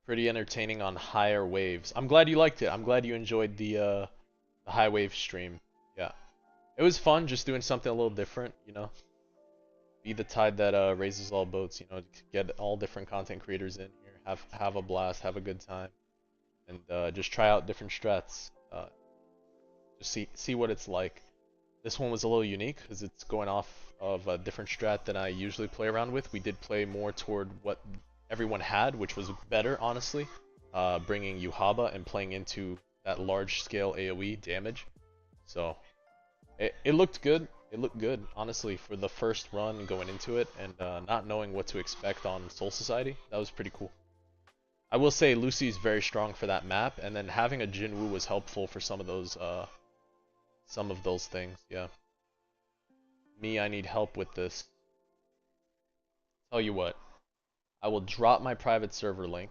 Pretty entertaining on higher waves. I'm glad you liked it. I'm glad you enjoyed the high wave stream. Yeah. It was fun just doing something a little different, you know. Be the tide that raises all boats, you know, get all different content creators in here, have a blast, have a good time, and just try out different strats. Just see what it's like. This one was a little unique because it's going off of a different strat than I usually play around with. We did play more toward what everyone had, which was better, honestly. Bringing Yuhaba and playing into that large scale AoE damage. So it looked good. It looked good, honestly, for the first run going into it, and not knowing what to expect on Soul Society. That was pretty cool. I will say Lucy's very strong for that map, and then having a Jinwoo was helpful for some of those things. Yeah. Me, I need help with this. Tell you what, I will drop my private server link.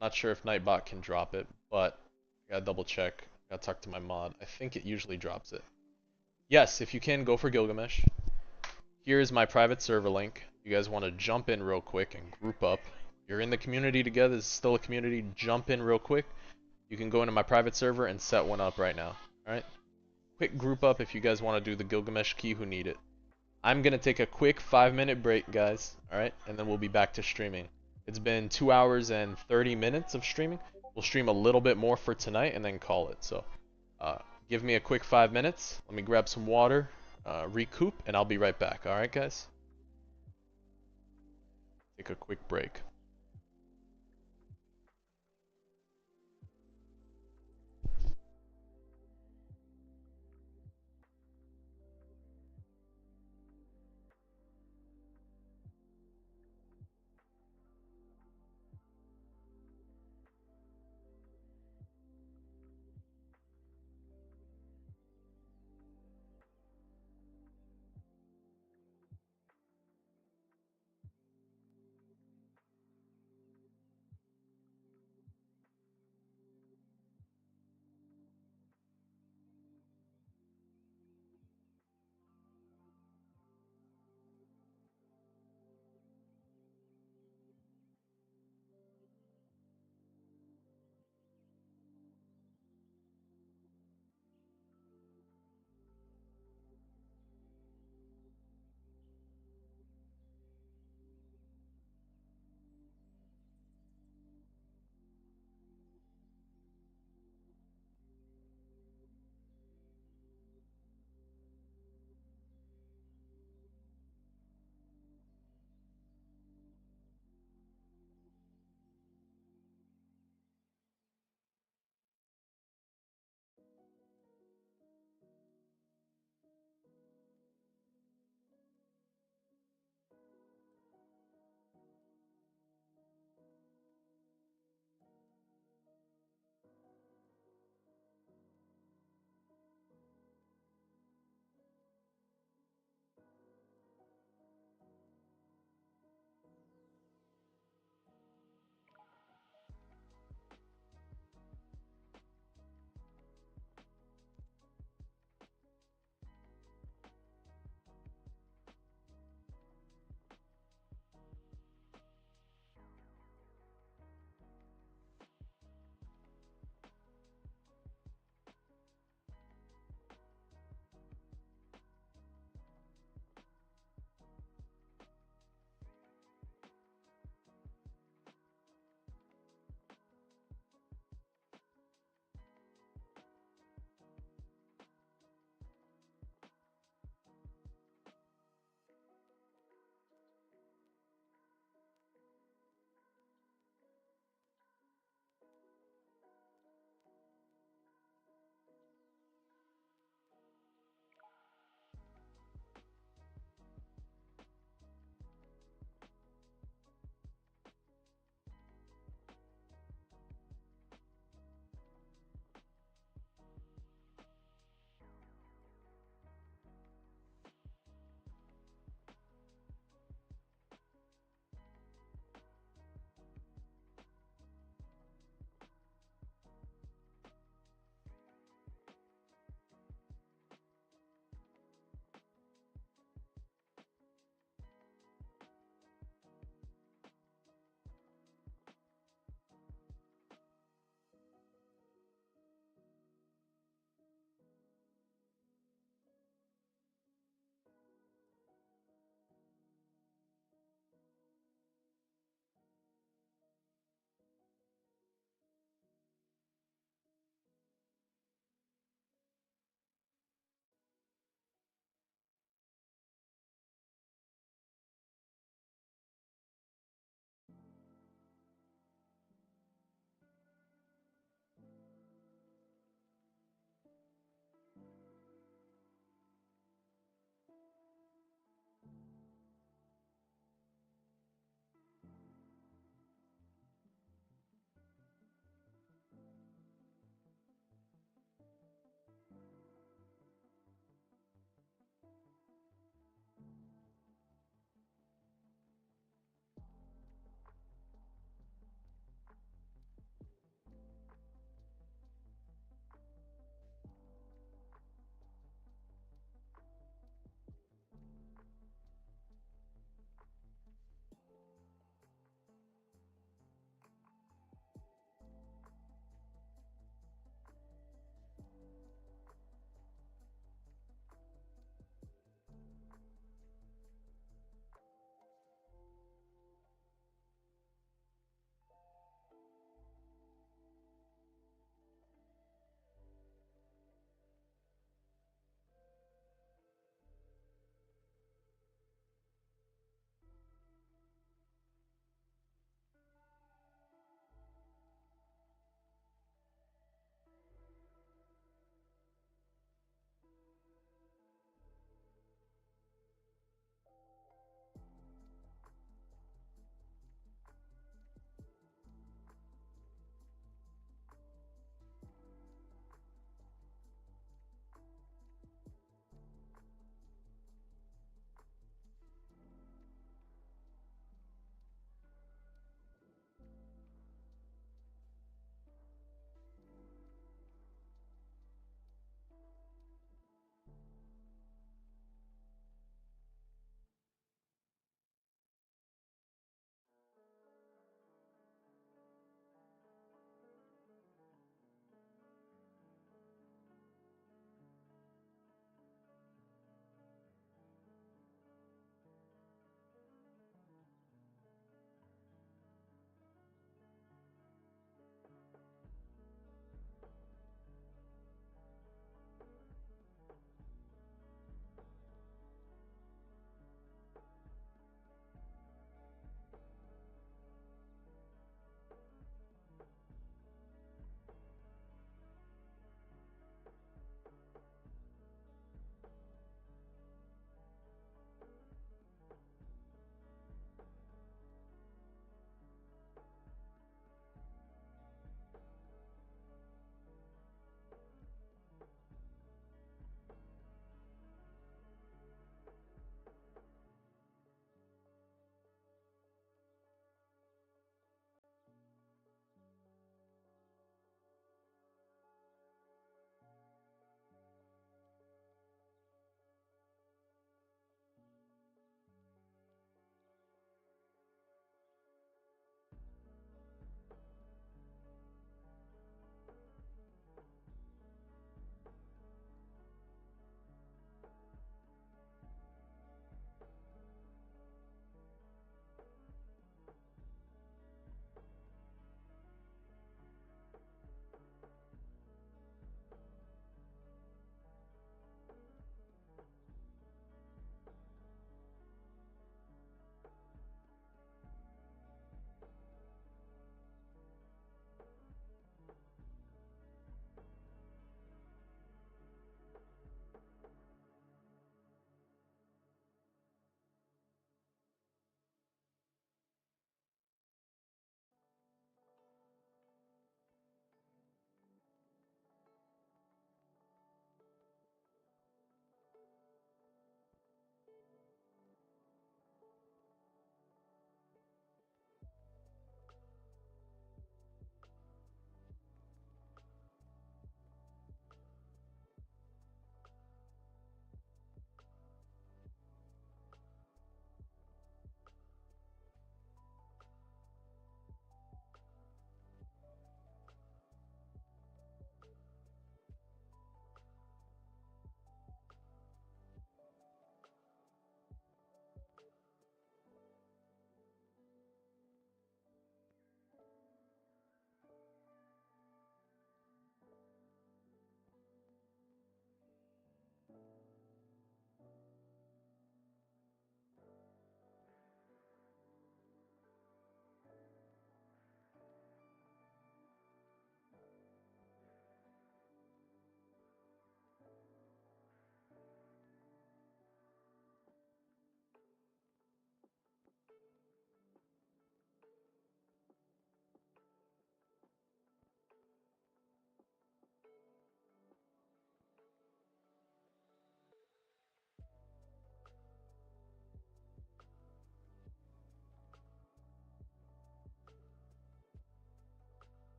Not sure if Nightbot can drop it, but I gotta double check. Gotta talk to my mod. I think it usually drops it. Yes, if you can, go for Gilgamesh. Here is my private server link. You guys want to jump in real quick and group up. You're in the community together. This is still a community. Jump in real quick. You can go into my private server and set one up right now. Alright? Quick group up if you guys want to do the Gilgamesh key who need it. I'm going to take a quick 5-minute break, guys. Alright? And then we'll be back to streaming. It's been 2 hours and 30 minutes of streaming. We'll stream a little bit more for tonight and then call it. So, give me a quick 5 minutes. Let me grab some water, recoup, and I'll be right back. Alright, guys? Take a quick break.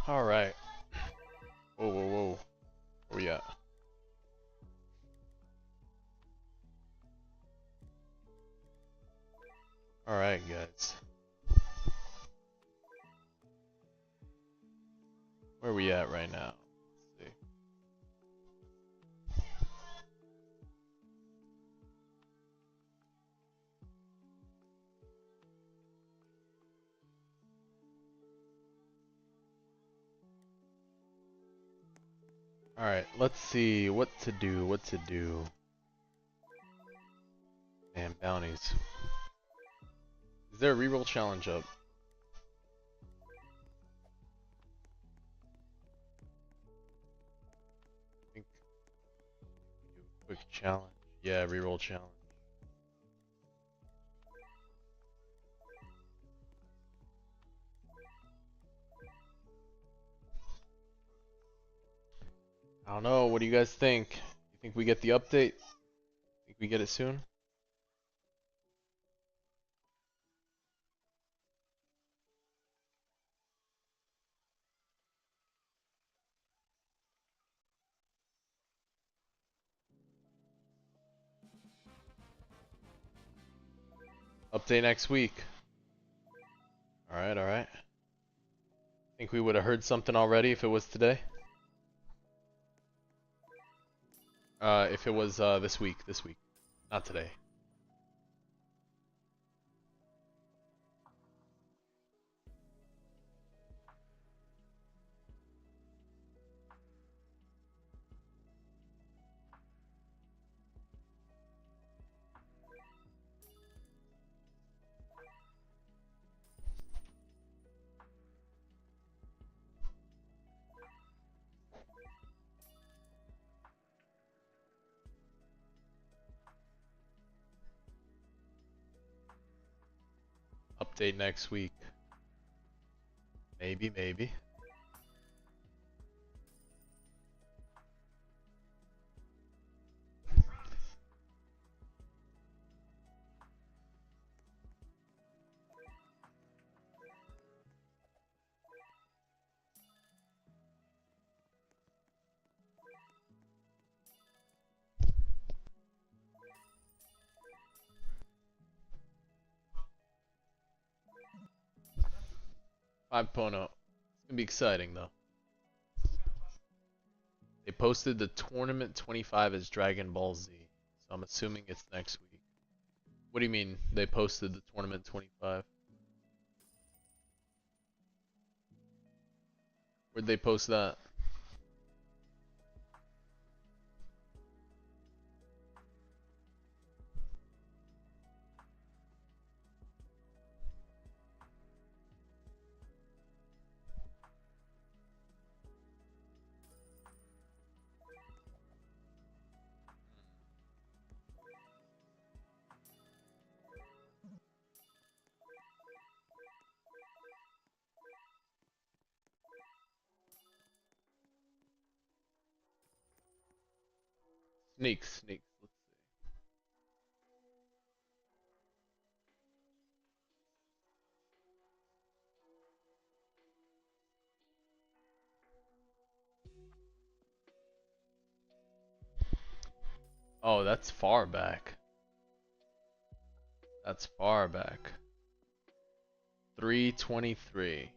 All right. Whoa, whoa, whoa. Where we at? All right, guys. Where are we at right now? Let's see. All right, let's see what to do. What to do? And bounties. Is there a reroll challenge up? I think do a quick challenge. Yeah, reroll challenge. I don't know. What do you guys think? You think we get the update? Think we get it soon? Update next week. Alright, alright. Think we would have heard something already if it was today? If it was this week, not today. Update next week. Maybe, maybe. Five It's gonna be exciting though. They posted the tournament 25 as Dragon Ball Z, so I'm assuming it's next week. What do you mean they posted the tournament 25? Where'd they post that? Sneaks. Let's see. Oh, that's far back. That's far back. 323.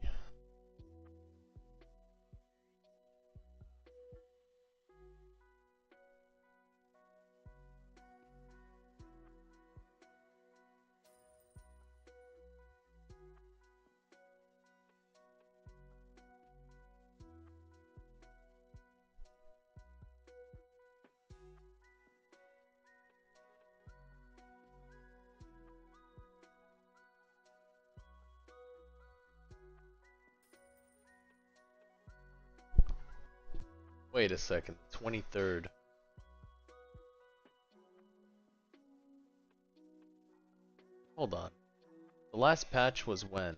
Wait a second. 23rd. Hold on. The last patch was when?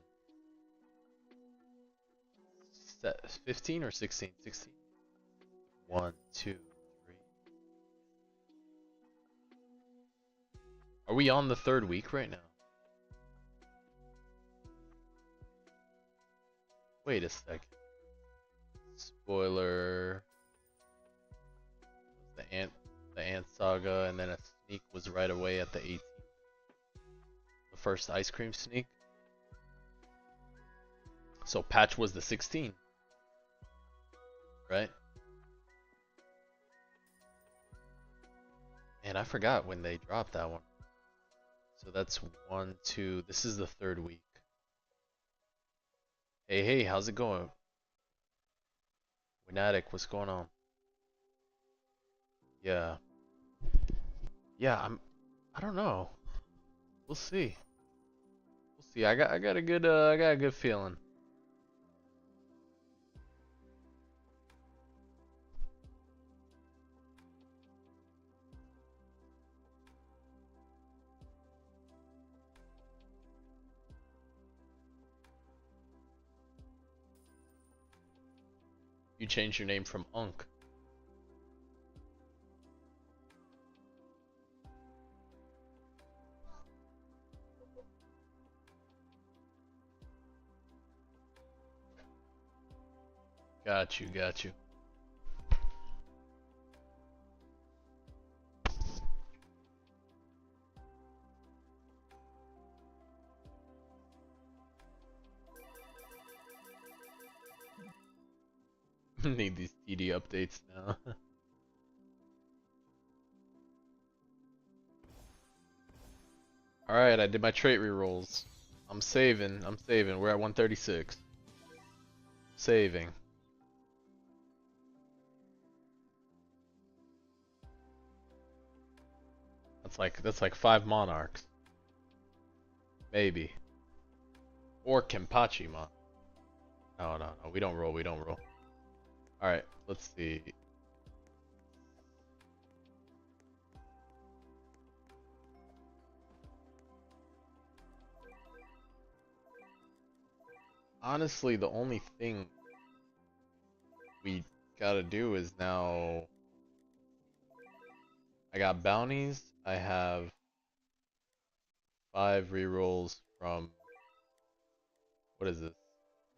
15 or 16? 16. 1, 2, 3. Are we on the third week right now? Wait a second. spoiler, the ant saga, and then a sneak was right away at the 18th. The first ice cream sneak. So patch was the 16th, right? And I forgot when they dropped that one. So that's 1, 2. This is the 3rd week. Hey, how's it going? Winatic, what's going on? Yeah. Yeah, I don't know. We'll see. We'll see. I got a good feeling. You changed your name from Unk. Got you. Need these TD updates now. Alright, I did my trait rerolls. I'm saving. We're at 136. Saving. That's like 5 monarchs. Maybe. Or Kenpachi mon. No, we don't roll. Alright, let's see. Honestly, the only thing we gotta do is now... I got bounties. I have 5 rerolls from... What is this?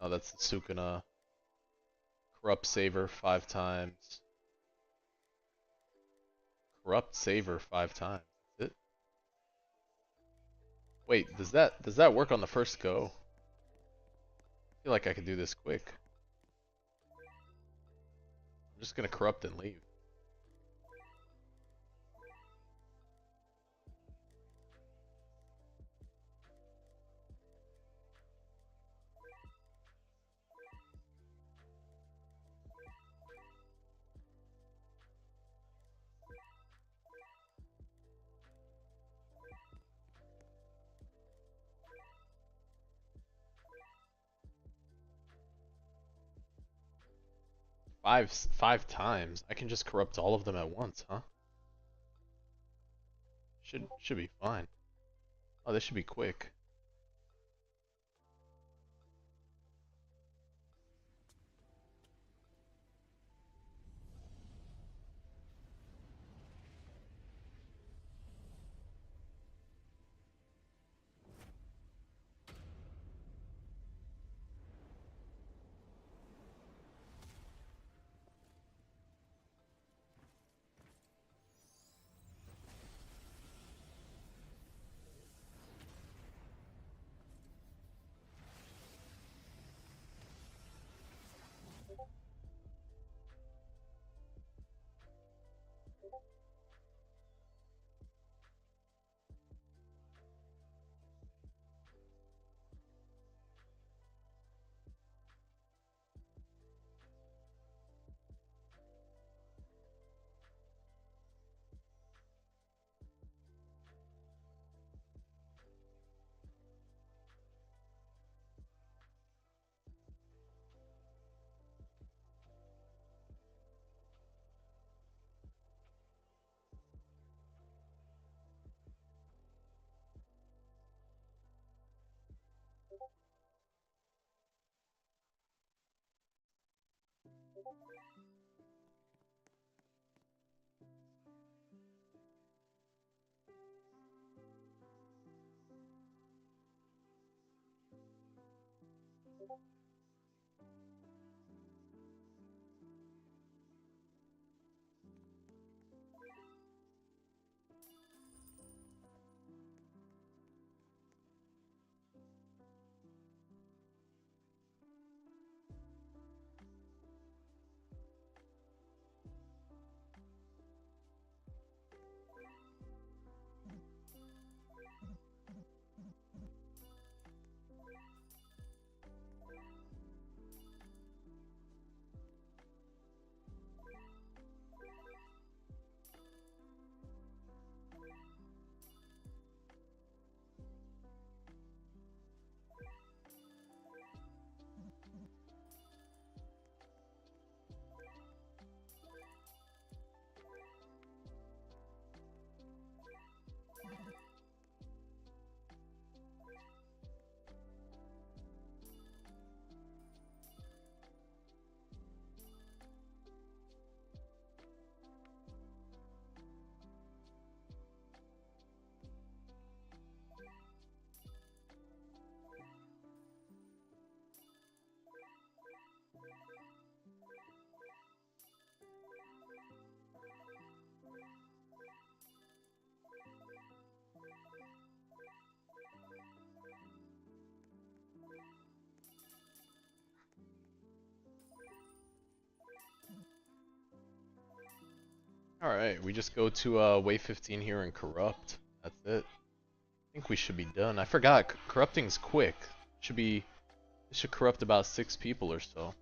Oh, that's the Sukuna. Corrupt Saver 5 times. Corrupt Saver 5 times. Is it? Wait, does that work on the first go? I feel like I could do this quick. I'm just gonna corrupt and leave. Five times? I can just corrupt all of them at once, huh? Should be fine. Oh, this should be quick. Alright, we just go to wave 15 here and corrupt. That's it. I think we should be done. I forgot, corrupting's quick. It should corrupt about 6 people or so.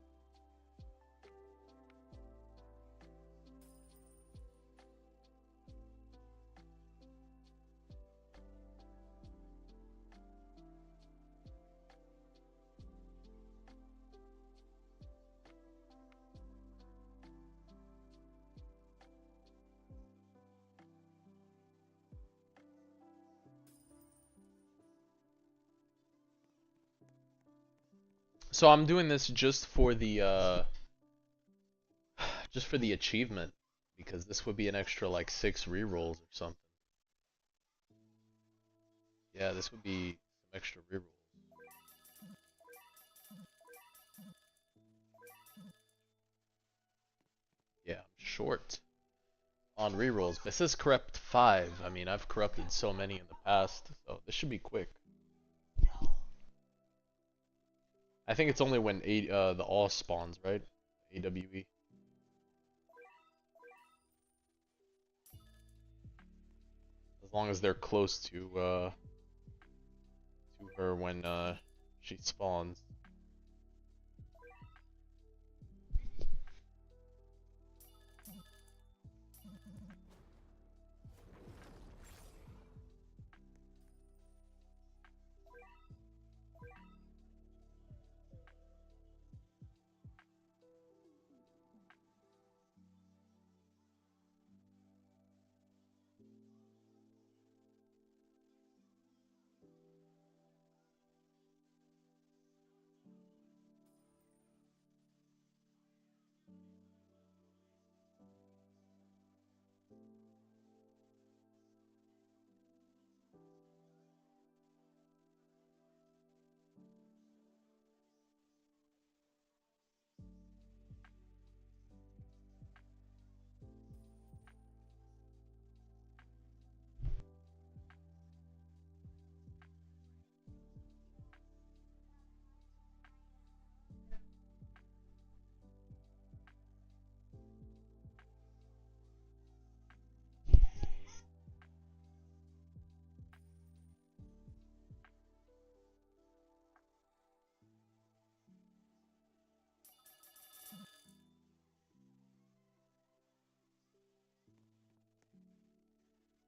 So I'm doing this just for the achievement, because this would be an extra like 6 rerolls or something. Yeah, this would be some extra rerolls. Yeah, I'm short on rerolls, but it says corrupt 5. I mean, I've corrupted so many in the past, so this should be quick. I think it's only when the all spawns, right? AWE. As long as they're close to her when she spawns.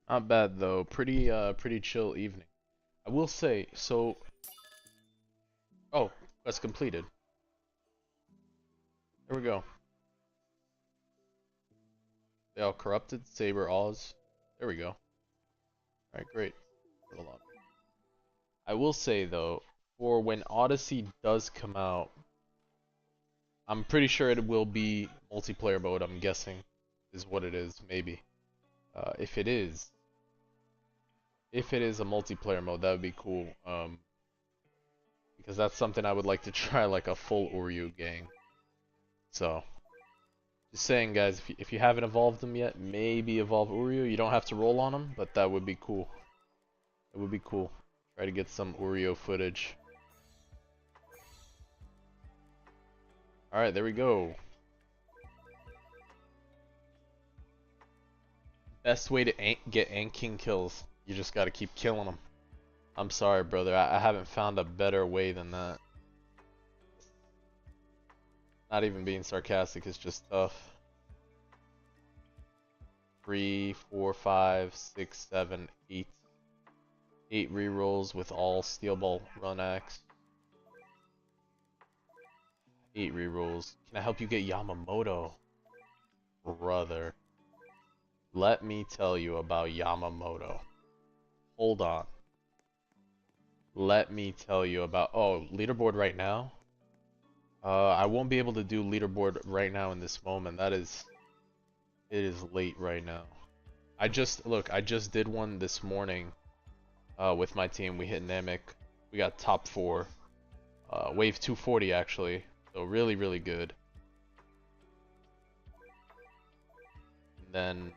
Not bad though. Pretty chill evening. I will say, so oh, quest completed. There we go. They all corrupted. Saber Oz. There we go. Alright, great. I will say though, for when Odyssey does come out, I'm pretty sure it will be multiplayer mode, I'm guessing. Is what it is, maybe. If it is a multiplayer mode, that would be cool. Because that's something I would like to try, like a full Oreo gang. So, just saying, guys, if you haven't evolved them yet, maybe evolve Oreo. You don't have to roll on them, but that would be cool. It would be cool. Try to get some Oreo footage. Alright, there we go. Best way to get Ant King kills. You just gotta keep killing them. I'm sorry, brother. I haven't found a better way than that. Not even being sarcastic, it's just tough. 3, 4, 5, 6, 7, 8. 8 rerolls with all Steel Ball Run Axe. 8 rerolls. Can I help you get Yamamoto? Brother. Let me tell you about Yamamoto. Hold on. Let me tell you about... Oh, leaderboard right now? I won't be able to do leaderboard right now in this moment. It is late right now. I just did one this morning with my team. We hit Namek. We got top 4. Wave 240 actually. So really, really good. And then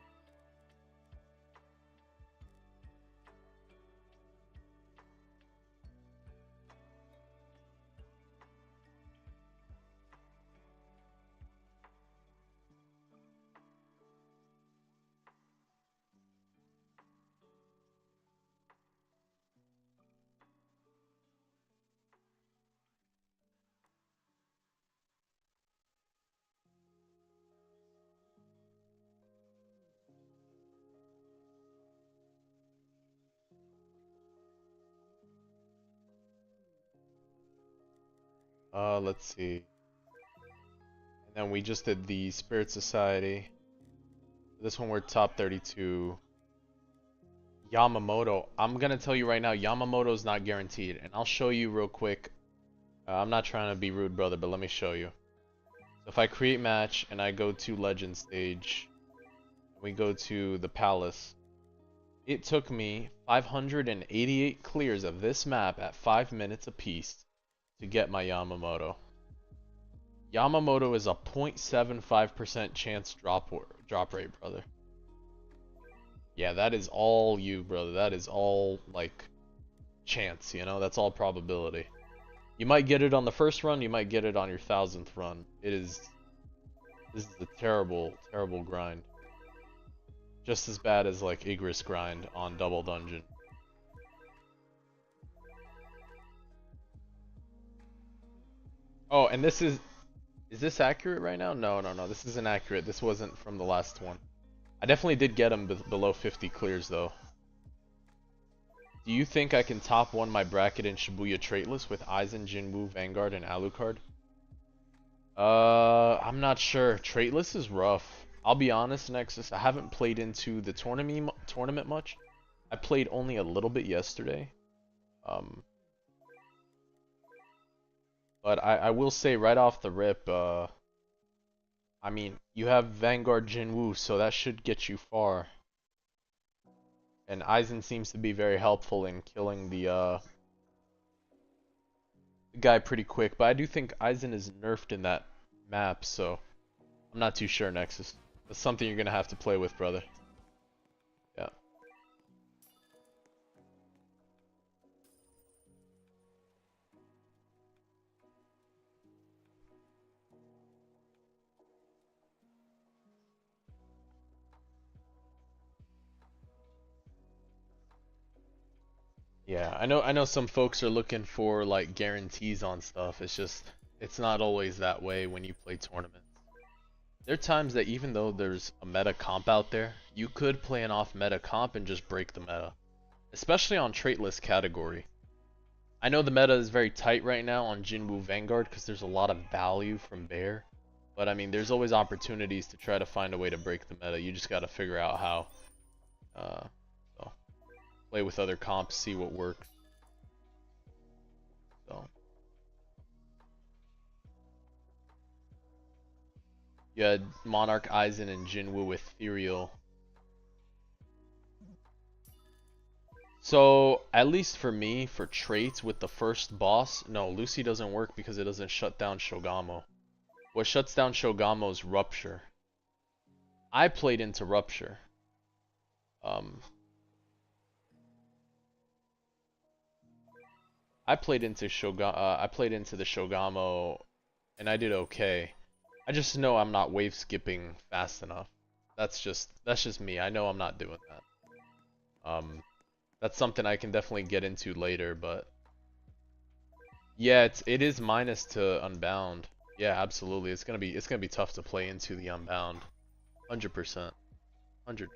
Let's see. And then we just did the Spirit Society. This one we're top 32. Yamamoto. I'm gonna tell you right now, Yamamoto's not guaranteed, and I'll show you real quick. I'm not trying to be rude, brother, but let me show you. So if I create match and I go to Legend stage, we go to the Palace. It took me 588 clears of this map at 5 minutes apiece to get my Yamamoto. Yamamoto is a 0.75% chance drop rate, brother. Yeah, that is all you, brother. That is all, like, chance, you know? That's all probability. You might get it on the first run, you might get it on your 1000th run. This is a terrible, terrible grind. Just as bad as, like, Igris grind on Double Dungeon. Oh, and this is this accurate right now? No, this isn't accurate. This wasn't from the last one. I definitely did get him below 50 clears, though. Do you think I can top 1 my bracket in Shibuya traitless with Aizen, Jinwoo, Vanguard, and Alucard? I'm not sure. Traitless is rough. I'll be honest, Nexus, I haven't played into the tournament much. I played only a little bit yesterday. But I will say right off the rip, I mean, you have Vanguard Jinwoo, so that should get you far. And Aizen seems to be very helpful in killing the guy pretty quick. But I do think Aizen is nerfed in that map, so I'm not too sure, Nexus. That's something you're going to have to play with, brother. Yeah. Yeah, I know some folks are looking for like guarantees on stuff. It's not always that way when you play tournaments. There are times that even though there's a meta comp out there, you could play an off meta comp and just break the meta. Especially on traitless category. I know the meta is very tight right now on Jinwoo Vanguard because there's a lot of value from Bear. But I mean, there's always opportunities to try to find a way to break the meta. You just gotta figure out how. So play with other comps, see what works. So you had Monarch, Aizen, and Jinwoo Ethereal. So, at least for me, for traits with the first boss, no, Lucy doesn't work because it doesn't shut down Shogamo. What shuts down Shogamo is Rupture. I played into Rupture. I played into the Shogamo, and I did okay. I just know I'm not wave skipping fast enough. That's just me. I know I'm not doing that. That's something I can definitely get into later, but yeah, it is minus to Unbound. Yeah, absolutely. It's gonna be tough to play into the Unbound. 100%. 100%.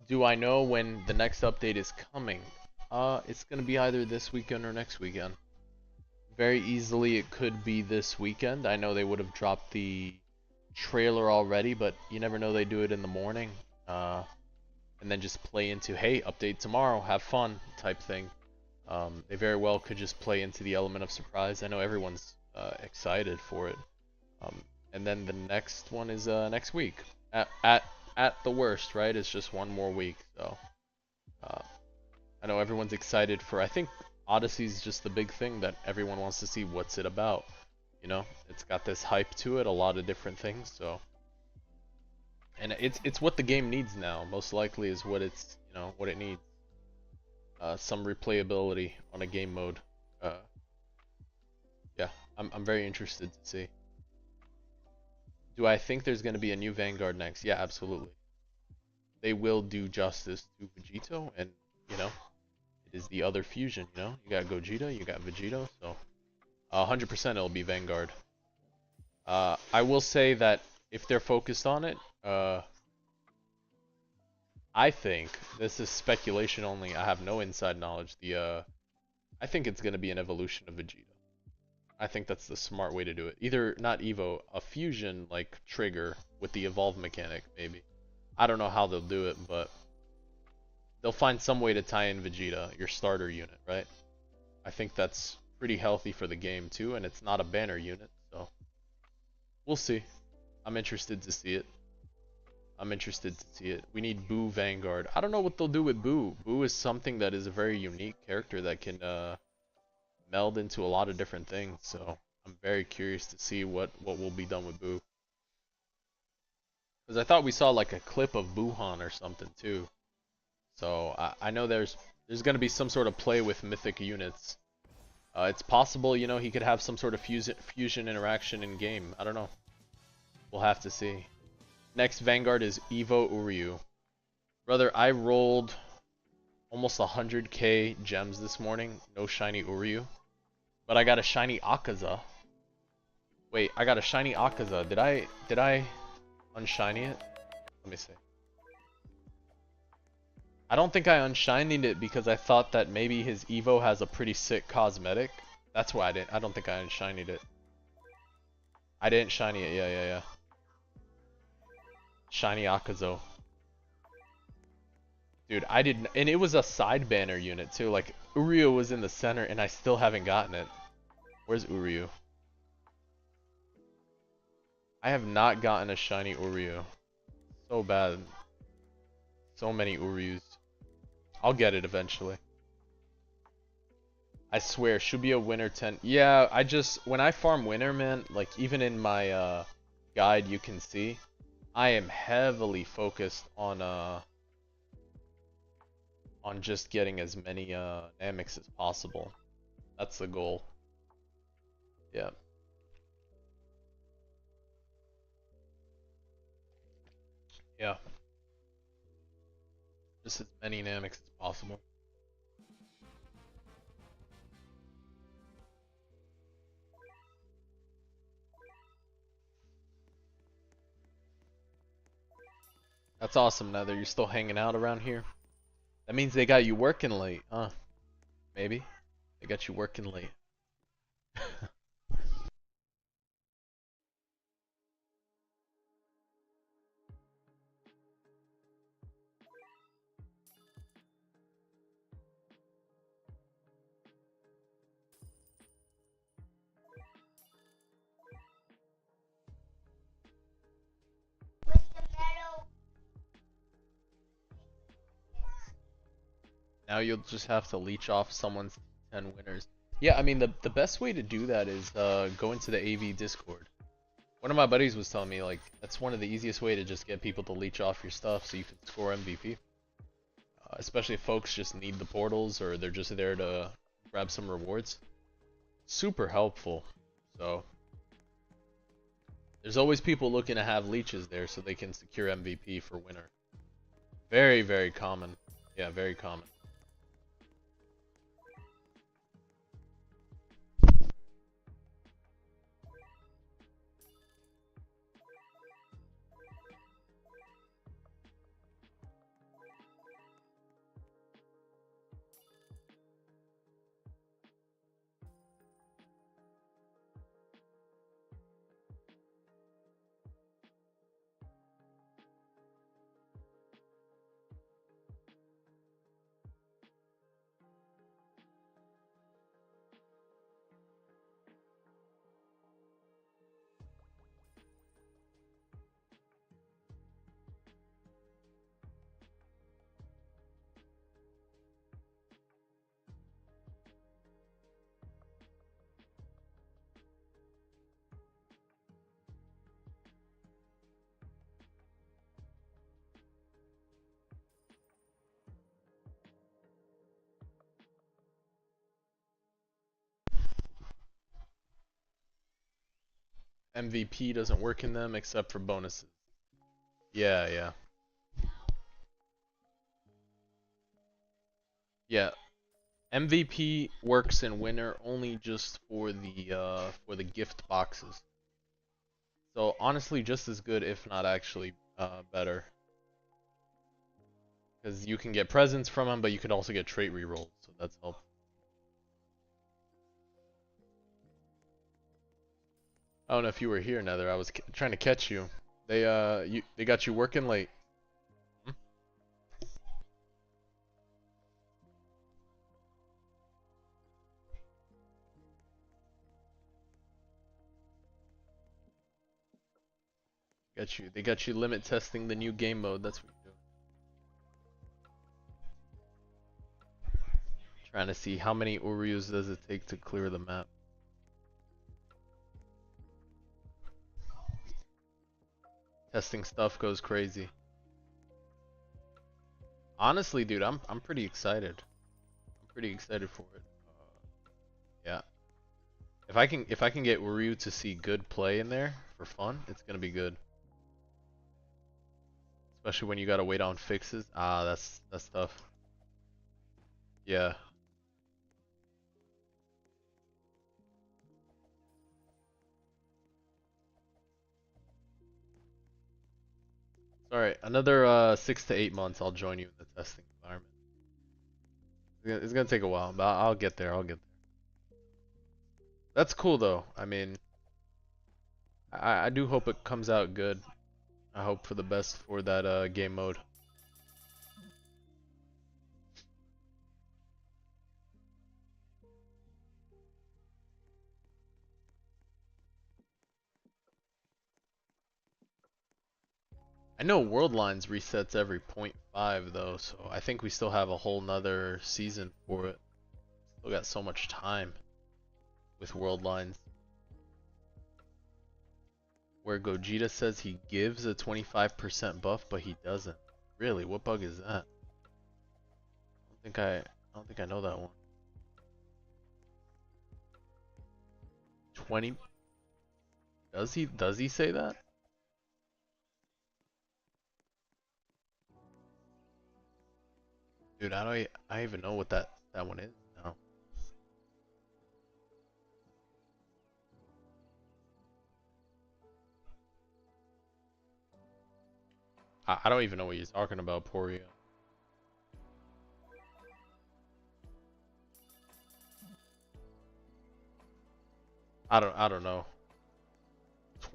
Do I know when the next update is coming? It's gonna be either this weekend or next weekend. Very easily it could be this weekend. I know they would have dropped the trailer already, but you never know, they do it in the morning. And then just play into, hey, update tomorrow, have fun type thing. They very well could just play into the element of surprise. I know everyone's excited for it. And then the next one is next week. At the worst, right? It's just one more week, so I know everyone's excited for. I think Odyssey's just the big thing that everyone wants to see. What's it about? You know, it's got this hype to it, a lot of different things. So, and it's what the game needs now. Most likely is what it's, you know, what it needs. Some replayability on a game mode. Yeah, I'm very interested to see. Do I think there's going to be a new Vanguard next? Yeah, absolutely. They will do justice to Vegito, and you know, it is the other fusion. You know, you got Gogeta, you got Vegito, so 100% it'll be Vanguard. I will say that if they're focused on it, I think this is speculation only. I have no inside knowledge. I think it's gonna be an evolution of Vegeta. I think that's the smart way to do it. Either not Evo, a fusion like Trigger with the evolve mechanic, maybe. I don't know how they'll do it, but they'll find some way to tie in Vegeta, your starter unit, right? I think that's pretty healthy for the game too, and it's not a banner unit, so we'll see. I'm interested to see it. I'm interested to see it. We need Boo Vanguard. I don't know what they'll do with Boo. Boo is something that is a very unique character that can meld into a lot of different things. So I'm very curious to see what will be done with Boo. Because I thought we saw like a clip of Buhan or something too. So I know there's gonna be some sort of play with mythic units. It's possible, you know, he could have some sort of fusion interaction in game. I don't know. We'll have to see. Next Vanguard is Evo Uryu. Brother, I rolled almost 100k gems this morning. No shiny Uryu. But I got a shiny Akaza. Wait, I got a shiny Akaza. Did I unshiny it? Let me see. I don't think I unshinied it because I thought that maybe his Evo has a pretty sick cosmetic. That's why I don't think I unshinied it. I didn't shiny it. Yeah. Shiny Akazo. Dude, I didn't, and it was a side banner unit too. Like Uryu was in the center, and I still haven't gotten it. Where's Uryu? I have not gotten a shiny Uryu. So bad. So many Uryus. I'll get it eventually. I swear, should be a winner 10. Yeah, when I farm winner, man, like even in my guide you can see, I am heavily focused on just getting as many Namex as possible. That's the goal. Yeah. Yeah. Just as many Namex as possible. That's awesome, Nether. You're still hanging out around here? That means they got you working late, huh? Maybe. They got you working late. Now you'll just have to leech off someone's 10 winners. Yeah, I mean, the best way to do that is go into the AV Discord. One of my buddies was telling me, like, that's one of the easiest way to just get people to leech off your stuff so you can score MVP. Especially if folks just need the portals or they're just there to grab some rewards. Super helpful. So, there's always people looking to have leeches there so they can secure MVP for winner. Very, very common. Yeah, very common. MVP doesn't work in them except for bonuses. Yeah, yeah. Yeah. MVP works in winter only just for the gift boxes. So honestly, just as good, if not actually better. Because you can get presents from them, but you can also get trait rerolls, so that's helpful. I don't know if you were here, Nether. I was trying to catch you. They got you working late. Hmm? They got you limit testing the new game mode. That's what you're doing. Trying to see how many Uryus does it take to clear the map. Testing stuff goes crazy. Honestly, dude, I'm pretty excited. I'm pretty excited for it. Yeah. If I can get Uryu to see good play in there for fun, it's gonna be good. Especially when you gotta wait on fixes. Ah, that's tough. Yeah. Alright, another 6 to 8 months I'll join you in the testing environment. It's gonna take a while, but I'll get there, I'll get there. That's cool though. I mean, I do hope it comes out good. I hope for the best for that game mode. I know World Lines resets every 0.5 though, so I think we still have a whole nother season for it. Still got so much time with World Lines. Where Gogeta says he gives a 25% buff, but he doesn't. Really? What bug is that? I don't think I know that one. 20? Does he say that? Dude, I even know what that one is now. I don't even know what you're talking about, Porio. I don't know.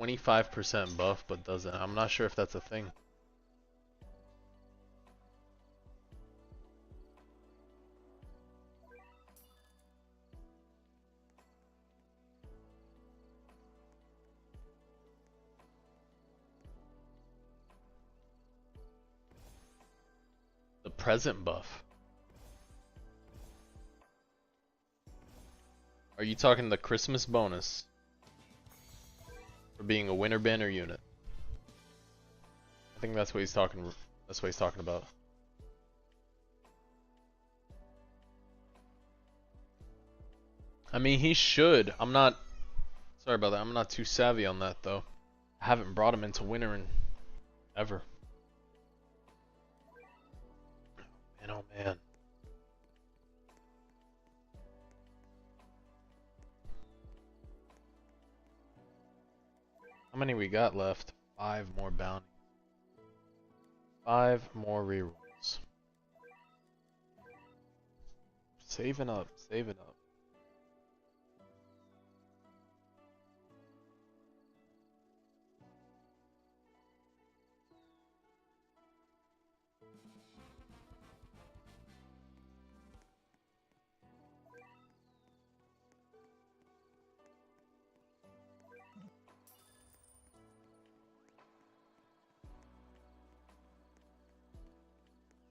25% buff, but doesn't. I'm not sure if that's a thing. The present buff. Are you talking the Christmas bonus? For being a winter banner unit? I think that's what he's talking about. I mean, he should. I'm not sorry about that. I'm not too savvy on that though. I haven't brought him into winter in ever. Man, oh man. How many we got left? 5 more bounties. 5 more rerolls. Saving up, saving up.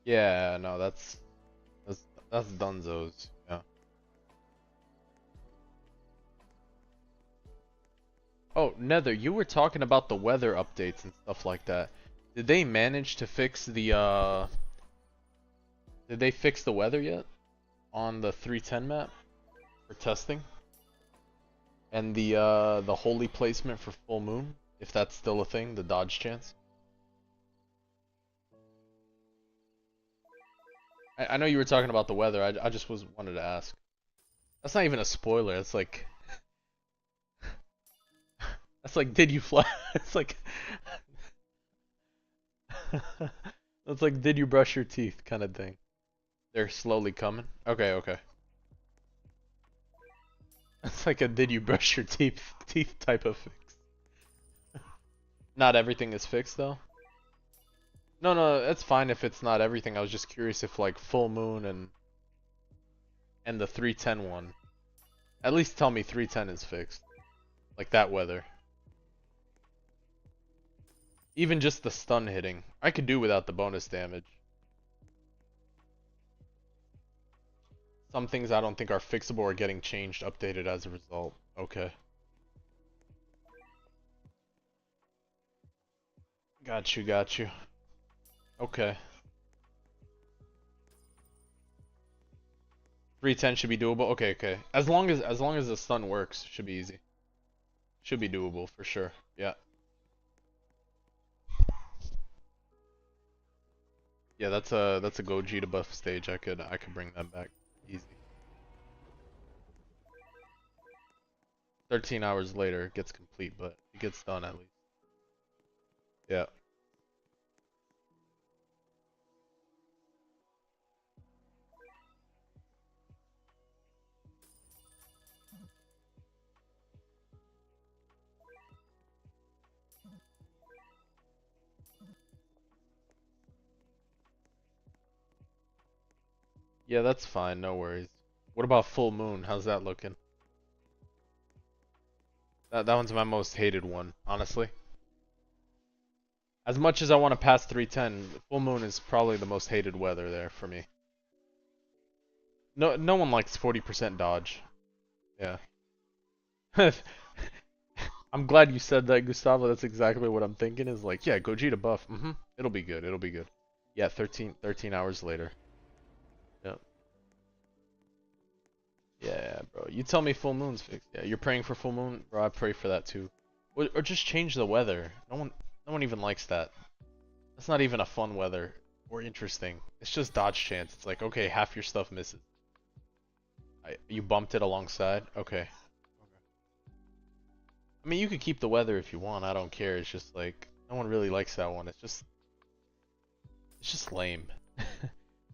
Yeah, no, that's Dunzo's. Yeah. Oh, Nether, you were talking about the weather updates and stuff like that. Did they manage to fix the Did they fix the weather yet on the 310 map for testing? And the holy placement for full moon, if that's still a thing, the dodge chance. I know you were talking about the weather. I just wanted to ask. That's not even a spoiler. It's like that's like did you fly? It's like that's like did you brush your teeth kind of thing. They're slowly coming. Okay, okay. It's like a did you brush your teeth type of fix. Not everything is fixed though. No, no, that's fine if it's not everything. I was just curious if like full moon and the 310 one. At least tell me 310 is fixed. Like that weather. Even just the stun hitting. I could do without the bonus damage. Some things I don't think are fixable or getting changed, updated as a result. Okay. Got you, got you. Okay. 310 should be doable. Okay, okay. As long as the stun works, should be easy. Should be doable for sure. Yeah. Yeah, that's a Gogeta buff stage. I could bring that back easy. 13 hours later it gets complete, but it gets done at least. Yeah. Yeah, that's fine, no worries. What about full moon? How's that looking? That one's my most hated one, honestly. As much as I want to pass 310, full moon is probably the most hated weather there for me. No one likes 40% dodge. Yeah. I'm glad you said that, Gustavo. That's exactly what I'm thinking. Is like, yeah, Gogeta buff. It'll be good. It'll be good. Yeah, 13 hours later. Yep. Yeah, bro. You tell me full moon's fixed. Yeah, you're praying for full moon, bro. I pray for that too. Or just change the weather. No one even likes that. That's not even a fun weather or interesting. It's just dodge chance. It's like, okay, half your stuff misses. You bumped it alongside. Okay. I mean, you could keep the weather if you want. I don't care. It's just like no one really likes that one. It's just lame.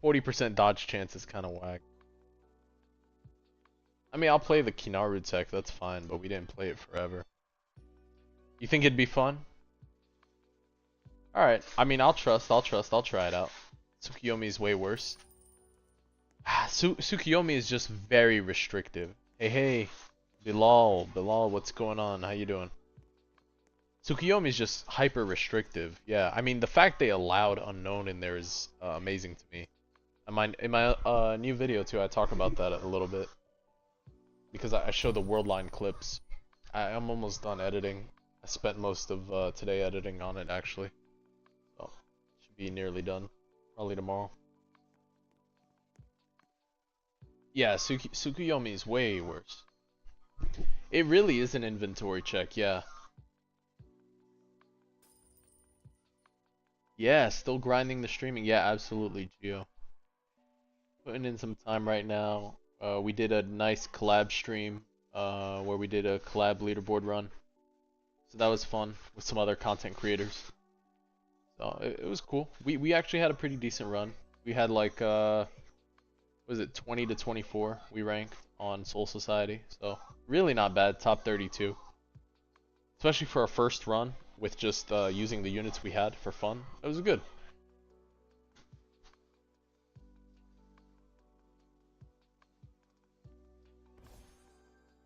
40% dodge chance is kind of whack. I mean, I'll play the Kinaru tech. That's fine, but we didn't play it forever. You think it'd be fun? All right. I mean, I'll trust. I'll try it out. Tsukiyomi's way worse. Tsukiyomi is just very restrictive. Hey, Bilal, what's going on? How you doing? Tsukiyomi is just hyper restrictive. Yeah, I mean the fact they allowed unknown in there is amazing to me. In my new video too, I talk about that a little bit because I show the world line clips. I'm almost done editing. I spent most of today editing on it actually, so should be nearly done. Probably tomorrow. Yeah, Tsukuyomi is way worse. It really is an inventory check, yeah. Yeah, still grinding the streaming. Yeah, absolutely, Gio. Putting in some time right now. We did a nice collab stream where we did a collab leaderboard run. So that was fun with some other content creators. So it was cool. We actually had a pretty decent run. We had like was it 20 to 24 we ranked on Soul Society. So really not bad, top 32. Especially for our first run with just using the units we had for fun. It was good.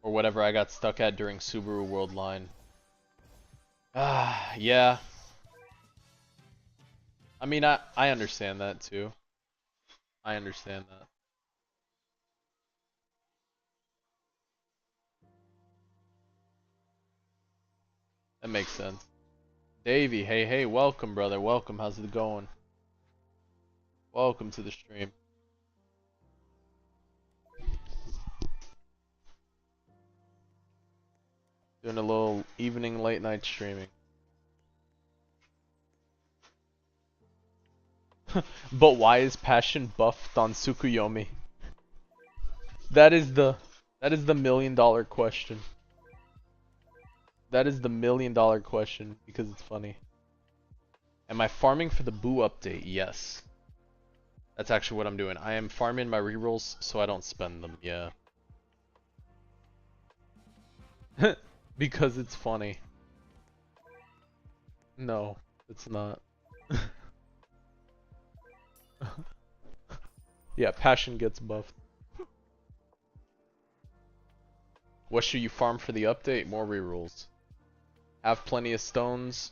Or whatever I got stuck at during Subaru World Line. Yeah. I mean, I understand that too. I understand that. That makes sense. Davey, hey, welcome, brother. Welcome. How's it going? Welcome to the stream. Doing a little evening late night streaming. But why is Passion buffed on Tsukuyomi? That is the $1,000,000 question. That is the $1,000,000 question because it's funny. Am I farming for the Boo update? Yes. That's actually what I'm doing. I am farming my rerolls so I don't spend them. Yeah. Because it's funny. No, it's not. Yeah, Passion gets buffed. What should you farm for the update? More rerolls. Have plenty of stones,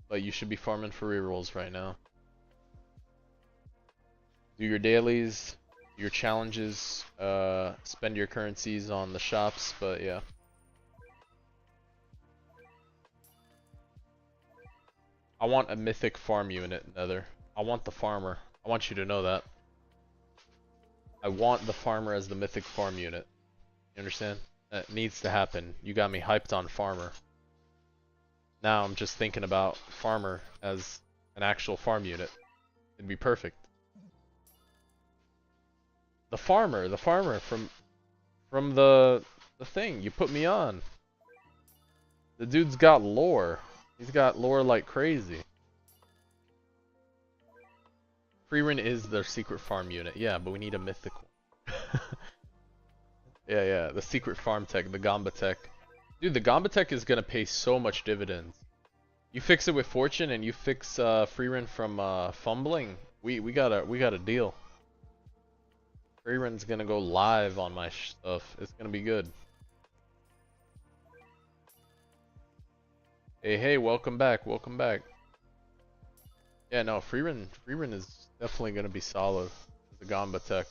but you should be farming for rerolls right now. Do your dailies, your challenges, spend your currencies on the shops, but yeah. I want a mythic farm unit, Nether. I want the farmer. I want you to know that. I want the farmer as the mythic farm unit. You understand? That needs to happen. You got me hyped on farmer. Now I'm just thinking about farmer as an actual farm unit. It'd be perfect. The farmer from the thing you put me on. The dude's got lore. He's got lore like crazy. Freerun is their secret farm unit. Yeah, but we need a mythical. Yeah, the secret farm tech, the Gamba tech. Dude, the Gamba tech is gonna pay so much dividends. You fix it with Fortune and you fix Freerun from fumbling. We got a deal. Freerun's gonna go live on my stuff. It's gonna be good. Hey, welcome back, welcome back. Yeah, no, Freerun is definitely gonna be solid. The Gamba tech.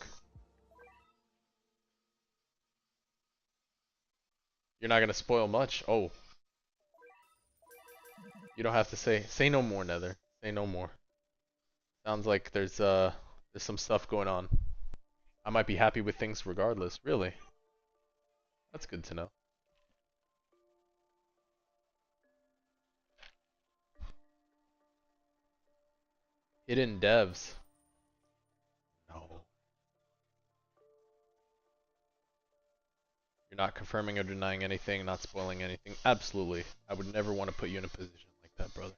You're not gonna spoil much. Oh. You don't have to say no more, Nether. Say no more. Sounds like there's some stuff going on. I might be happy with things regardless. Really? That's good to know. Hidden devs. No. You're not confirming or denying anything, not spoiling anything. Absolutely. I would never want to put you in a position like that, brother.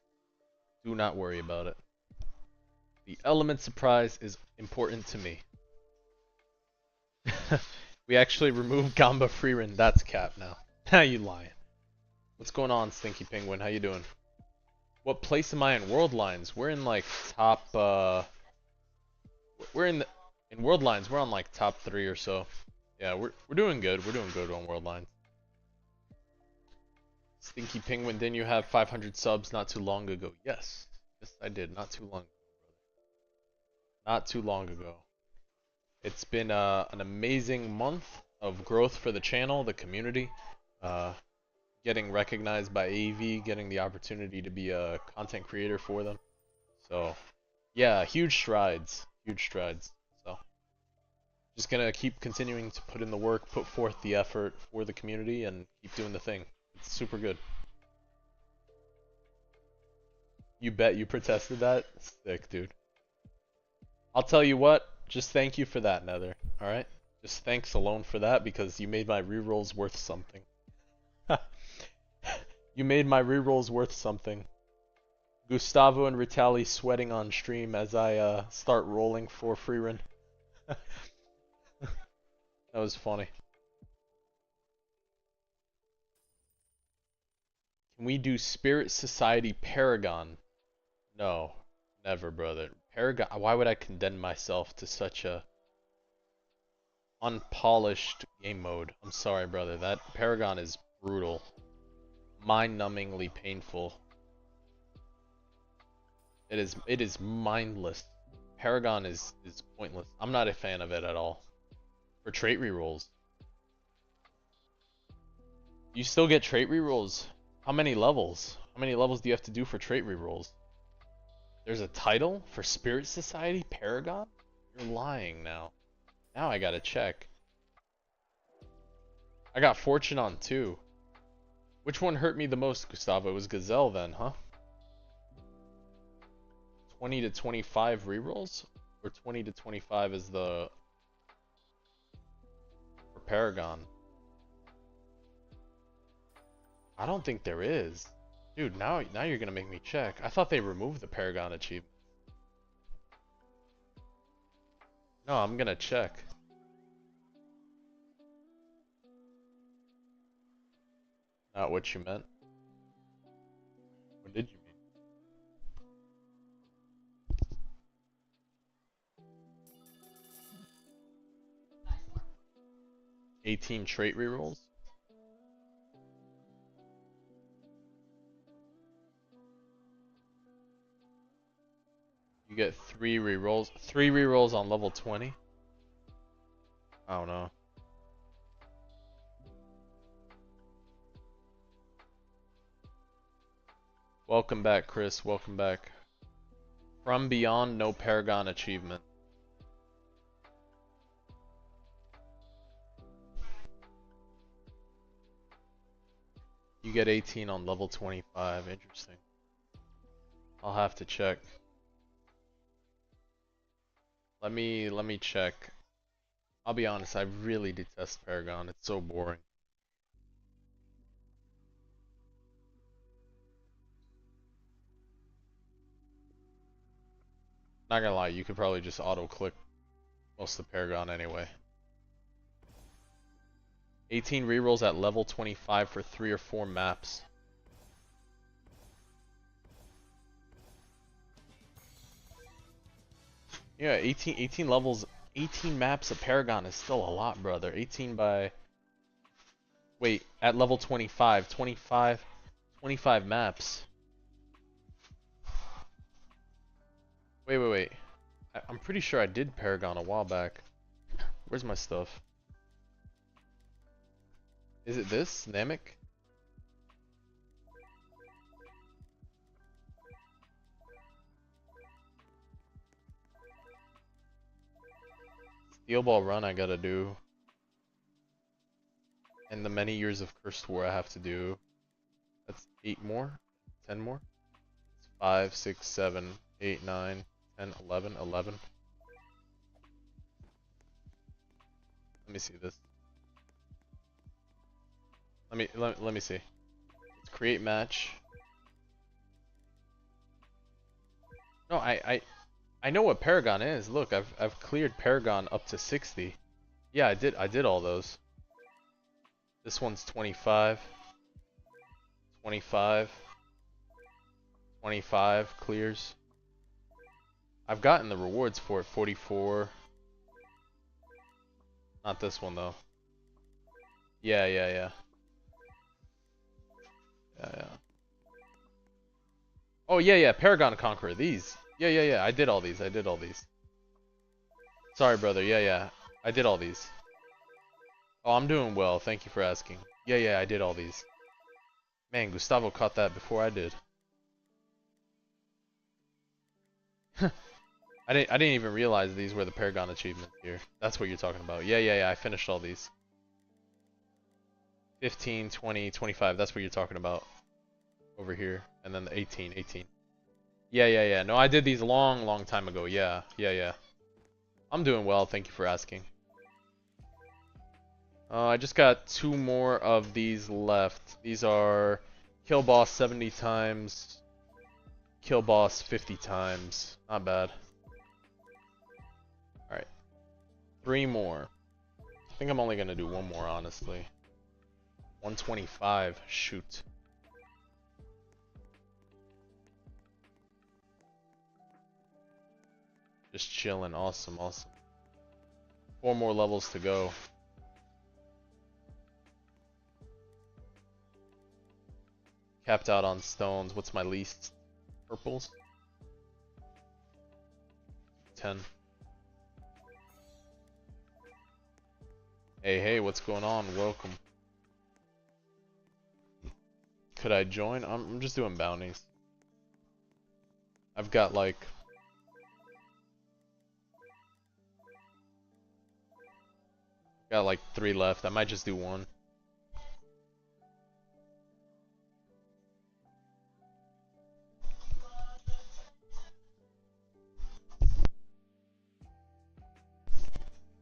Do not worry about it. The element surprise is important to me. We actually removed Gamba Freerun. That's cap now. Now you lying. What's going on, Stinky Penguin? How you doing? What place am I in World Lines? We're in like top we're in World Lines, we're on like top 3 or so. Yeah, we're doing good. We're doing good on World Lines. Stinky Penguin, didn't you have 500 subs not too long ago? Yes. Yes, I did. Not too long ago, brother. Not too long ago. It's been an amazing month of growth for the channel, the community. Getting recognized by AEV, getting the opportunity to be a content creator for them. So, yeah, huge strides. Huge strides. So, just gonna keep continuing to put in the work, put forth the effort for the community, and keep doing the thing. It's super good. You bet you protested that? Sick, dude. I'll tell you what, just thank you for that, Nether. Alright? Just thanks alone for that because you made my rerolls worth something. You made my rerolls worth something. Gustavo and Ritali sweating on stream as I start rolling for Freerun. That was funny. Can we do Spirit Society Paragon? No, never, brother. Paragon. Why would I condemn myself to such a unpolished game mode? I'm sorry, brother. That Paragon is brutal. Mind-numbingly painful. It is mindless. Paragon is pointless. I'm not a fan of it at all. For trait rerolls. You still get trait rerolls. How many levels? How many levels do you have to do for trait rerolls? There's a title for Spirit Society Paragon? You're lying now. Now I gotta check. I got Fortune on 2. Which one hurt me the most, Gustavo? It was Gazelle then, huh? 20 to 25 rerolls? Or 20 to 25 is the... for Paragon? I don't think there is. Dude, now you're gonna make me check. I thought they removed the Paragon achievement. No, I'm gonna check. Not what you meant. What did you mean? 18 trait rerolls? You get 3 rerolls. 3 rerolls on level 20? I don't know. Welcome back, Chris. Welcome back. From Beyond, no Paragon achievement. You get 18 on level 25. Interesting. I'll have to check. Let me check. I'll be honest, I really detest Paragon. It's so boring. Not gonna lie, you could probably just auto-click most of the Paragon anyway. 18 rerolls at level 25 for 3 or 4 maps. Yeah, 18 levels, 18 maps of Paragon is still a lot, brother. 18 by... Wait, at level 25, 25 maps. Wait. I'm pretty sure I did Paragon a while back. Where's my stuff? Is it this? Namek? Steel Ball Run I gotta do. And the many years of Cursed War I have to do. That's 8 more? 10 more? It's 5, 6, 7, 8, 9, 10, 11, 11. Let me see this. Let me see. Let's create match. No, I know what Paragon is. Look, I've cleared Paragon up to 60. Yeah, I did all those. This one's 25. 25. 25 clears. I've gotten the rewards for it. 44. Not this one though. Yeah. Oh yeah, Paragon Conqueror. These. Yeah. I did all these. Sorry, brother. Yeah. I did all these. Oh, I'm doing well. Thank you for asking. Yeah, I did all these. Man, Gustavo caught that before I did. I didn't even realize these were the Paragon achievements here. That's what you're talking about. Yeah. I finished all these. 15, 20, 25. That's what you're talking about. Over here. And then the 18. Yeah. No, I did these long time ago. Yeah. I'm doing well. Thank you for asking. I just got 2 more of these left. These are kill boss 70 times, kill boss 50 times. Not bad. Alright. 3 more. I think I'm only gonna do 1 more, honestly. 125. Shoot. Just chilling. Awesome. 4 more levels to go. Capped out on stones. What's my least? Purples? 10. Hey, what's going on? Welcome. Could I join? I'm just doing bounties. I've got like... Got like 3 left. I might just do 1.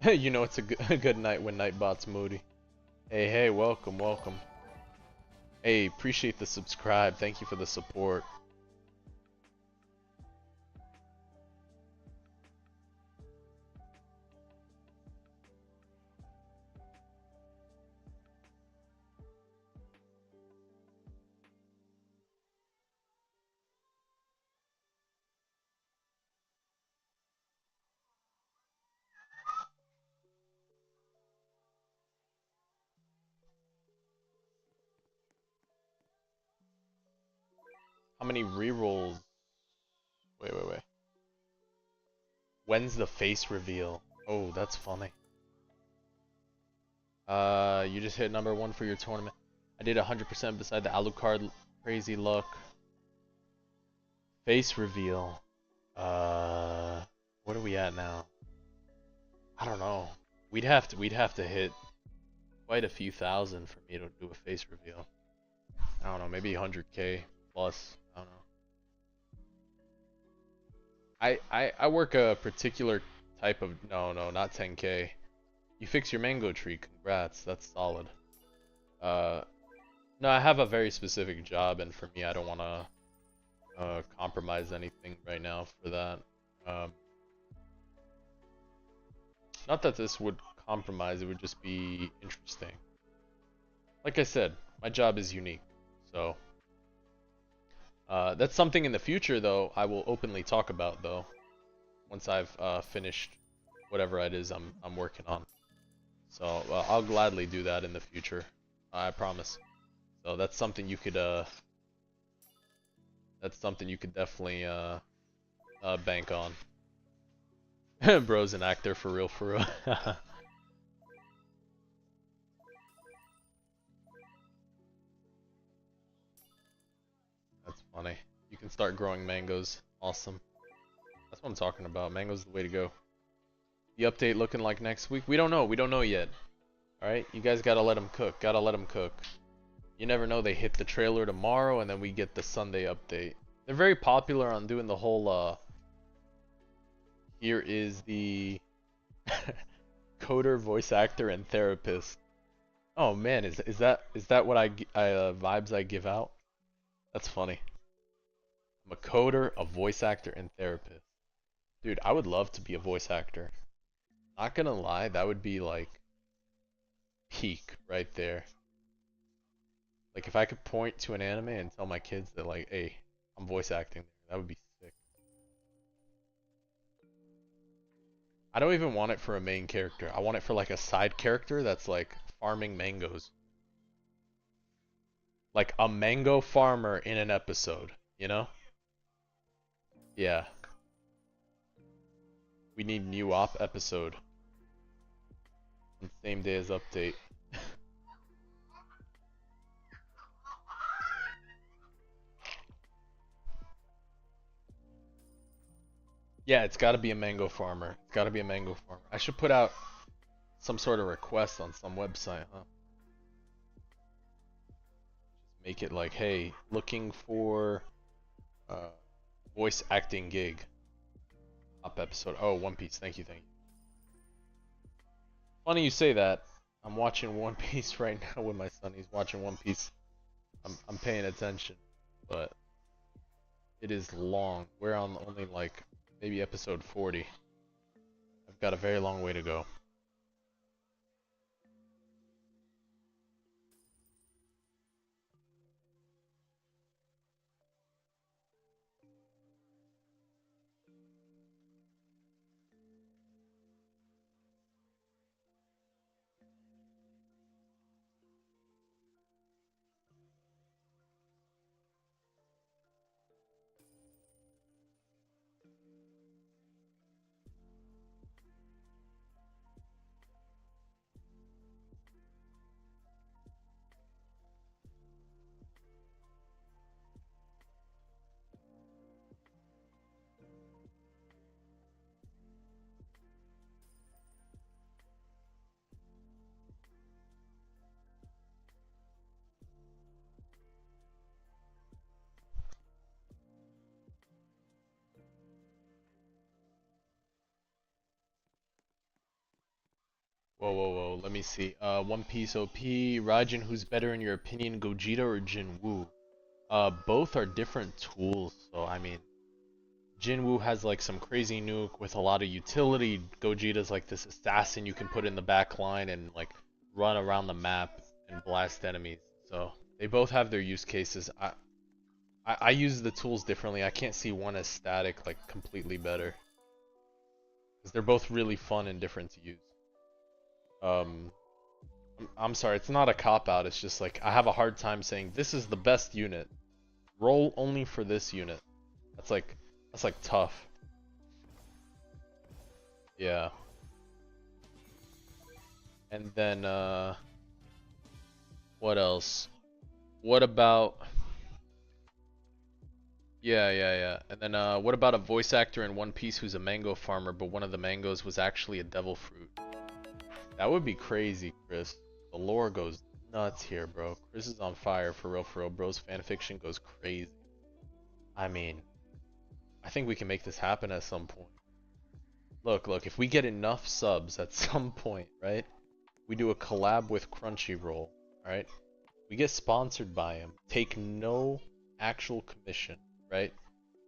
You know it's a good night when Nightbot's moody. Hey, hey, welcome, welcome. Hey, appreciate the subscribe. Thank you for the support. How many rerolls? Wait. When's the face reveal? Oh, that's funny. You just hit #1 for your tournament. I did 100% beside the Alucard. Crazy luck. Face reveal. What are we at now? I don't know. We'd have to hit quite a few thousand for me to do a face reveal. I don't know, maybe 100k plus. I don't know. I work a particular type of no, not 10k. You fix your mango tree, congrats, that's solid. No, I have a very specific job, and for me, I don't want to compromise anything right now for that. Not that this would compromise, it would just be interesting. Like I said, my job is unique, so that's something in the future, though, I will openly talk about, though, once I've finished whatever it is I'm working on. So I'll gladly do that in the future, I promise. So that's something you could definitely bank on. Bro's an actor for real, for real. That's funny. You can start growing mangoes. Awesome. That's what I'm talking about. Mango's the way to go. The update looking like next week? We don't know. We don't know yet. Alright? You guys gotta let them cook. Gotta let them cook. You never know. They hit the trailer tomorrow and then we get the Sunday update. They're very popular on doing the whole, here is the coder, voice actor, and therapist. Oh man, is that what vibes I give out? That's funny. I'm a coder, a voice actor, and therapist. Dude, I would love to be a voice actor. Not gonna lie, that would be like peak right there. Like if I could point to an anime and tell my kids that like, hey, I'm voice acting, that would be sick. I don't even want it for a main character. I want it for like a side character that's like farming mangoes. Like a mango farmer in an episode, you know? Yeah. We need new op episode. On the same day as update. Yeah, it's gotta be a mango farmer. It's gotta be a mango farmer. I should put out some sort of request on some website, huh? Just make it like, hey, looking for voice acting gig. Up episode. Oh, One Piece. Thank you. Funny you say that. I'm watching One Piece right now with my son. He's watching One Piece. I'm paying attention, but it is long. We're on only like maybe episode 40. I've got a very long way to go. Whoa, whoa, whoa. Let me see. One Piece OP. Raijin, who's better in your opinion, Gogeta or Jinwoo? Both are different tools. So I mean, Jinwoo has like some crazy nuke with a lot of utility. Gogeta's like this assassin you can put in the back line and like run around the map and blast enemies. So they both have their use cases. I use the tools differently. I can't see one as static, like completely better. Because they're both really fun and different to use. I'm sorry, it's not a cop-out. It's just like I have a hard time saying this is the best unit. Roll only for this unit. That's like tough. Yeah. And then what else? What about yeah. And then what about a voice actor in One Piece who's a mango farmer, but one of the mangoes was actually a devil fruit? That would be crazy, Chris. The lore goes nuts here, bro. Chris is on fire for real, bro's fanfiction goes crazy. I mean, I think we can make this happen at some point. Look, if we get enough subs at some point, right? We do a collab with Crunchyroll, alright? We get sponsored by him, take no actual commission, right?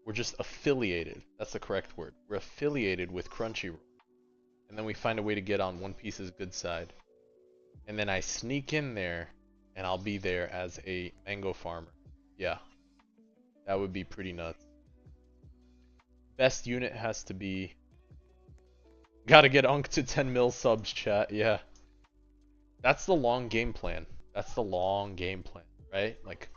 We're just affiliated. That's the correct word. We're affiliated with Crunchyroll. And then we find a way to get on One Piece's good side. And then I sneak in there, and I'll be there as a mango farmer. Yeah. That would be pretty nuts. Best unit has to be... Gotta get Unk to 10 mil subs, chat. Yeah. That's the long game plan. That's the long game plan, right? Like,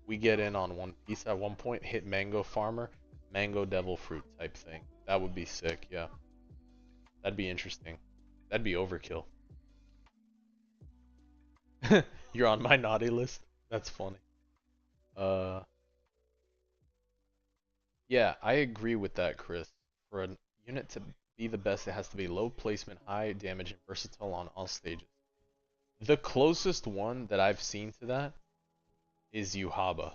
we get in on One Piece at one point, hit Mango Farmer, Mango Devil Fruit type thing. That would be sick, yeah. That'd be interesting. That'd be overkill. You're on my naughty list? That's funny. Yeah, I agree with that, Chris. For a unit to be the best, it has to be low placement, high damage, and versatile on all stages. The closest one that I've seen to that is Yuhaba.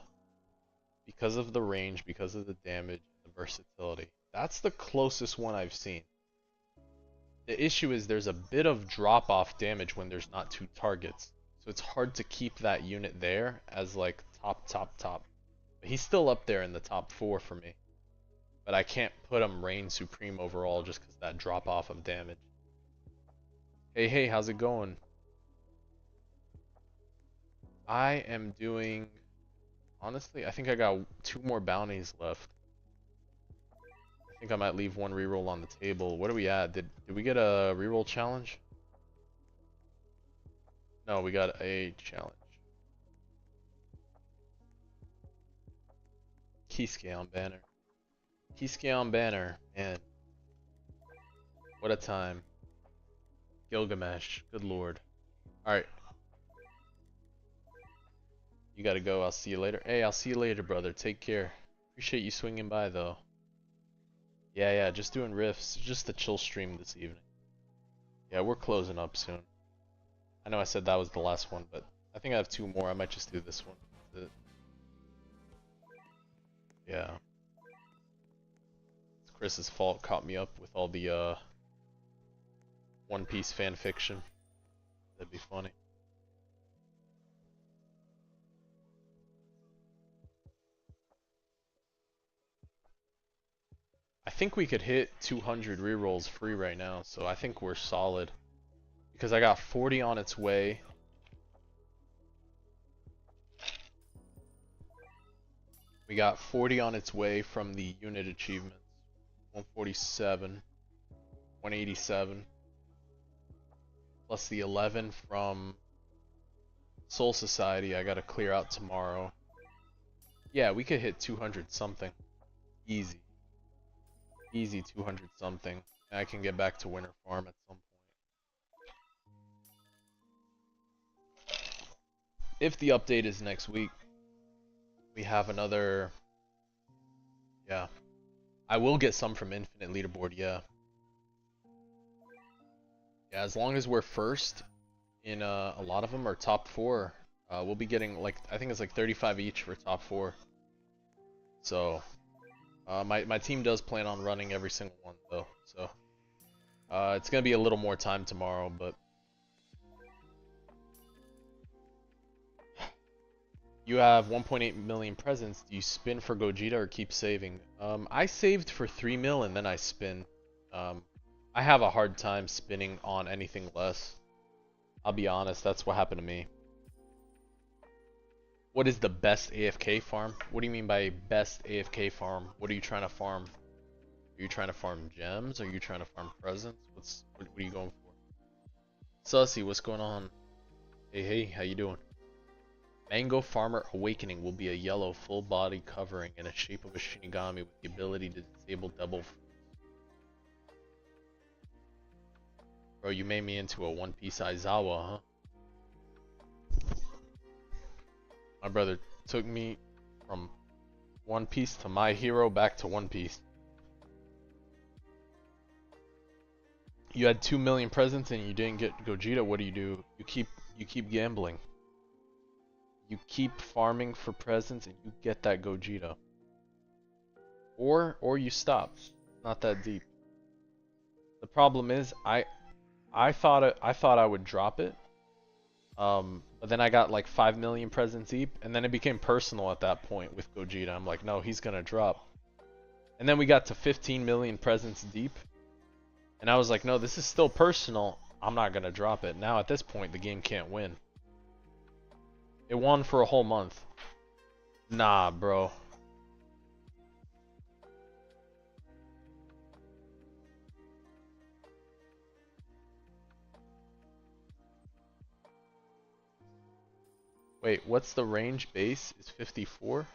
Because of the range, because of the damage, the versatility. That's the closest one I've seen. The issue is there's a bit of drop-off damage when there's not two targets. So it's hard to keep that unit there as like top. But he's still up there in the top 4 for me. But I can't put him reign supreme overall just because that drop-off of damage. Hey, how's it going? I am doing... Honestly, I think I got 2 more bounties left. I think I might leave one reroll on the table. What are we at? Did we get a reroll challenge? No, we got a challenge. Keysuke on banner. Keysuke on banner, man. What a time. Gilgamesh, good lord. Alright. You gotta go, I'll see you later. Hey, I'll see you later, brother. Take care. Appreciate you swinging by, though. Yeah, just doing riffs. Just a chill stream this evening. Yeah, we're closing up soon. I know I said that was the last one, but I think I have 2 more. I might just do this one. Yeah. It's Chris's fault. Caught me up with all the One Piece fan fiction. That'd be funny. I think we could hit 200 rerolls free right now, so I think we're solid. Because I got 40 on its way. We got 40 on its way from the unit achievements. 147, 187. Plus the 11 from Soul Society I gotta clear out tomorrow. Yeah, we could hit 200 something. Easy. Easy 200 something. And I can get back to Winter Farm at some point. If the update is next week, we have another... Yeah. I will get some from Infinite Leaderboard, yeah. Yeah, as long as we're first in a lot of them, or top 4, we'll be getting like, I think it's like 35 each for top 4. So, my team does plan on running every single one though, so it's gonna be a little more time tomorrow, but You have 1.8 million presents. Do you spin for Gogeta or keep saving? I saved for 3 mil and then I spin. I have a hard time spinning on anything less. I'll be honest, that's what happened to me. What is the best AFK farm? What do you mean by best AFK farm? What are you trying to farm? Are you trying to farm gems? Are you trying to farm presents? What are you going for? Sussy, what's going on? Hey, how you doing? Mango Farmer Awakening will be a yellow full body covering in the shape of a Shinigami with the ability to disable double. Bro, you made me into a One Piece Aizawa, huh? My brother took me from One Piece to My Hero back to One Piece. You had 2 million presents and you didn't get Gogeta. What do? You keep gambling. You keep farming for presents and you get that Gogeta. Or you stop. Not that deep. The problem is I thought I would drop it. But then I got like 5 million presents deep and then it became personal at that point with Gogeta. I'm like, no, he's gonna drop. And then we got to 15 million presents deep. And I was like, no, this is still personal. I'm not gonna drop it. Now at this point the game can't win. It won for a whole month. Nah, bro. Wait, what's the range base? Is 54?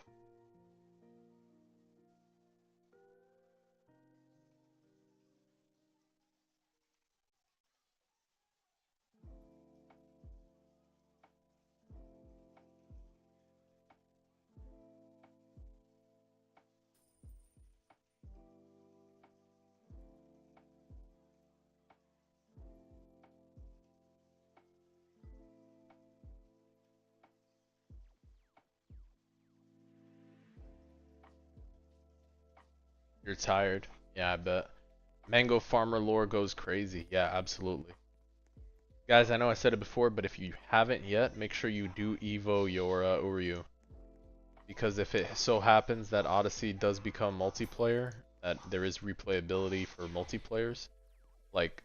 You're tired. Yeah, I bet. Mango Farmer lore goes crazy. Yeah, absolutely. Guys, I know I said it before, but if you haven't yet, make sure you do Evo your Uryu. Because if it so happens that Odyssey does become multiplayer, that there is replayability for multiplayers, like,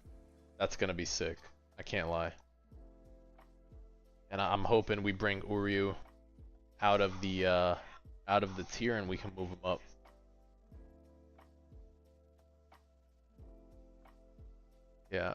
that's gonna be sick. I can't lie. And I'm hoping we bring Uryu out of the tier and we can move him up. Yeah.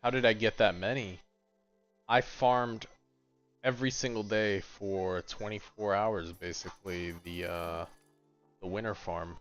How did I get that many? I farmed every single day for 24 hours, basically, the winter farm.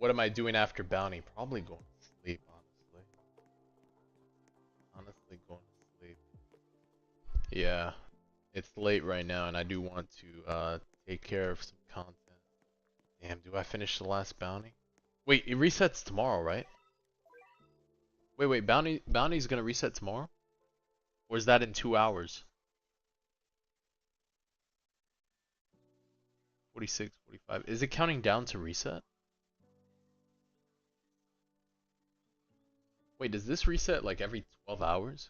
What am I doing after bounty? Probably going to sleep, honestly. Honestly, going to sleep. Yeah, it's late right now, and I do want to take care of some content. Damn, do I finish the last bounty? Wait, it resets tomorrow, right? Wait, bounty's gonna reset tomorrow? Or is that in 2 hours? 46, 45. Is it counting down to reset? Wait, does this reset like every 12 hours?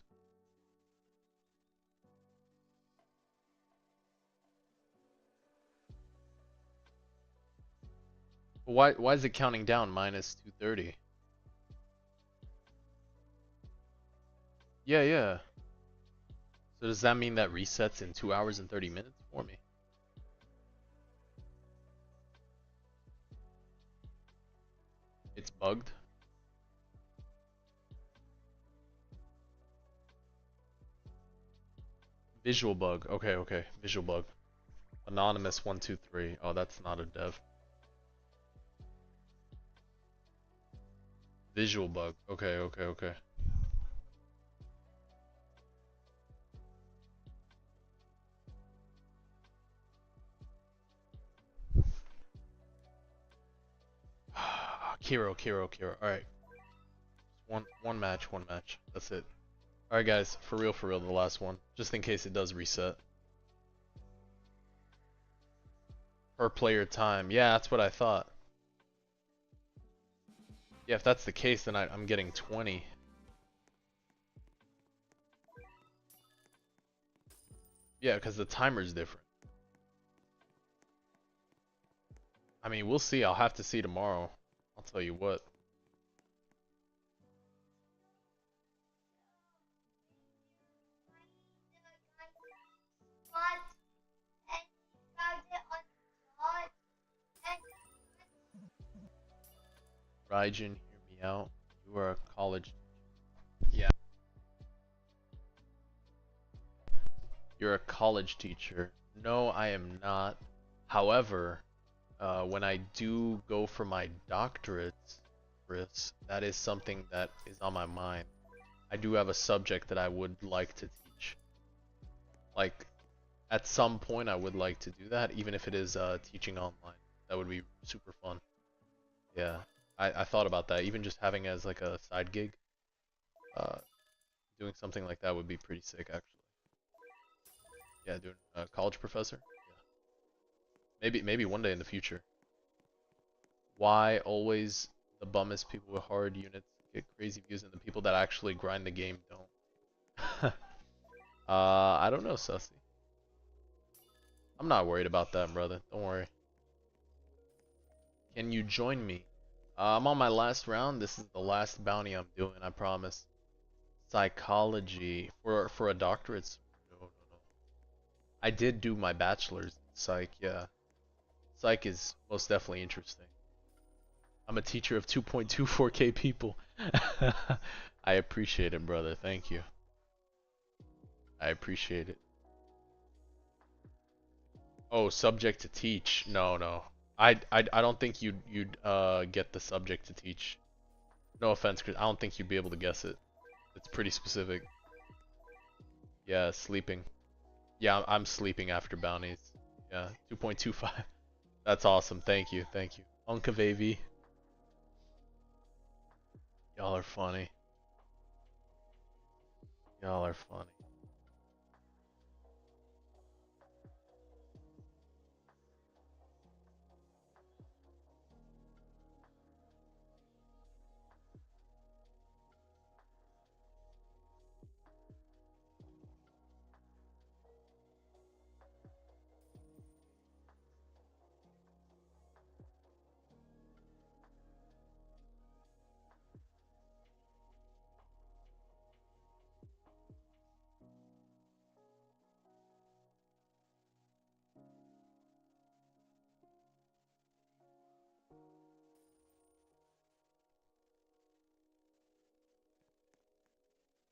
Why is it counting down minus 230? Yeah. So does that mean that resets in 2 hours and 30 minutes for me? It's bugged? Visual bug. Okay. Visual bug. Anonymous 123. Oh, that's not a dev. Visual bug. Okay. Kiro. Alright. One match. That's it. Alright guys, for real, the last one. Just in case it does reset. Per player time. Yeah, that's what I thought. Yeah, if that's the case, then I'm getting 20. Yeah, because the timer's different. I mean, we'll see. I'll have to see tomorrow. I'll tell you what. Raijin, hear me out. You are a college. Yeah. You're a college teacher. No, I am not. However, when I do go for my doctorates, Chris, that is something that is on my mind. I do have a subject that I would like to teach. Like, at some point I would like to do that, even if it is teaching online. That would be super fun. Yeah, I thought about that. Even just having as like a side gig, doing something like that would be pretty sick, actually. Yeah, doing a college professor. Yeah. Maybe one day in the future. Why always the bummest people with hard units get crazy views and the people that actually grind the game don't? I don't know, Sussy. I'm not worried about that, brother. Don't worry. Can you join me? I'm on my last round. This is the last bounty I'm doing, I promise. Psychology for a doctorate. No. I did do my bachelor's in psych, yeah. Psych is most definitely interesting. I'm a teacher of 2.24k people. I appreciate it, brother. Thank you. I appreciate it. Oh, subject to teach. No. I don't think you'd get the subject to teach. No offense, Chris. I don't think you'd be able to guess it. It's pretty specific. Yeah, sleeping. Yeah, I'm sleeping after bounties. Yeah, 2.25. That's awesome. Thank you. Unca Vavy. Y'all are funny.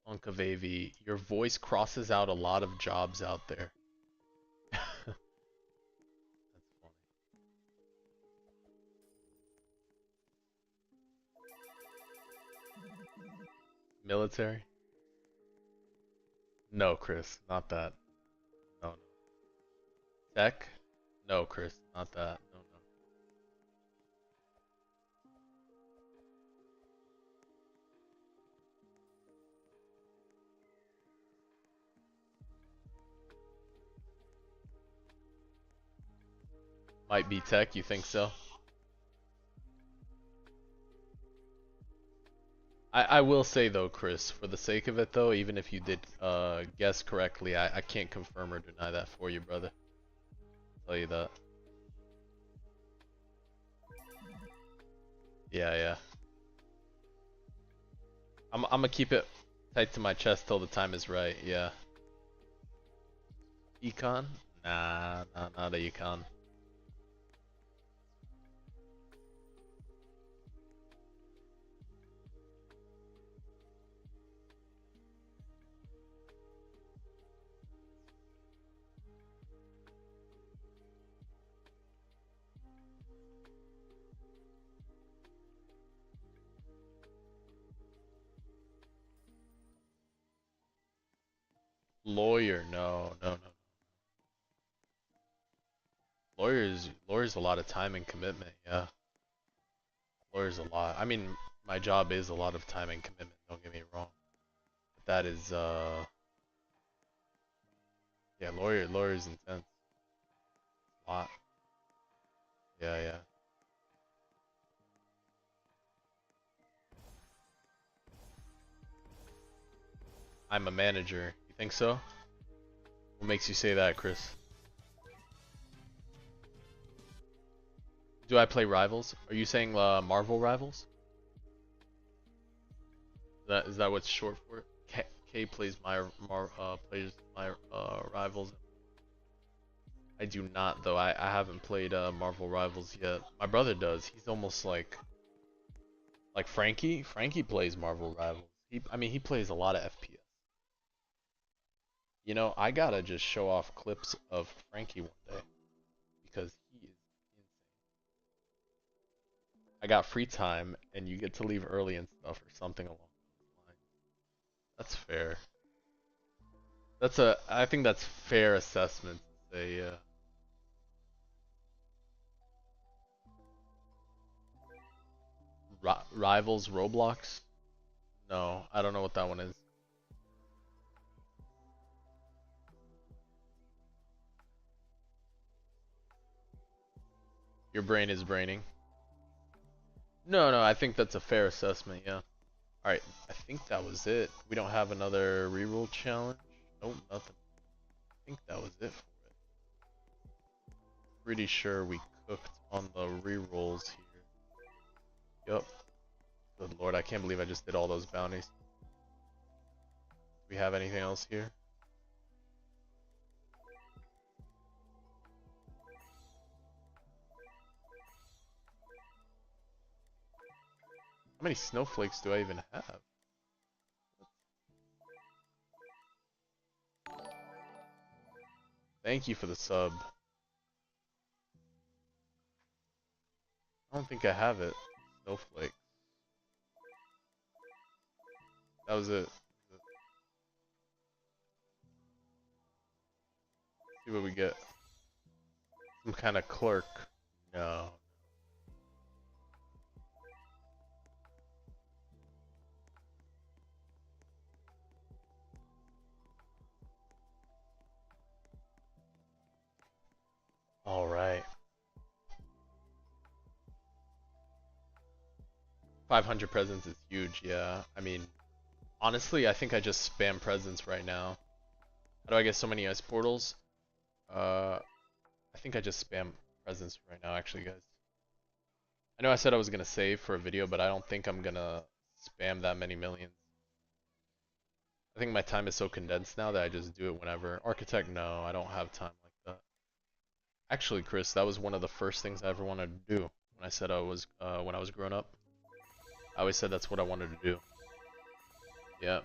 Unca Vavy, your voice crosses out a lot of jobs out there. That's funny. Military? No, Chris, not that. No, no. Tech? No, Chris, not that. No, no. Might be tech, you think so? I will say though, Chris, for the sake of it though, even if you did guess correctly, I can't confirm or deny that for you, brother. I'll tell you that. Yeah, yeah. I'm gonna keep it tight to my chest till the time is right, yeah. Econ? Nah, not a econ. Lawyer, no, no, no. Lawyer's a lot of time and commitment, yeah. Lawyer's a lot. I mean, my job is a lot of time and commitment, don't get me wrong. But that is, yeah, lawyer's intense. A lot. Yeah, yeah. I'm a manager. You think so? What makes you say that, Chris? Do I play Rivals? Are you saying Marvel Rivals? Is that what's short for it? K plays my Rivals. I do not though. I haven't played Marvel Rivals yet. My brother does. He's almost like Frankie. Frankie plays Marvel Rivals. I mean he plays a lot of FPS. You know, I gotta just show off clips of Frankie one day because he is insane. I got free time and you get to leave early and stuff or something along those lines. That's fair. I think that's fair assessment to say, yeah. Rivals Roblox? No, I don't know what that one is. Your brain is braining. No, I think that's a fair assessment, yeah. Alright, I think that was it. We don't have another reroll challenge. Nope, nothing. I think that was it for it. Pretty sure we cooked on the rerolls here. Yup. Good lord, I can't believe I just did all those bounties. Do we have anything else here? How many snowflakes do I even have? Thank you for the sub. I don't think I have it. Snowflake. That was it. See what we get. Some kind of clerk. No. Alright. 500 presents is huge, yeah. I mean, honestly, I think I just spam presents right now. How do I get so many ice portals? I think I just spam presents right now, actually, guys. I know I said I was gonna save for a video, but I don't think I'm gonna spam that many millions. I think my time is so condensed now that I just do it whenever. Architect, no, I don't have time like that. Actually, Chris, that was one of the first things I ever wanted to do when I said when I was growing up. I always said that's what I wanted to do. Yeah.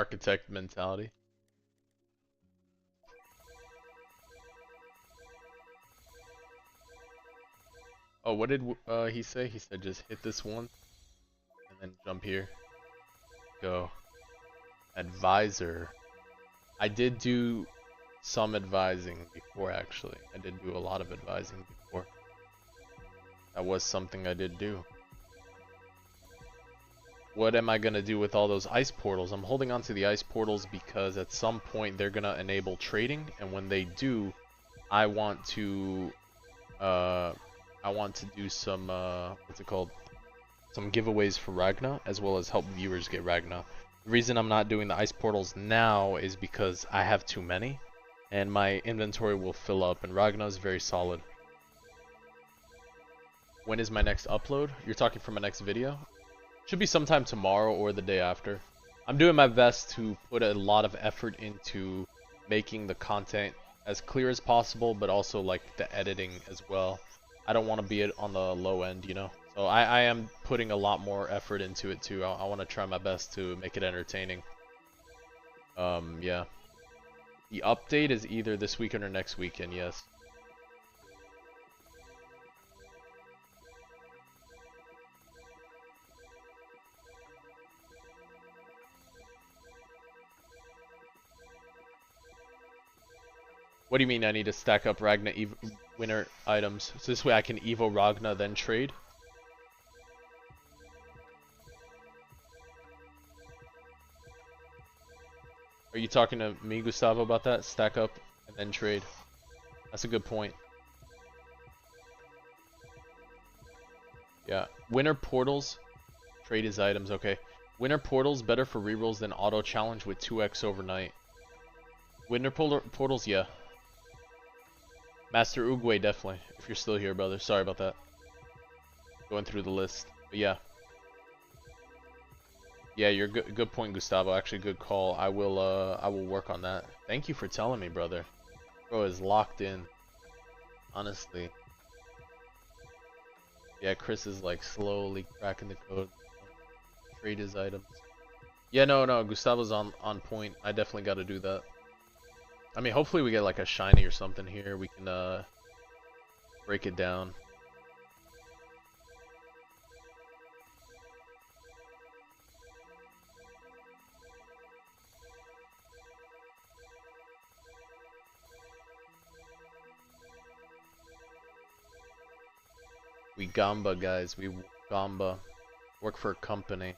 Architect mentality. Oh, what did he say? He said just hit this one and then jump here. Go. Advisor. I did do some advising before, actually. I did do a lot of advising before. That was something I did do. What am I gonna do with all those ice portals? I'm holding on to the ice portals because at some point they're gonna enable trading, and when they do, I want to do some what's it called? Some giveaways for Ragna, as well as help viewers get Ragna. The reason I'm not doing the ice portals now is because I have too many, and my inventory will fill up, and Ragna is very solid. When is my next upload? You're talking for my next video? Should be sometime tomorrow or the day after. I'm doing my best to put a lot of effort into making the content as clear as possible, but also like the editing as well. I don't want to be on the low end, you know? So I am putting a lot more effort into it too. I want to try my best to make it entertaining. Yeah. The update is either this weekend or next weekend, yes. What do you mean I need to stack up Ragna winner items? So this way I can Evo Ragna then trade? Are you talking to me, Gustavo, about that? Stack up and then trade. That's a good point. Yeah. Winner portals. Trade his items. Okay. Winner portals better for rerolls than auto challenge with 2x overnight. Winner portals, yeah. Master Uguay, definitely. If you're still here, brother. Sorry about that. Going through the list. But yeah. Yeah, you're good point, Gustavo. Actually, good call. I will work on that. Thank you for telling me, brother. Bro is locked in. Honestly. Yeah, Chris is like slowly cracking the code. Trade his items. Yeah, no, Gustavo's on point. I definitely got to do that. I mean, hopefully we get like a shiny or something here. We can break it down. We Gamba, guys. We Gamba. Work for a company.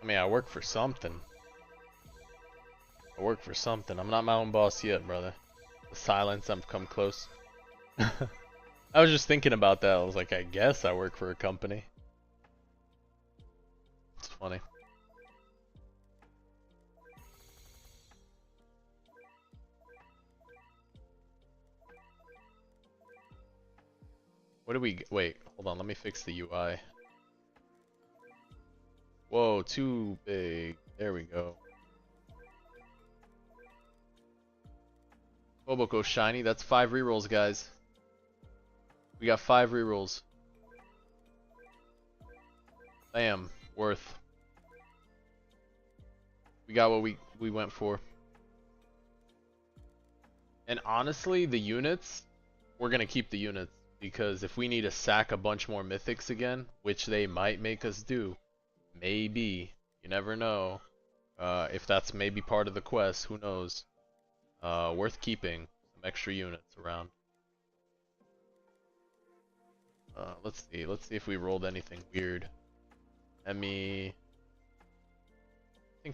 I mean, I work for something. I work for something. I'm not my own boss yet, brother. The silence, I've come close. I was just thinking about that. I was like, I guess I work for a company. It's funny. What do we... Wait, hold on. Let me fix the UI. Whoa, too big. There we go. Boboko shiny. That's 5 rerolls, guys. We got 5 rerolls. Bam. Worth. We got what we went for. And honestly, the units, we're gonna keep the units. Because if we need to sack a bunch more mythics again, which they might make us do, maybe, you never know, if that's maybe part of the quest, who knows, worth keeping some extra units around. Let's see if we rolled anything weird. I think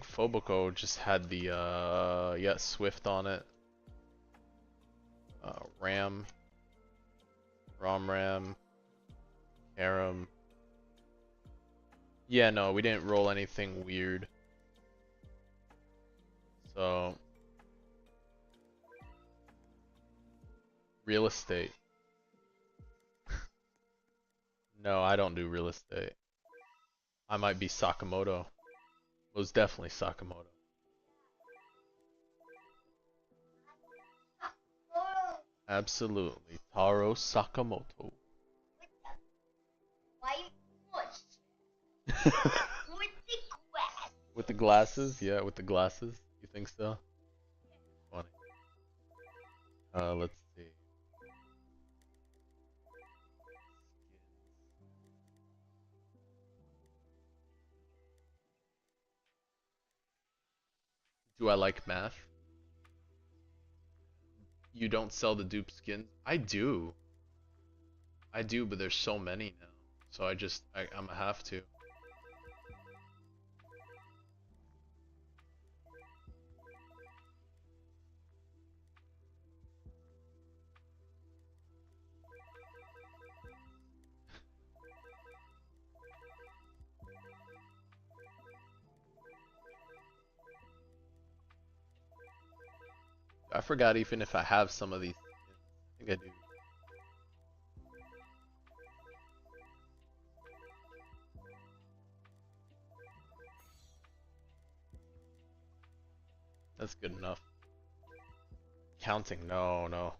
Phoboko just had the, yeah, Swift on it. Ram, Aram. Yeah, no, we didn't roll anything weird. So, real estate. No, I don't do real estate. I might be Sakamoto. Most definitely Sakamoto. Absolutely. Taro Sakamoto. With the glasses? Yeah, with the glasses. You think so? Funny. Let's see. Do I like math? You don't sell the dupe skins? I do. I do, but there's so many now. So I'm gonna have to. I forgot even if I have some of these skins. I think I do. That's good enough. Counting, no, no.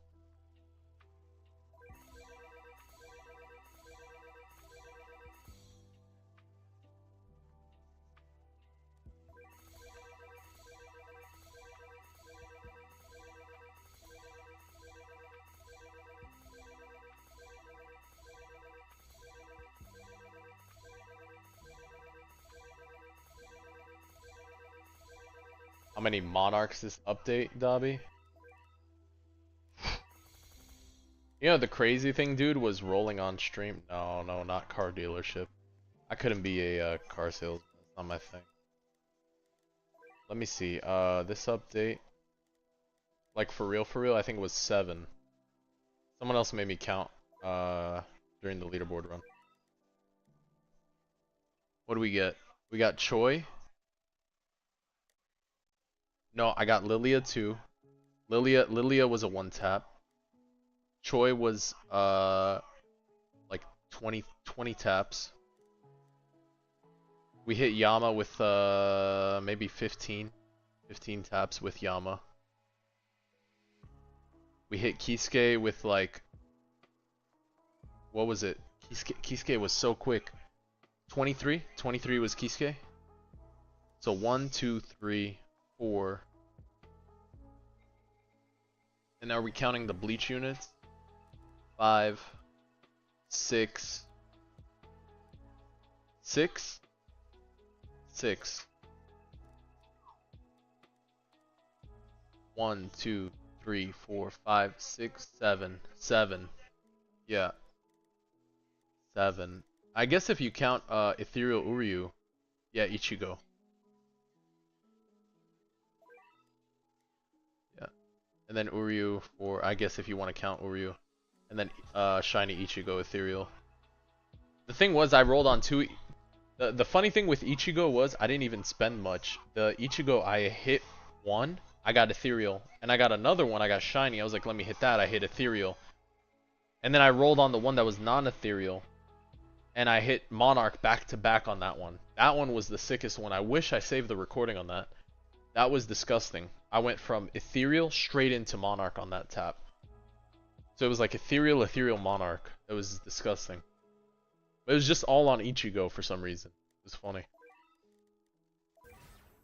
How many monarchs this update, Dobby? You know the crazy thing, dude, was rolling on stream. No, no, not car dealership. I couldn't be a car salesman. That's not my thing. Let me see. This update, like for real, I think it was 7. Someone else made me count during the leaderboard run. What do we get? We got Choi. No, I got Lilia too. Lilia was a 1-tap. Choi was like 20 taps. We hit Yama with maybe 15 taps with Yama. We hit Kisuke with like, what was it? Kisuke was so quick. 23 was Kisuke. So 1, 2, 3, 4. And are we counting the bleach units? 5, 6, 6, 6. 1, 2, 3, 4, 5, 6, 7. 7. Yeah. 7. I guess if you count Ethereal Uryu, yeah, Ichigo. Yeah. And then Uryu for, I guess if you want to count Uryu. And then Shiny Ichigo Ethereal. The thing was, I rolled on 2. The funny thing with Ichigo was, I didn't even spend much. The Ichigo, I hit 1, I got Ethereal. And I got another one, I got Shiny. I was like, let me hit that, I hit Ethereal. And then I rolled on the one that was non-Ethereal. And I hit Monarch back to back on that one. That one was the sickest one. I wish I saved the recording on that. That was disgusting. I went from Ethereal straight into Monarch on that tap. So it was like Ethereal, Monarch. It was disgusting. But it was just all on Ichigo for some reason. It was funny.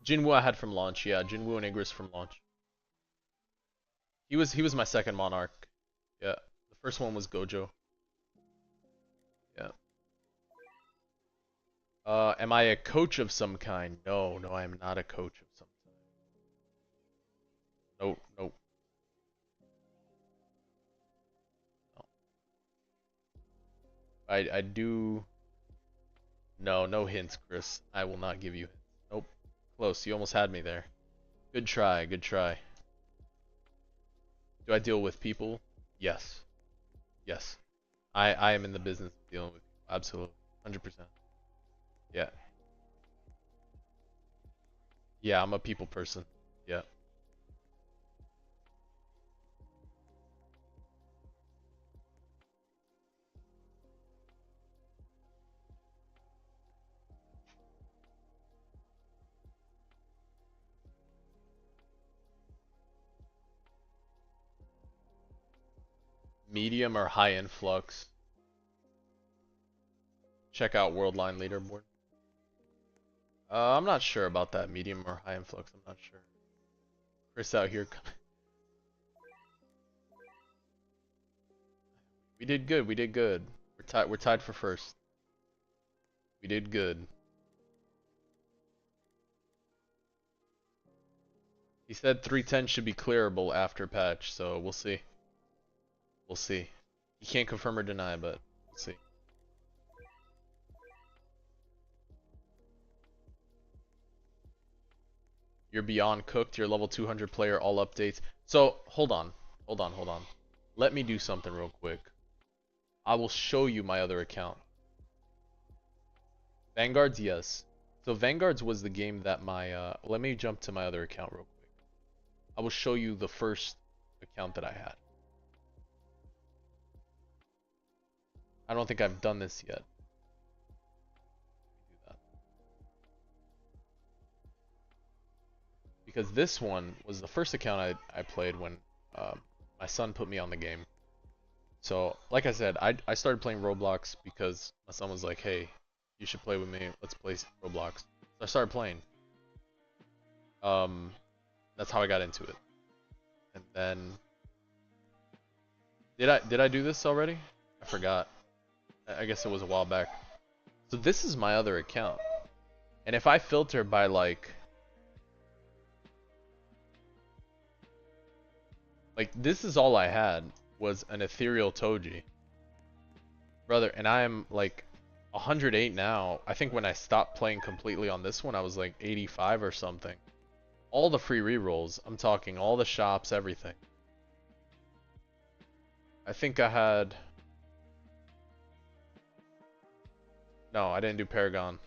Jinwoo I had from launch. Yeah, Jinwoo and Igris from launch. He was my second Monarch. Yeah. The first one was Gojo. Yeah. Am I a coach of some kind? No, no, I am not a coach of some kind. Nope, nope. No. I do. No, no hints, Chris. I will not give you hints. Nope. Close. You almost had me there. Good try, good try. Do I deal with people? Yes. Yes. I am in the business of dealing with people. Absolutely. 100%. Yeah. Yeah, I'm a people person. Yeah. medium or high influx. Check out Worldline Leaderboard. I'm not sure about that medium or high influx. I'm not sure. Chris out here. We did good. We did good. We're tied for first. We did good. He said 310 should be clearable after patch, so we'll see. We'll see. He can't confirm or deny, but we'll see. You're beyond cooked. You're level 200 player. All updates. So hold on. Let me do something real quick. I will show you my other account. Vanguards, yes. So Vanguards was the game that my let me jump to my other account real quick. I will show you the first account that I had. I don't think I've done this yet. Do that. Because this one was the first account I played when my son put me on the game. So, like I said, I started playing Roblox because my son was like, hey, you should play with me, let's play Roblox. So I started playing. That's how I got into it. And then, did I do this already? I forgot. I guess it was a while back. So this is my other account. And if I filter by like this is all I had was an ethereal Toji. Brother, and I am like 108 now. I think when I stopped playing completely on this one, I was like 85 or something. All the free rerolls, I'm talking all the shops, everything. I think I had... No, I didn't do Paragon.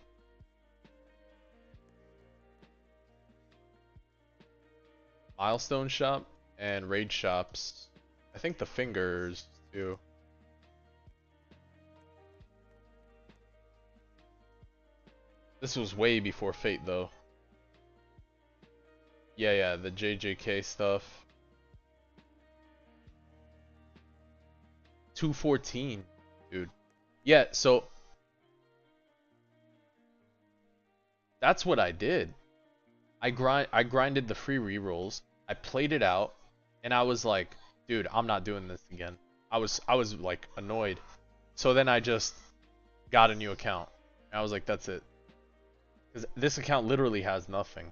Milestone shop and raid shops. I think the fingers too. This was way before Fate though. Yeah, the JJK stuff. 214, dude. Yeah, so that's what I did. I grinded the free rerolls. I played it out, and I was like, dude, I'm not doing this again. I was like annoyed. So then I just got a new account. And I was like, that's it. Because this account literally has nothing.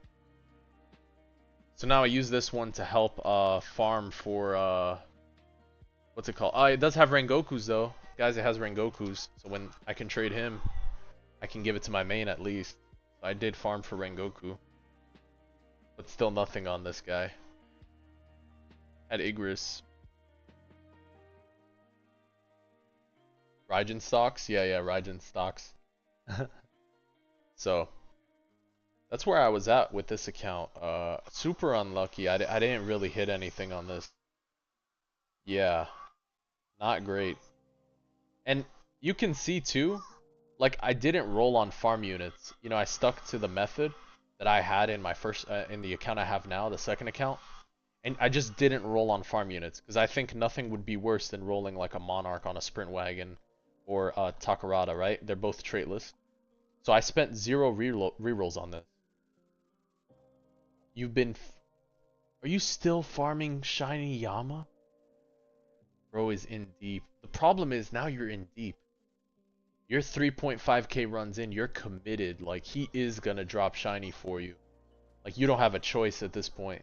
So now I use this one to help farm for what's it called? It does have Rengoku's though. Guys, it has Rengoku's. So when I can trade him, I can give it to my main at least. So I did farm for Rengoku. But still nothing on this guy. Had Igris. Raijin stocks? Yeah, Raijin stocks. So that's where I was at with this account. Super unlucky. I didn't really hit anything on this. Yeah. Not great. And you can see too, like I didn't roll on farm units. You know, I stuck to the method that I had in my first, in the account I have now, the second account. And I just didn't roll on farm units. Because I think nothing would be worse than rolling like a Monarch on a Sprint Wagon or Takarada, right? They're both traitless. So I spent 0 rerolls on this. You've been... Are you still farming Shiny Yama? Bro is in deep. The problem is now you're in deep. You're 3.5k runs in. You're committed. Like, he is going to drop Shiny for you. Like, you don't have a choice at this point.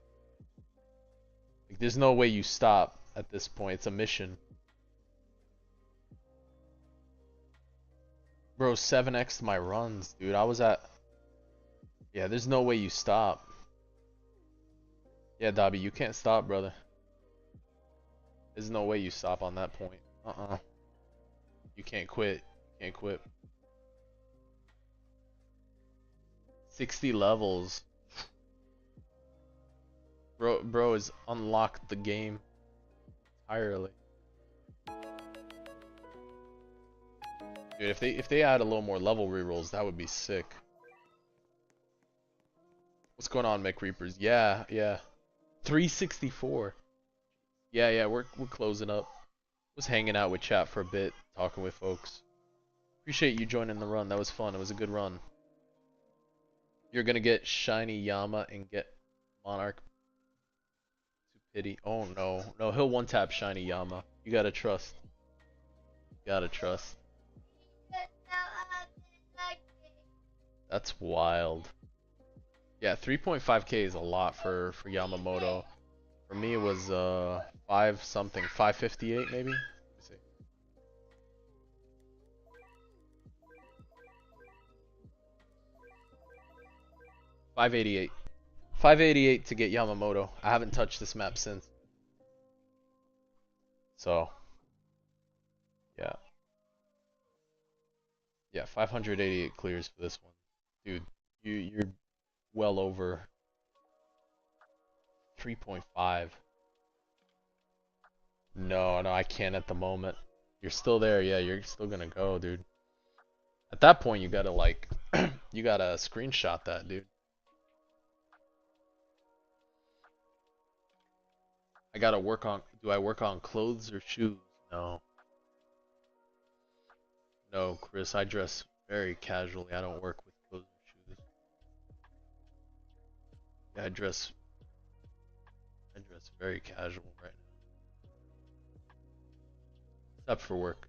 Like, there's no way you stop at this point. It's a mission. Bro, 7x'd my runs, dude. I was at... Yeah, there's no way you stop. Yeah, Dobby, you can't stop, brother. There's no way you stop on that point. You can't quit. You can't quit. 60 levels. Bro has unlocked the game entirely. Dude, if they add a little more level rerolls, that would be sick. What's going on, McReapers? Yeah. 364. Yeah, we're closing up. Was hanging out with chat for a bit, talking with folks. Appreciate you joining the run. That was fun. It was a good run. You're gonna get shiny Yama and get Monarch to pity. Oh no. No, he'll one tap shiny Yama. You gotta trust. Gotta trust. That's wild. Yeah, 3.5k is a lot for Yamamoto. For me, it was 5 something, 558 maybe. Let me see. $588 to get Yamamoto. I haven't touched this map since. So, yeah. Yeah, 588 clears for this one. Dude, you're well over 3.5. No, I can't at the moment. You're still there, yeah, you're still gonna go, dude. At that point, you gotta like, you gotta screenshot that, dude. I gotta work on, do I work on clothes or shoes? No. No, Chris, I dress very casually. I don't work with clothes or shoes. Yeah, I dress very casual right now. Except for work.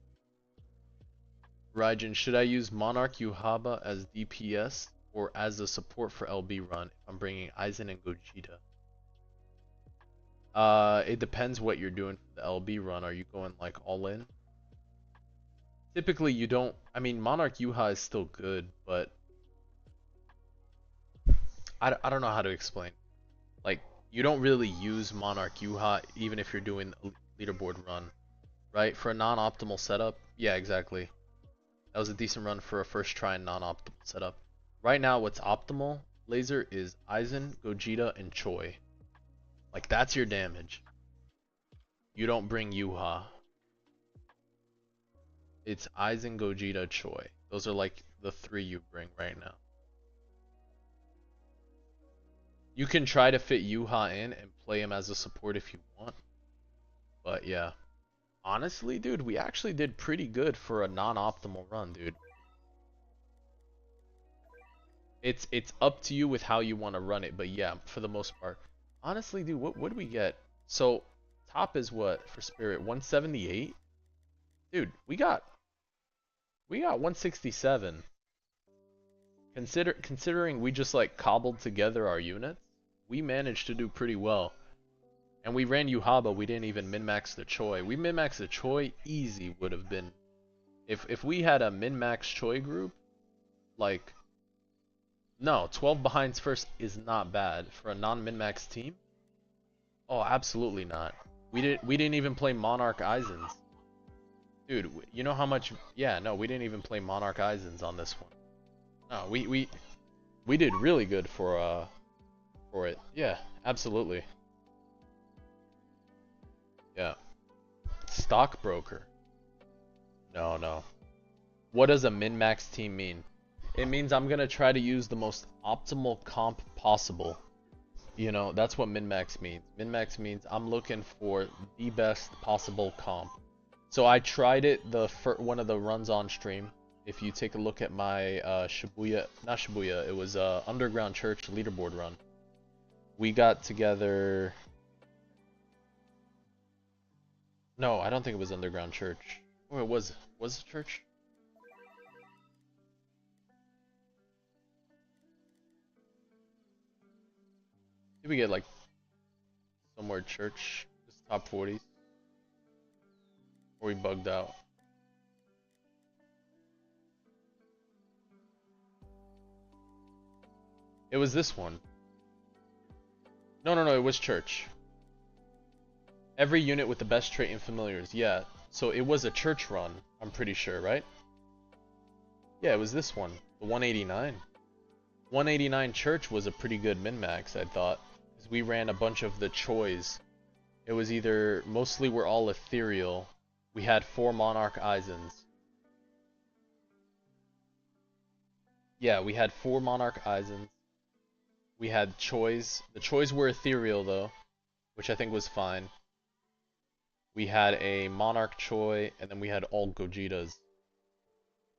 Raijin, should I use Monarch Yuhaba as DPS or as a support for LB run if I'm bringing Aizen and Gogeta? It depends what you're doing for the LB run. Are you going like all in? Typically you don't, I mean Monarch Yuha is still good, but I don't know how to explain. Like, you don't really use Monarch Yuha even if you're doing a leaderboard run, right? For a non-optimal setup, yeah, exactly. That was a decent run for a first try and non-optimal setup. Right now, what's optimal, Laser, is Aizen, Gogeta, and Choi. Like, that's your damage. You don't bring Yuha. It's Aizen, Gogeta, Choi. Those are like the 3 you bring right now. You can try to fit Yuha in and play him as a support if you want. But yeah. Honestly, dude, we actually did pretty good for a non-optimal run, dude. It's up to you with how you want to run it, but yeah, for the most part. Honestly, dude, what did we get? So, top is what for Spirit? 178? Dude, we got 167. Considering we just like cobbled together our units, we managed to do pretty well. And we ran Yuhaba, we didn't even min-max the Choi. We min-maxed the Choi, easy would have been. If we had a min-max Choi group, like, no, 12 behinds first is not bad for a non-min-max team. Oh, absolutely not. We didn't even play Monarch Aizens. Dude, you know how much, yeah, no, we didn't even play Monarch Aizens on this one. No, we did really good for it. Yeah, absolutely. Yeah. Stockbroker. No. What does a min-max team mean? It means I'm gonna try to use the most optimal comp possible. You know, that's what min-max means. Min-max means I'm looking for the best possible comp. So I tried it one of the runs on stream. If you take a look at my Shibuya, not Shibuya, it was Underground Church leaderboard run. We got together. No, I don't think it was Underground Church. Or it was it church? Did we get like somewhere church? Just top 40s? Or we bugged out? It was this one. No, it was church. Every unit with the best trait in familiars, yeah. So it was a church run, I'm pretty sure, right? Yeah, it was this one, the 189. 189 church was a pretty good min-max, I thought. Because we ran a bunch of the Chois. It was either, mostly we're all ethereal. We had 4 Monarch Aizens. Yeah, we had 4 Monarch Aizens. We had Chois. The Chois were ethereal though, which I think was fine. We had a Monarch Choi, and then we had all Gojitas.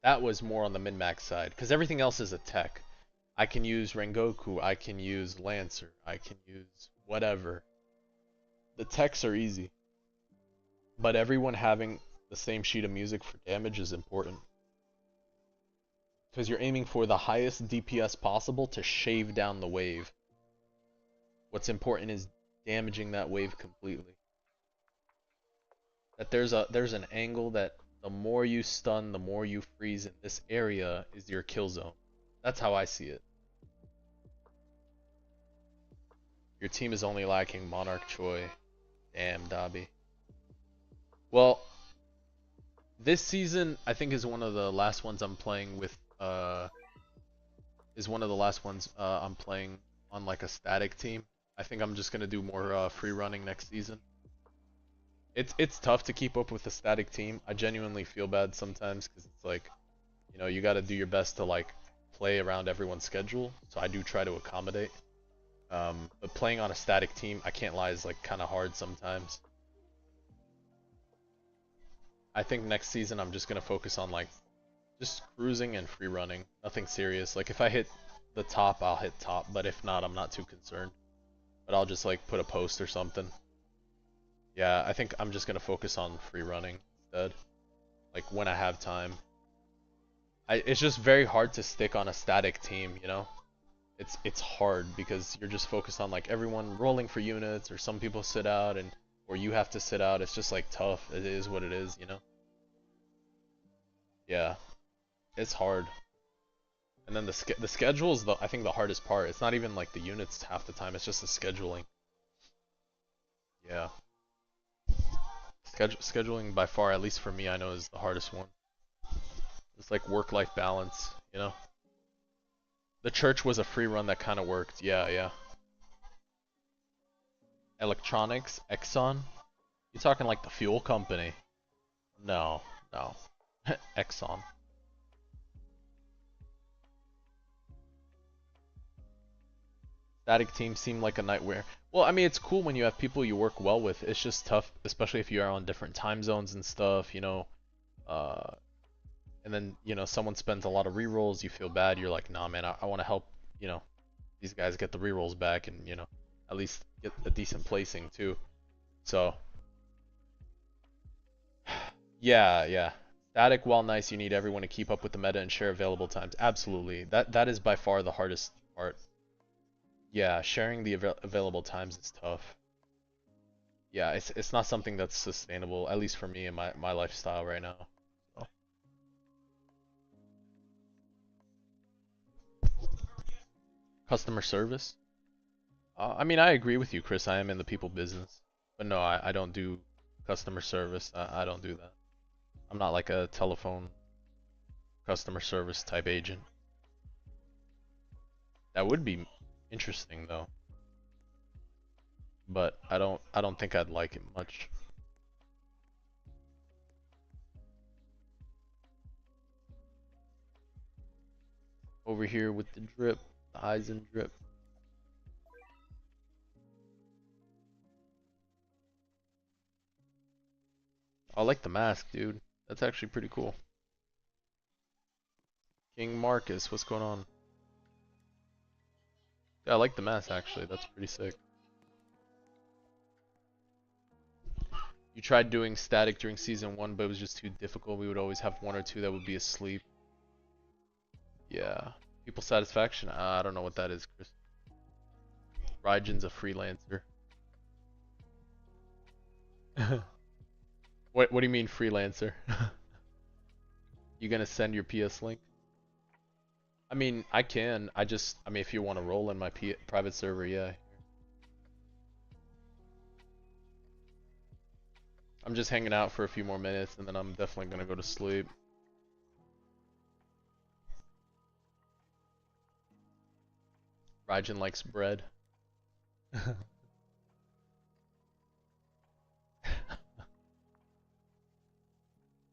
That was more on the min-max side, because everything else is a tech. I can use Rengoku, I can use Lancer, I can use whatever. The techs are easy. But everyone having the same sheet of music for damage is important. Because you're aiming for the highest DPS possible to shave down the wave. What's important is damaging that wave completely. That there's an angle that the more you stun, the more you freeze in this area is your kill zone. That's how I see it. Your team is only lacking Monarch Choi. Damn, Dobby. Well, this season I think is one of the last ones I'm playing with I'm playing on like a static team. I think I'm just gonna do more free running next season. It's tough to keep up with a static team. I genuinely feel bad sometimes because it's like, you know, you got to do your best to like play around everyone's schedule. So I do try to accommodate. But playing on a static team, I can't lie, is like kind of hard sometimes. I think next season I'm just gonna focus on like just cruising and free running. Nothing serious. Like if I hit the top, I'll hit top. But if not, I'm not too concerned. But I'll just like put a post or something. Yeah, I think I'm just gonna focus on free running instead. Like when I have time. It's just very hard to stick on a static team, you know? It's hard because you're just focused on like everyone rolling for units, or some people sit out and or you have to sit out. It's just like tough. It is what it is, you know? Yeah. It's hard. And then the schedule is I think the hardest part. It's not even like the units half the time, it's just the scheduling. Yeah. Scheduling by far, at least for me, I know is the hardest one. It's like work-life balance, you know? The church was a free run that kind of worked. Yeah, yeah. Electronics, Exxon? You talking like the fuel company? No, no. Exxon. Static teams seem like a nightmare. Well, I mean, it's cool when you have people you work well with. It's just tough, especially if you are on different time zones and stuff, you know. And then, you know, someone spends a lot of rerolls, you feel bad, you're like, nah, man, I want to help, you know, these guys get the rerolls back and, you know, at least get a decent placing too. So, yeah, yeah. Static, while nice, you need everyone to keep up with the meta and share available times. Absolutely. That is by far the hardest part. Yeah, sharing the available times is tough. Yeah, it's not something that's sustainable, at least for me and my lifestyle right now. So. Customer service? I mean, I agree with you, Chris. I am in the people business. But no, I don't do customer service. I don't do that. I'm not like a telephone customer service type agent. That would be interesting though. But I don't think I'd like it much. Over here with the drip, the eyes and drip. I like the mask, dude. That's actually pretty cool. King Marcus, what's going on? Yeah, I like the mask actually. That's pretty sick. You tried doing static during season 1, but it was just too difficult. We would always have one or two that would be asleep. Yeah. People satisfaction? I don't know what that is, Chris. Rygen's a freelancer. What do you mean freelancer? You gonna send your PS link? I mean, I can. I mean, if you want to roll in my private server, yeah. I'm just hanging out for a few more minutes and then I'm definitely gonna go to sleep. Raijin likes bread.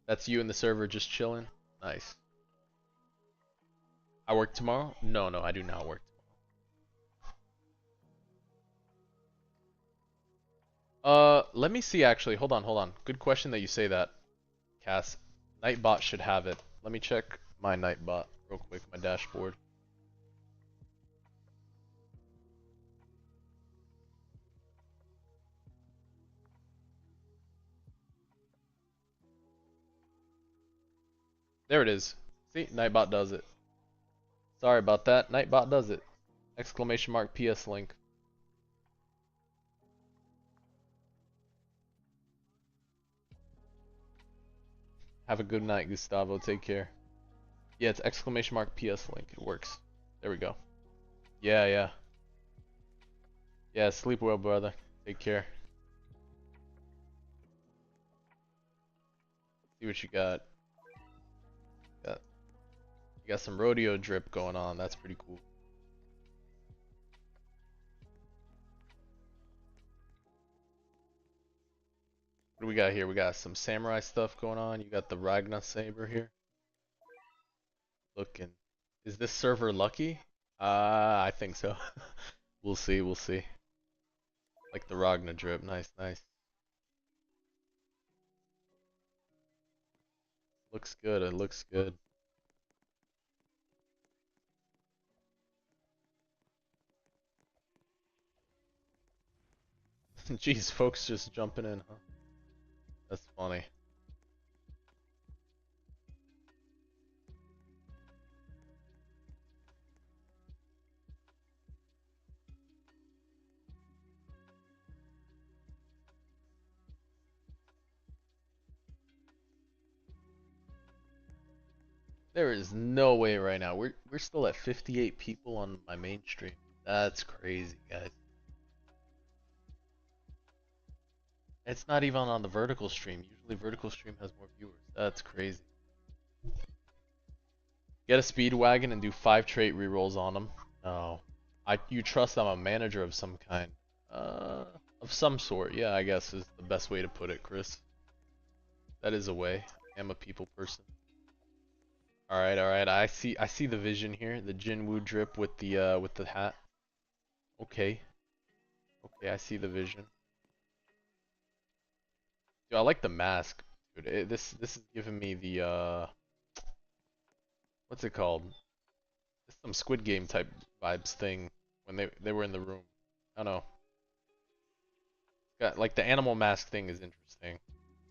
That's you in the server just chilling? Nice. I work tomorrow? No, I do not work Let me see actually. Hold on, hold on. Good question that you say that, Cass. Nightbot should have it. Let me check my Nightbot real quick, my dashboard. There it is. See, Nightbot does it. Sorry about that. Nightbot does it. Exclamation mark PS link. Have a good night, Gustavo. Take care. Yeah, it's exclamation mark PS link. It works. There we go. Yeah, yeah. Yeah, sleep well, brother. Take care. See what you got. You got some rodeo drip going on. That's pretty cool. What do we got here? We got some samurai stuff going on. You got the Ragna saber here. Looking. Is this server lucky? I think so. We'll see, we'll see. Like the Ragna drip. Nice, nice. Looks good, it looks good. Jeez, folks just jumping in, huh? That's funny. There is no way right now. We're still at 58 people on my main stream. That's crazy, guys. It's not even on the vertical stream. Usually vertical stream has more viewers. That's crazy. Get a speedwagon and do 5 trait rerolls on them. No. You trust I'm a manager of some kind. Of some sort. Yeah, I guess is the best way to put it, Chris. That is a way. I am a people person. Alright, alright. I see the vision here. The Jinwoo drip with the hat. Okay. Okay, I see the vision. Dude, I like the mask. Dude, this is giving me the what's it called? It's some Squid Game type vibes thing when they were in the room. I don't know. Got like the animal mask thing is interesting.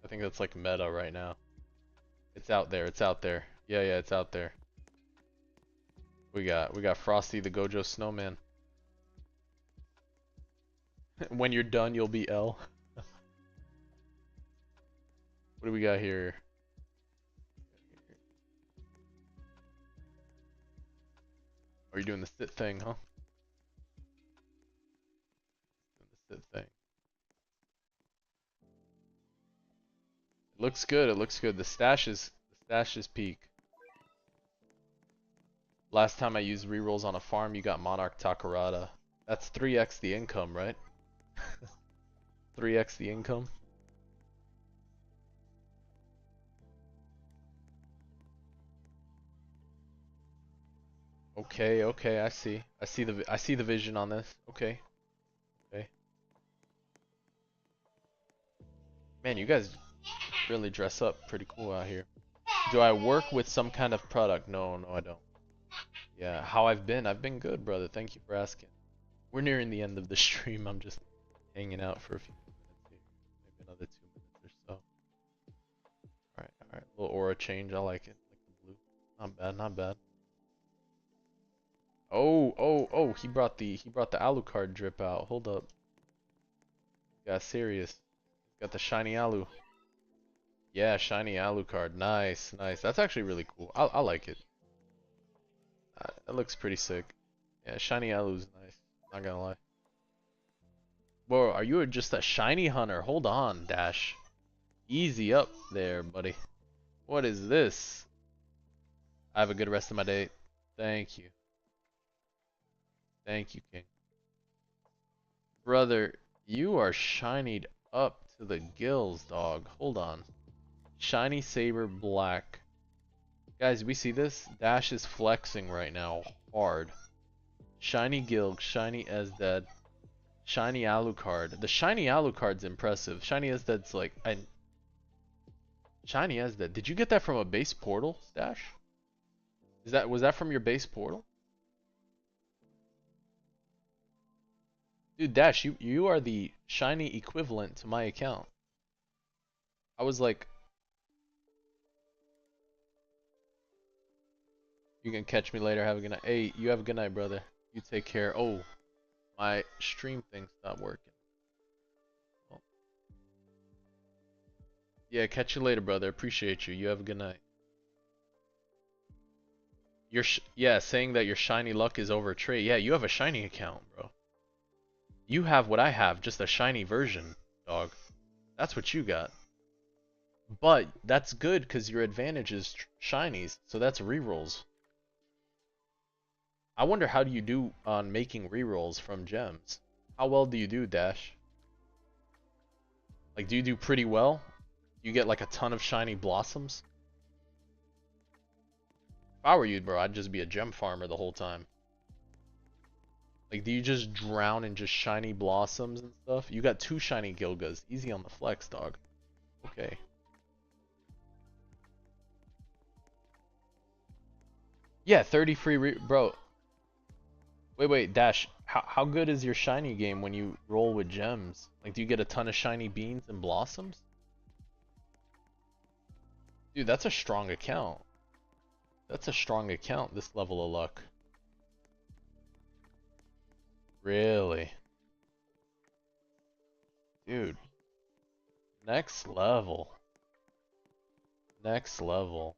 I think that's like meta right now. It's out there. It's out there. Yeah, yeah, it's out there. We got Frosty the Gojo Snowman. When you're done, you'll be L. What do we got here? Are you doing the sit thing, huh? Doing the sit thing. It looks good. It looks good. The stash is peak. Last time I used rerolls on a farm, you got Monarch Takarada. That's 3x the income, right? 3x the income. Okay, okay, I see. I see the vision on this. Okay. Okay. Man, you guys really dress up pretty cool out here. Do I work with some kind of product? No, no, I don't. Yeah, how I've been good, brother. Thank you for asking. We're nearing the end of the stream. I'm just hanging out for a few minutes here. Maybe another 2 minutes or so. Alright, alright. A little aura change. I like it. Like the blue. Not bad, not bad. Oh, oh, oh, he brought the Alucard drip out. Hold up. Got serious. Got the shiny Alu. Yeah, shiny Alucard. Nice, nice. That's actually really cool. I like it. That looks pretty sick. Yeah, shiny Alu's nice. Not gonna lie. Whoa, are you just a shiny hunter? Hold on, Dash. Easy up there, buddy. What is this? I have a good rest of my day. Thank you. Thank you, King. Brother, you are shinied up to the gills, dog. Hold on. Shiny Saber Black. Guys, we see this? Dash is flexing right now. Hard. Shiny Gilg, Shiny Esdead, Shiny Alucard. The shiny Alucard's impressive. Shiny Esdead's like Shiny Esdead. Did you get that from a base portal, Stash? Was that from your base portal? Dude, Dash, you are the shiny equivalent to my account. I was like, you can catch me later. Have a good night. Hey, you have a good night, brother. You take care. Oh, my stream thing stopped working. Oh. Yeah, catch you later, brother. Appreciate you. You have a good night. Yeah, saying that your shiny luck is over trait. Yeah, you have a shiny account, bro. You have what I have, just a shiny version, dog. That's what you got. But that's good because your advantage is shinies, so that's rerolls. I wonder how do you do on making rerolls from gems? How well do you do, Dash? Like, do you do pretty well? You get like a ton of shiny blossoms? If I were you, bro, I'd just be a gem farmer the whole time. Like, do you just drown in just shiny blossoms and stuff? You got 2 shiny Gilgas. Easy on the flex, dog. Okay. Yeah, 30 free bro. Wait, Dash. How good is your shiny game when you roll with gems? Like, do you get a ton of shiny beans and blossoms? Dude, that's a strong account. That's a strong account, this level of luck. Really? Dude. Next level. Next level.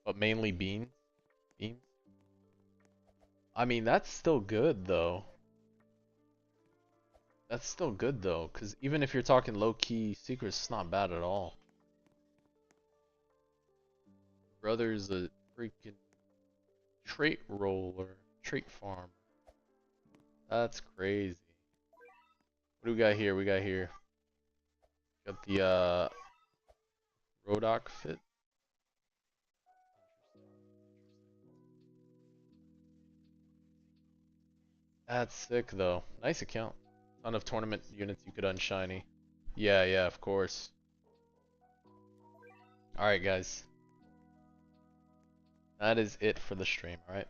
But mainly beans? Beans? I mean, that's still good, though. That's still good, though, because even if you're talking low-key secrets, it's not bad at all. Brother's a freaking trait roller, trait farm. That's crazy. What do we got here? Got the Rodok fit. That's sick though. Nice account. Ton of tournament units you could unshiny. Yeah, of course. Alright guys. That is it for the stream, alright?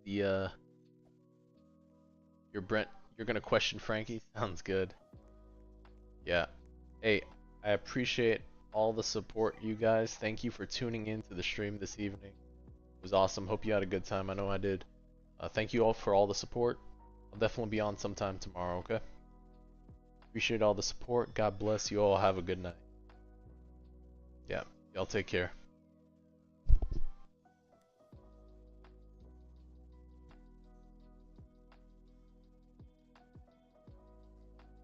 The you're gonna question Frankie? Sounds good. Yeah. Hey, I appreciate all the support, you guys. Thank you for tuning in to the stream this evening. It was awesome. Hope you had a good time. I know I did. Thank you all for all the support. I'll definitely be on sometime tomorrow, okay? Appreciate all the support. God bless you all. Have a good night. Yeah, y'all take care.